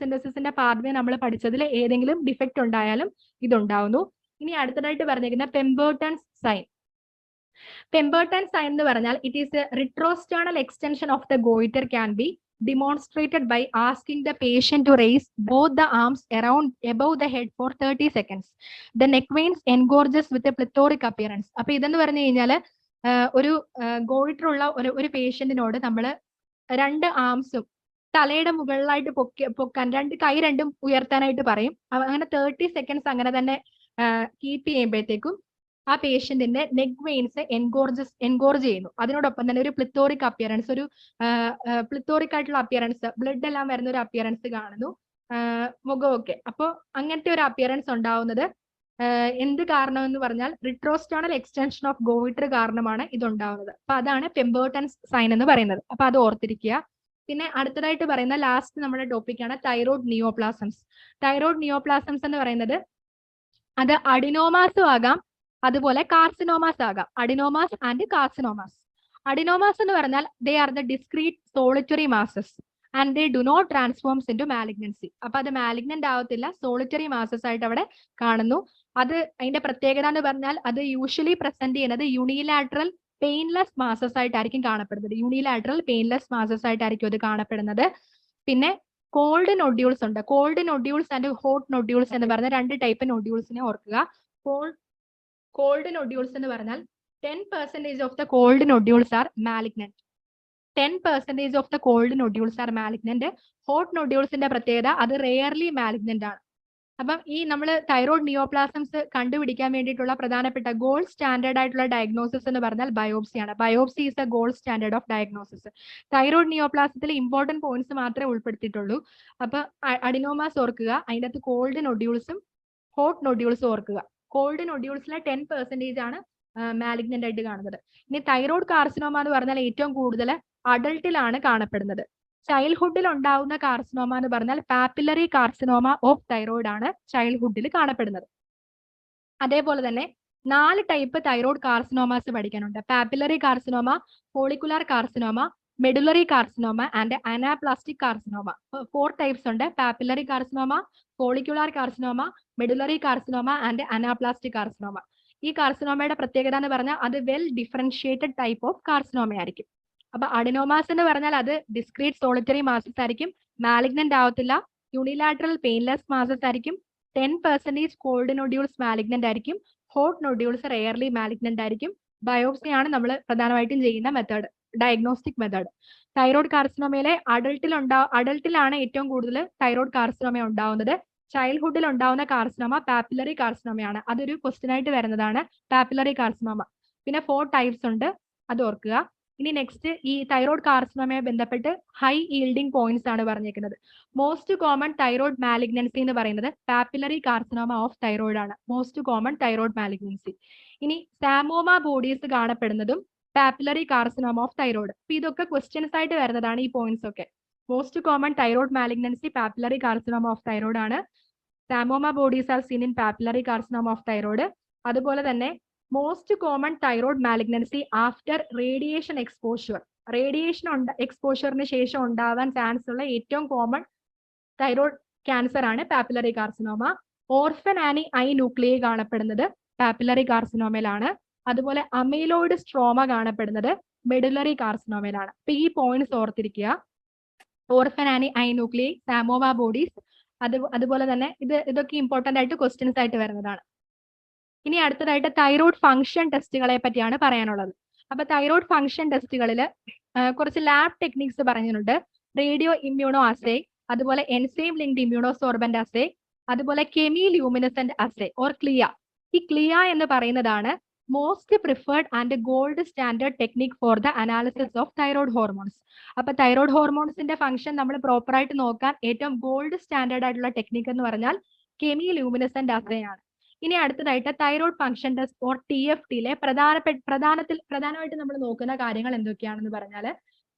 S1: സിന്തസിസിന്റെ പാത്വേ നമ്മൾ പഠിച്ചതിൽ ഏതെങ്കിലും ഡിഫക്റ്റ് ഉണ്ടായാലും ഇതുണ്ടാവുന്നു. ഇനി അടുത്തതായിട്ട് പറഞ്ഞിരിക്കുന്ന പെമ്പേർട്ടൺസ് സൈൻ. പെമ്പേർട്ടൺസ് സൈൻ എന്ന് പറഞ്ഞാൽ it is a retrosternal extension of the goitre can be demonstrated by asking the patient to raise both the arms above the head for 30 seconds. The neck veins engorges with a plethoric appearance. അപ്പൊ ഇതെന്ന് പറഞ്ഞു കഴിഞ്ഞാൽ ഒരു goitre ഉള്ള ഒരു പേഷ്യന്റിനോട് നമ്മൾ 2 ആംസും തലയുടെ മുകളിലായിട്ട് പൊക്കാൻ 2 കൈ രണ്ടും ഉയർത്താനായിട്ട് പറയും. അങ്ങനെ 30 സെക്കൻഡ്സ് അങ്ങനെ തന്നെ കീപ്പ് ചെയ്യുമ്പോഴത്തേക്കും ആ പേഷ്യന്റിന്റെ നെക്ക് വെയിൻസ് എൻഗോർജ് ചെയ്യുന്നു. അതിനോടൊപ്പം തന്നെ ഒരു പ്ലിത്തോറിക് അപ്പിയറൻസ്, ഒരു പ്ലിത്തോറിക് ആയിട്ടുള്ള അപ്പിയറൻസ്, ബ്ലഡ് എല്ലാം വരുന്ന ഒരു അപ്പിയറൻസ് കാണുന്നു മുഖമൊക്കെ. അപ്പോൾ അങ്ങനത്തെ ഒരു അപ്പിയറൻസ് ഉണ്ടാവുന്നത് എന്ത് കാരണം എന്ന് പറഞ്ഞാൽ റിട്രോസ്റ്റേണൽ എക്സ്റ്റൻഷൻ ഓഫ് ഗോയിറ്റർ കാരണമാണ് ഇതുണ്ടാവുന്നത്. അപ്പൊ അതാണ് പെമ്പേർട്ടൻസ് സൈൻ എന്ന് പറയുന്നത്. അപ്പൊ അത് ഓർത്തിരിക്കുക. പിന്നെ അടുത്തതായിട്ട് പറയുന്ന ലാസ്റ്റ് നമ്മുടെ ടോപ്പിക്കാണ് തൈറോയ്ഡ് നിയോപ്ലാസംസ്. തൈറോയ്ഡ് നിയോപ്ലാസംസ് എന്ന് പറയുന്നത് അത് അഡിനോമാസും ആകാം, അതുപോലെ കാർസിനോമാസ് ആകാം. അഡിനോമാസ് ആൻഡ് കാർസിനോമാസ്. അഡിനോമാസ് എന്ന് പറഞ്ഞാൽ they are the discrete solitary masses and they do not transforms into malignancy. അപ്പൊ അത് മാലിഗ്നന്റ് ആവത്തില്ല, സോളിറ്ററി മാസസ് ആയിട്ട് അവിടെ കാണുന്നു. അത് അതിന്റെ പ്രത്യേകത എന്ന് പറഞ്ഞാൽ അത് യൂഷ്വലി പ്രസന്റ് ചെയ്യുന്നത് യൂണിലാറ്ററൽ പെയിൻലെസ് മാസസ് ആയിട്ടായിരിക്കും കാണപ്പെടുന്നത്. യൂണിലാറ്ററൽ പെയിൻലെസ് മാസസ് ആയിട്ടായിരിക്കും അത് കാണപ്പെടുന്നത്. പിന്നെ കോൾഡ് നൊഡ്യൂൾസ് ഉണ്ട്. Cold nodules and hot nodules എന്ന് പറഞ്ഞ 2 ടൈപ്പ് നൊഡ്യൂൾസിനെ ഓർക്കുക. കോൾഡ് നൊഡ്യൂൾസ് എന്ന് പറഞ്ഞാൽ 10% of the cold nodules are malignant. 10% of the cold nodules are malignant. Hot നൊഡ്യൂൾസിന്റെ പ്രത്യേകത അത് റെയർലി മാലിഗ്നന്റ് ആണ്. അപ്പം ഈ നമ്മൾ തൈറോയ്ഡ് നിയോപ്ലാസംസ് കണ്ടുപിടിക്കാൻ വേണ്ടിയിട്ടുള്ള പ്രധാനപ്പെട്ട ഗോൾഡ് സ്റ്റാൻഡേർഡ് ആയിട്ടുള്ള ഡയഗ്നോസിസ് എന്ന് പറഞ്ഞാൽ ബയോപ്സിയാണ്. Biopsy is the gold standard of diagnosis. Thyroid നിയോപ്ലാസത്തിൽ ഇമ്പോർട്ടന്റ് പോയിന്റ്സ് മാത്രമേ ഉൾപ്പെടുത്തിയിട്ടുള്ളൂ. അപ്പൊ അഡിനോമാസ് ഓർക്കുക, അതിൻ്റെ അകത്ത് കോൾഡ് നൊഡ്യൂൾസും ഹോട്ട് നൊഡ്യൂൾസും ഓർക്കുക. കോൾഡ് നൊഡ്യൂൾസിലെ 10% ആണ് മാലിഗ്നന്റ് ആയിട്ട് കാണുന്നത്. ഇനി തൈറോയ്ഡ് കാർസിനോമ എന്ന് പറഞ്ഞാൽ ഏറ്റവും കൂടുതൽ അഡൾട്ടിലാണ് കാണപ്പെടുന്നത്. ചൈൽഡ്ഹുഡിൽ ഉണ്ടാവുന്ന കാർസിനോമ എന്ന് പറഞ്ഞാൽ പാപ്പിലറി കാർസിനോമ ഓഫ് തൈറോയ്ഡ് ആണ് ചൈൽഡ്ഹുഡിൽ കാണപ്പെടുന്നത്. അതേപോലെ തന്നെ 4 ടൈപ്പ് തൈറോയ്ഡ് കാർസിനോമാസ് പഠിക്കാനുണ്ട്. Papillary carcinoma, follicular carcinoma, medullary carcinoma and anaplastic carcinoma. 4 types ഉണ്ട്. Papillary carcinoma, follicular carcinoma, medullary carcinoma and anaplastic carcinoma. ഈ കാർസിനോമയുടെ പ്രത്യേകത എന്ന് പറഞ്ഞാൽ അത് well differentiated type of carcinoma ആയിരിക്കും. അപ്പൊ അഡിനോമാസ് എന്ന് പറഞ്ഞാൽ അത് ഡിസ്ക്രീറ്റ് സോളിറ്ററി മാസസ് ആയിരിക്കും, മാലിഗ്നന്റ് ആവത്തില്ല, യൂണിലാറ്ററൽ പെയിൻലെസ് മാസസ് ആയിരിക്കും, 10% കോൾഡ് നൊഡ്യൂൾസ് മാലിഗ്നന്റ് ആയിരിക്കും, ഹോട്ട് നൊഡ്യൂൾസ് റെയർലി മാലിഗ്നന്റ് ആയിരിക്കും. ബയോപ്സിയാണ് നമ്മൾ പ്രധാനമായിട്ടും ചെയ്യുന്ന മെത്തേഡ്, ഡയഗ്നോസ്റ്റിക് മെത്തേഡ്. തൈറോയ്ഡ് കാർസിനോമയിലെ അഡൾട്ടിലാണ് ഏറ്റവും കൂടുതൽ തൈറോയ്ഡ് കാർസിനോമ ഉണ്ടാവുന്നത്. ചൈൽഡ്ഹുഡിൽ ഉണ്ടാവുന്ന കാർസിനോമ പാപ്പിലറി കാർസിനോമയാണ്. അതൊരു ക്വസ്റ്റ്യൻ ആയിട്ട് വരുന്നതാണ്, പാപ്പിലറി കാർസിനോമ. പിന്നെ 4 ടൈപ്സ് ഉണ്ട്, അത് ഓർക്കുക. ഇനി നെക്സ്റ്റ് ഈ തൈറോയ്ഡ് കാർസിനോമയെ ബന്ധപ്പെട്ട് ഹൈ ഈൽഡിംഗ് പോയിന്റ്സ് ആണ് പറഞ്ഞിരിക്കുന്നത്. മോസ്റ്റ് കോമൺ തൈറോയ്ഡ് മാലിഗ്നൻസി എന്ന് പറയുന്നത് പാപ്പിലറി കാർസിനോമ ഓഫ് തൈറോയ്ഡ് ആണ്. Most common thyroid malignancy. ഇനി സാമോമ ബോഡീസ് കാണപ്പെടുന്നതും പാപ്പിലറി കാർസിനോമ ഓഫ് തൈറോയ്ഡ്. അപ്പൊ ഇതൊക്കെ ക്വസ്റ്റ്യൻസ് ആയിട്ട് വരുന്നതാണ് ഈ പോയിന്റ്സ് ഒക്കെ. Most common thyroid malignancy papillary carcinoma of thyroid ആണ്. Psammoma bodies are seen in papillary carcinoma of thyroid. അതുപോലെ തന്നെ most common thyroid malignancy after radiation exposure. Radiation എക്സ്പോഷറിന് ശേഷം ഉണ്ടാവാൻ ചാൻസ് ഉള്ള ഏറ്റവും കോമൺ തൈറോയ്ഡ് ക്യാൻസർ ആണ് papillary carcinoma. Orphan Annie eye nuclei കാണപ്പെടുന്നത് പാപ്പിലറി കാർസിനോമയിലാണ്. അതുപോലെ അമൈലോയിഡ് സ്ട്രോമ കാണപ്പെടുന്നത് മെഡുലറി കാർസിനോമയിലാണ്. അപ്പൊ ഈ പോയിന്റ്സ് ഓർത്തിരിക്കുക. Orphan Annie eye nuclei, psammoma bodies, അതുപോലെ തന്നെ ഇതൊക്കെ ഇമ്പോർട്ടന്റ് ആയിട്ട് ക്വസ്റ്റ്യൻസ് ആയിട്ട് വരുന്നതാണ്. ഇനി അടുത്തതായിട്ട് തൈറോയ്ഡ് ഫംഗ്ഷൻ ടെസ്റ്റുകളെ പറ്റിയാണ് പറയാനുള്ളത്. അപ്പൊ തൈറോയ്ഡ് ഫംഗ്ഷൻ ടെസ്റ്റുകളിൽ കുറച്ച് ലാബ് ടെക്നിക്സ് പറഞ്ഞിട്ടുണ്ട്. റേഡിയോ ഇമ്മ്യൂണോ അസേ, അതുപോലെ എൻസൈം ലിങ്ക്ഡ് ഇമ്മ്യൂണോ സോർബന്റ് അസേ, അതുപോലെ കെമി ലൂമിനസെന്റ് അസേ ഓർ ക്ലിയ. ഈ ക്ലിയ എന്ന് പറയുന്നതാണ് most preferred and gold standard technique for the analysis of thyroid hormones. അപ്പൊ തൈറോയ്ഡ് ഹോർമോൺസിന്റെ ഫംഗ്ഷൻ നമ്മൾ പ്രോപ്പർ ആയിട്ട് നോക്കാൻ ഏറ്റവും ഗോൾഡ് സ്റ്റാൻഡേർഡ് ആയിട്ടുള്ള ടെക്നിക് എന്ന് പറഞ്ഞാൽ കെമി ലൂമിനസെന്റ് അസേ ആണ്. ഇനി അടുത്തതായിട്ട് തൈറോയ്ഡ് ഫംഗ്ഷൻ ടെസ്റ്റ് ഓർ TFTയിലെ പ്രധാനമായിട്ട് നമ്മൾ നോക്കുന്ന കാര്യങ്ങൾ എന്തൊക്കെയാണെന്ന് പറഞ്ഞാൽ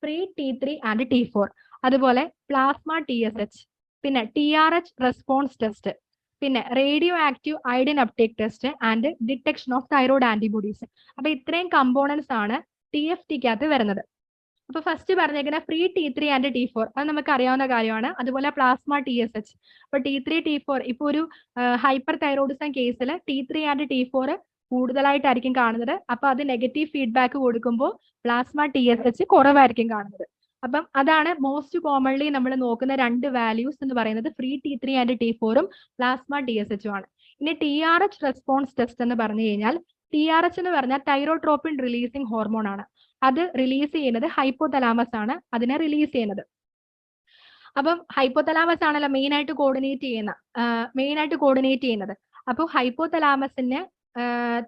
S1: പ്രീ T3 ആൻഡ് T4, അതുപോലെ പ്ലാസ്മ TSH, പിന്നെ TRH റെസ്പോൺസ് ടെസ്റ്റ്, പിന്നെ radio active iodine uptake test and detection of thyroid antibodies. അപ്പൊ ഇത്രയും കമ്പോണൻസ് ആണ് TFTക്കകത്ത് വരുന്നത്. അപ്പൊ ഫസ്റ്റ് പറഞ്ഞേക്കുന്ന പ്രീ T3 ആൻഡ് T4 അത് നമുക്ക് അറിയാവുന്ന കാര്യമാണ്. അതുപോലെ പ്ലാസ്മ TSH. അപ്പൊ T3 T4 ഇപ്പൊ ഒരു ഹൈപ്പർ തൈറോയിഡിസം കേസിൽ T3 ആൻഡ് T4 കൂടുതലായിട്ടായിരിക്കും കാണുന്നത്. അപ്പൊ അത് നെഗറ്റീവ് ഫീഡ്ബാക്ക് കൊടുക്കുമ്പോൾ പ്ലാസ്മ TSH കുറവായിരിക്കും കാണുന്നത്. അപ്പം അതാണ് മോസ്റ്റ് കോമൺലി നമ്മൾ നോക്കുന്ന 2 വാല്യൂസ് എന്ന് പറയുന്നത് pre T3 and T4 plasma TSH ആണ്. ഇനി TRH റെസ്പോൺസ് ടെസ്റ്റ് എന്ന് പറഞ്ഞു കഴിഞ്ഞാൽ TRH എന്ന് പറഞ്ഞാൽ തൈറോട്രോപ്പിൻ റിലീസിങ് ഹോർമോൺ ആണ്. അത് റിലീസ് ചെയ്യുന്നത് ഹൈപ്പോതലാമസ് ആണ് അതിനെ റിലീസ് ചെയ്യുന്നത്. അപ്പം ഹൈപ്പോതലാമസ് ആണല്ലോ മെയിൻ ആയിട്ട് കോർഡിനേറ്റ് ചെയ്യുന്നത്. അപ്പോൾ ഹൈപ്പോതലാമസിന്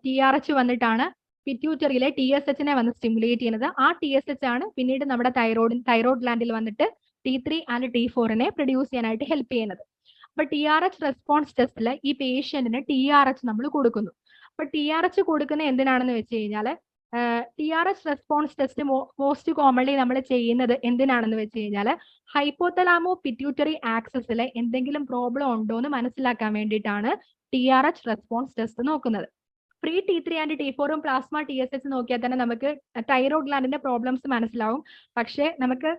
S1: TRH വന്നിട്ടാണ് പിറ്റ്യൂട്ടറിയിലെ TSH വന്ന് സ്റ്റിമുലേറ്റ് ചെയ്യുന്നത്. ആ TSH ആണ് പിന്നീട് നമ്മുടെ തൈറോയ്ഡ് ഗ്ലാൻഡിൽ വന്നിട്ട് T3 ആൻഡ് T4 പ്രൊഡ്യൂസ് ചെയ്യാനായിട്ട് ഹെൽപ്പ് ചെയ്യുന്നത്. അപ്പൊ TRH റെസ്പോൺസ് ടെസ്റ്റിൽ ഈ പേഷ്യന്റിന് TRH നമ്മൾ കൊടുക്കുന്നു. അപ്പൊ TRH കൊടുക്കുന്ന എന്തിനാണെന്ന് വെച്ച് കഴിഞ്ഞാൽ TRH response test most commonly നമ്മൾ ചെയ്യുന്നത് എന്തിനാണെന്ന് വെച്ച് കഴിഞ്ഞാൽ ഹൈപ്പോതലാമോ പിറ്റ്യൂട്ടറി ആക്സസിൽ എന്തെങ്കിലും പ്രോബ്ലം ഉണ്ടോ എന്ന് മനസ്സിലാക്കാൻ വേണ്ടിയിട്ടാണ് TRH റെസ്പോൺസ് ടെസ്റ്റ് നോക്കുന്നത്. Free T3 and T4 plasma TSH നോക്കിയാൽ തന്നെ നമുക്ക് തൈറോയ്ഡ് ഗ്ലാൻഡിന്റെ പ്രോബ്ലംസ് മനസ്സിലാവും. പക്ഷേ നമുക്ക്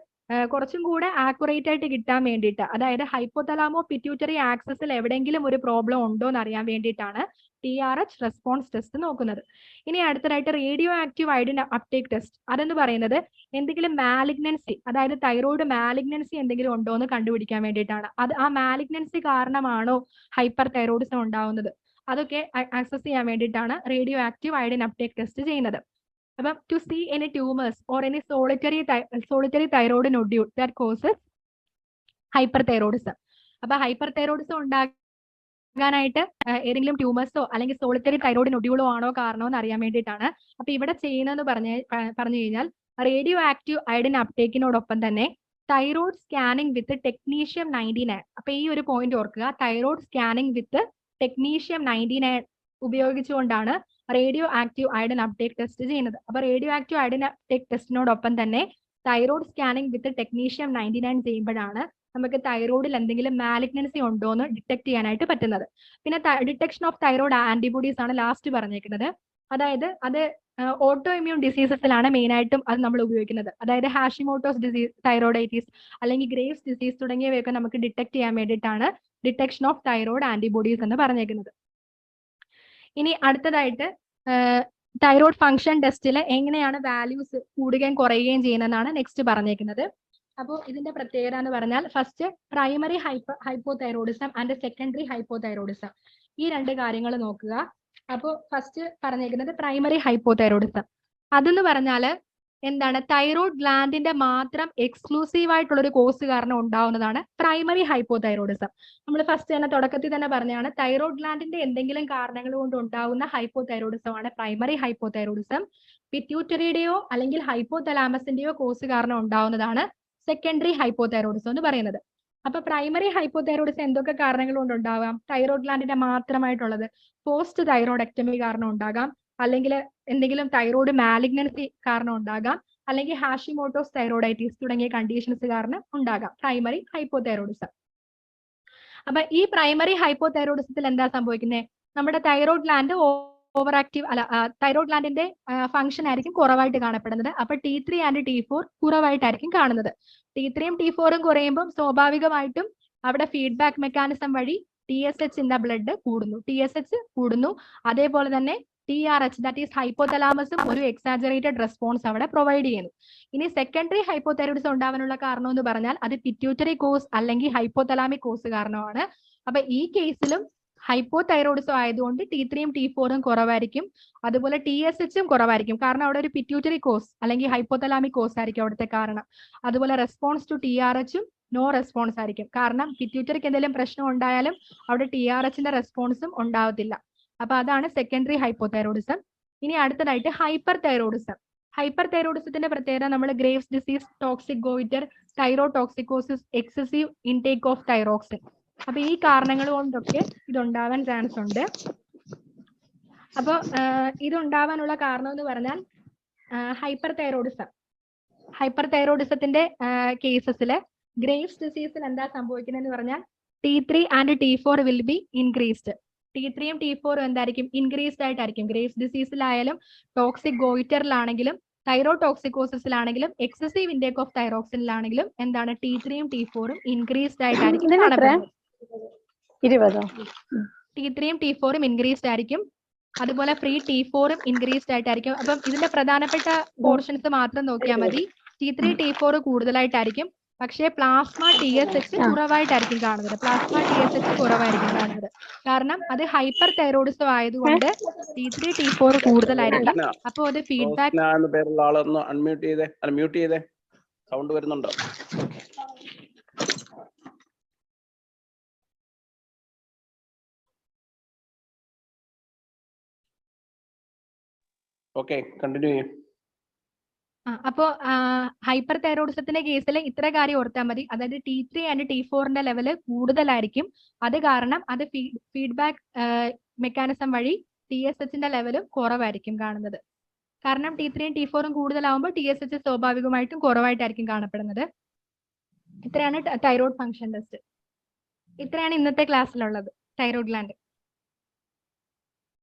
S1: കുറച്ചും കൂടെ ആക്യുറേറ്റ് ആയിട്ട് കിട്ടാൻ വേണ്ടിയിട്ട്, അതായത് ഹൈപ്പോതലാമോ പിറ്റ്യൂട്ടറി ആക്സസിൽ എവിടെയെങ്കിലും ഒരു പ്രോബ്ലം ഉണ്ടോ എന്ന് അറിയാൻ വേണ്ടിയിട്ടാണ് TRH റെസ്പോൺസ് ടെസ്റ്റ് നോക്കുന്നത്. ഇനി അടുത്തതായിട്ട് radio active iodine uptake test. അതെന്ന് പറയുന്നത് എന്തെങ്കിലും മാലിഗ്നൻസി, അതായത് തൈറോയ്ഡ് മാലിഗ്നൻസി എന്തെങ്കിലും ഉണ്ടോ എന്ന് കണ്ടുപിടിക്കാൻ വേണ്ടിയിട്ടാണ്. ആ മാലിഗ്നൻസി കാരണമാണോ ഹൈപ്പർ തൈറോയിഡിസം ഉണ്ടാവുന്നത്, അതൊക്കെ ആക്സസ് ചെയ്യാൻ വേണ്ടിയിട്ടാണ് radio active iodine uptake test ചെയ്യുന്നത്. അപ്പം to see any tumours or any solitary thyroid nodule that causes hyper thyroidism. അപ്പൊ ഹൈപ്പർ തൈറോയിഡിസം ഉണ്ടാകാനായിട്ട് ഏതെങ്കിലും ട്യൂമേഴ്സോ അല്ലെങ്കിൽ സോളിറ്ററി തൈറോയ്ഡ് നൊഡ്യൂളോ ആണോ കാരണമെന്ന് അറിയാൻ വേണ്ടിയിട്ടാണ്. അപ്പൊ ഇവിടെ ചെയ്യുന്നതെന്ന് പറഞ്ഞു കഴിഞ്ഞാൽ റേഡിയോ ആക്റ്റീവ് അയഡിൻ അപ്ടേക്കിനോടൊപ്പം തന്നെ തൈറോയ്ഡ് സ്കാനിങ് വിത്ത് ടെക്നീഷ്യം 99. അപ്പൊ ഈ ഒരു പോയിന്റ് ഓർക്കുക, തൈറോയ്ഡ് സ്കാനിങ് വിത്ത് ടെക്നീഷ്യം 99 ഉപയോഗിച്ചുകൊണ്ടാണ് radio active iodine uptake test ചെയ്യുന്നത്. അപ്പൊ റേഡിയോ ആക്റ്റീവ് അയഡിൻ അപ്ടേക്ക് ടെസ്റ്റിനോടൊപ്പം തന്നെ തൈറോയ്ഡ് സ്കാനിങ് വിത്ത് ടെക്നീഷ്യം 99 ചെയ്യുമ്പോഴാണ് നമുക്ക് തൈറോയ്ഡിൽ എന്തെങ്കിലും മാലിഗ്നൻസി ഉണ്ടോ എന്ന് ഡിറ്റക്ട് ചെയ്യാനായിട്ട് പറ്റുന്നത്. പിന്നെ ഡിറ്റക്ഷൻ ഓഫ് തൈറോയ്ഡ് ആന്റിബോഡീസ് ആണ് ലാസ്റ്റ് പറഞ്ഞേക്കുന്നത്. അതായത് അത് ഓട്ടോ ഇമ്മ്യൂൺ ഡിസീസസിലാണ് മെയിൻ ആയിട്ടും അത് നമ്മൾ ഉപയോഗിക്കുന്നത്. അതായത് ഹാഷിമോട്ടോസ് ഡിസീസ്, തൈറോയിഡൈറ്റിസ് അല്ലെങ്കിൽ ഗ്രേവ്സ് ഡിസീസ് തുടങ്ങിയവയൊക്കെ നമുക്ക് ഡിറ്റക്ട് ചെയ്യാൻ വേണ്ടിയിട്ടാണ് ഡിറ്റക്ഷൻ ഓഫ് തൈറോയ്ഡ് ആന്റിബോഡീസ് എന്ന് പറഞ്ഞേക്കുന്നത്. ഇനി അടുത്തതായിട്ട് തൈറോയ്ഡ് ഫംഗ്ഷൻ ടെസ്റ്റിൽ എങ്ങനെയാണ് വാല്യൂസ് കൂടുകയും കുറയുകയും ചെയ്യുന്നതെന്നാണ് നെക്സ്റ്റ് പറഞ്ഞേക്കുന്നത്. അപ്പോൾ ഇതിന്റെ പ്രത്യേകത എന്ന് പറഞ്ഞാൽ first primary hypothyroidism and secondary hypothyroidism, ഈ രണ്ട് കാര്യങ്ങൾ നോക്കുക. അപ്പോൾ ഫസ്റ്റ് പറഞ്ഞേക്കുന്നത് പ്രൈമറി ഹൈപ്പോതൈറോയിഡിസം. അതെന്ന് പറഞ്ഞാൽ എന്താണ്, തൈറോയ്ഡ് ഗ്ലാൻഡിന്റെ മാത്രം എക്സ്ക്ലൂസീവ് ആയിട്ടുള്ള ഒരു കോസ് കാരണം ഉണ്ടാവുന്നതാണ് പ്രൈമറി ഹൈപ്പോതൈറോയിഡിസം. നമ്മൾ ഫസ്റ്റ് തന്നെ തുടക്കത്തിൽ തന്നെ പറഞ്ഞാണ് തൈറോയ്ഡ് ഗ്ലാൻഡിന്റെ എന്തെങ്കിലും കാരണങ്ങൾ കൊണ്ട് ഉണ്ടാകുന്ന ഹൈപ്പോതൈറോയിഡിസം ആണ് പ്രൈമറി ഹൈപ്പോതൈറോയിഡിസം. പിറ്റ്യൂട്ടറിയുടെയോ അല്ലെങ്കിൽ ഹൈപ്പോതലാമസിന്റെയോ കോസ് കാരണം ഉണ്ടാവുന്നതാണ് സെക്കൻഡറി ഹൈപ്പോതൈറോയിഡിസം എന്ന് പറയുന്നത്. അപ്പൊ പ്രൈമറി ഹൈപ്പോതൈറോയിഡിസം എന്തൊക്കെ കാരണങ്ങൾ കൊണ്ട് ഉണ്ടാവാം? തൈറോയ്ഡ് ഗ്ലാൻഡിന്റെ മാത്രമായിട്ടുള്ളത് പോസ്റ്റ് തൈറോയ്ഡക്ടമി കാരണം ഉണ്ടാകാം, അല്ലെങ്കിൽ എന്തെങ്കിലും തൈറോയ്ഡ് മാലിഗ്നൻസി കാരണം ഉണ്ടാകാം, അല്ലെങ്കിൽ ഹാഷിമോട്ടോസ് തൈറോയിഡൈറ്റിസ് തുടങ്ങിയ കണ്ടീഷൻസ് കാരണം ഉണ്ടാകാം പ്രൈമറി ഹൈപ്പോതൈറോയിഡിസം. അപ്പൊ ഈ പ്രൈമറി ഹൈപ്പോതൈറോയിഡിസത്തിൽ എന്താ സംഭവിക്കുന്നത്? നമ്മുടെ thyroid gland over active thyroid ഗ്ലാൻഡിന്റെ ഫംഗ്ഷൻ ആയിരിക്കും കുറവായിട്ട് കാണപ്പെടുന്നത്. അപ്പൊ T3 ആൻഡ് T4 കുറവായിട്ടായിരിക്കും കാണുന്നത്. T3യും T4ഉം കുറയുമ്പോൾ സ്വാഭാവികമായിട്ടും അവിടെ ഫീഡ്ബാക്ക് മെക്കാനിസം വഴി TSH ഇൻ ദ ബ്ലഡ് കൂടുന്നു, TSH കൂടുന്നു. അതേപോലെ തന്നെ TRH ദാറ്റ് ഈസ് ഹൈപ്പോതലാമസും ഒരു എക്സാജറേറ്റഡ് റെസ്പോൺസ് അവിടെ പ്രൊവൈഡ് ചെയ്യുന്നു. ഇനി സെക്കൻഡറി ഹൈപ്പോതൈറോയിഡിസം ഉണ്ടാവാനുള്ള കാരണം എന്ന് പറഞ്ഞാൽ അത് പിറ്റ്യൂട്ടറി കോസ് അല്ലെങ്കിൽ ഹൈപ്പോതലാമിക് കോസ് കാരണമാണ്. അപ്പൊ ഈ കേസിലും ഹൈപ്പോതൈറോയിഡിസം ആയതുകൊണ്ട് T3യും T4ഉം കുറവായിരിക്കും, അതുപോലെ TSHഉം കുറവായിരിക്കും. കാരണം അവിടെ ഒരു പിറ്റ്യൂട്ടറി കോസ് അല്ലെങ്കിൽ ഹൈപ്പോതലാമിക് കോസ് ആയിരിക്കും അവിടുത്തെ കാരണം. അതുപോലെ റെസ്പോൺസ് ടു TRHഉം നോ റെസ്പോൺസ് ആയിരിക്കും. കാരണം പിറ്റ്യൂട്ടറിക്ക് എന്തെങ്കിലും പ്രശ്നം ഉണ്ടായാലും അവിടെ TRHന്റെ റെസ്പോൺസും ഉണ്ടാവത്തില്ല. അപ്പൊ അതാണ് സെക്കൻഡറി ഹൈപ്പോതൈറോയിഡിസം. ഇനി അടുത്തതായിട്ട് ഹൈപ്പർ തൈറോയിഡിസം. ഹൈപ്പർ തൈറോയിഡിസത്തിന്റെ പ്രത്യേകത നമ്മൾ Graves disease, toxic goitre, thyrotoxicosis, excessive intake of thyroxine. അപ്പൊ ഈ കാരണങ്ങൾ കൊണ്ടൊക്കെ ഇതുണ്ടാവാൻ ചാൻസ് ഉണ്ട്. അപ്പോൾ ഇതുണ്ടാവാനുള്ള കാരണം എന്ന് പറഞ്ഞാൽ ഹൈപ്പർ തൈറോയിഡിസത്തിന്റെ കേസസിൽ ഗ്രേവ്സ് ഡിസീസിൽ എന്താ സംഭവിക്കുന്നതെന്ന് പറഞ്ഞാൽ T3 and T4 will be increased. T3യും T4ഉം എന്തായിരിക്കും? ഇൻക്രീസ്ഡ് ആയിട്ടായിരിക്കും. ഗ്രേവ്സ് ഡിസീസിലായാലും ടോക്സിക് ഗോയിറ്ററിലാണെങ്കിലും തൈറോടോക്സിക്കോസിസിലാണെങ്കിലും എക്സസീവ് ഇൻടേക്ക് ഓഫ് തൈറോക്സിനിലാണെങ്കിലും എന്താണ് T3യും T4ഉം ഇൻക്രീസ്ഡ് ആയിട്ടായിരിക്കും കാണപ്പെടുന്നത്. T3യും T4ഉം ഇൻക്രീസ്ഡ് ആയിരിക്കും. അതുപോലെ ഫ്രീ T4ഉം ഇൻക്രീസ്ഡ് ആയിട്ടായിരിക്കും. അപ്പം ഇതിന്റെ പ്രധാനപ്പെട്ട പോർഷൻസ് മാത്രം നോക്കിയാൽ മതി. T3 T4 കൂടുതലായിട്ടായിരിക്കും, പക്ഷേ പ്ലാസ്മ TSH കുറവായിട്ടായിരിക്കും കാണുന്നത്. പ്ലാസ്മ TSH കുറവായിരിക്കും കാണുന്നത്. കാരണം അത് ഹൈപ്പർ തൈറോയിഡിസം ആയതുകൊണ്ട് T3 T4 കൂടുതലായിരിക്കും. അപ്പോൾ അത് ഫീഡ്ബാക്ക്
S2: എന്ന പേരുള്ള ആളൊന്ന് മ്യൂട്ട് ചെയ്തേ. സൗണ്ട് വരുന്നുണ്ടോ? ഓക്കെ, കണ്ടിന്യൂ ചെയ്യും.
S1: അപ്പോ ഹൈപ്പർ തൈറോയിഡിസത്തിന്റെ കേസിൽ ഇത്ര കാര്യം ഓർത്താൽ മതി. അതായത് T3 ആൻഡ് T4ന്റെ ലെവല് കൂടുതലായിരിക്കും. അത് കാരണം അത് ഫീഡ്ബാക്ക് മെക്കാനിസം വഴി TSHന്റെ ലെവലും കുറവായിരിക്കും കാണുന്നത്. കാരണം T3 ഉം T4 ഉം കൂടുതലാവുമ്പോൾ TSH സ്വാഭാവികമായിട്ടും കുറവായിട്ടായിരിക്കും കാണപ്പെടുന്നത്. ഇത്രയാണ് തൈറോയ്ഡ് ഫംഗ്ഷൻ ടെസ്റ്റ്. ഇത്രയാണ് ഇന്നത്തെ ക്ലാസ്സിലുള്ളത്. Thyroid gland.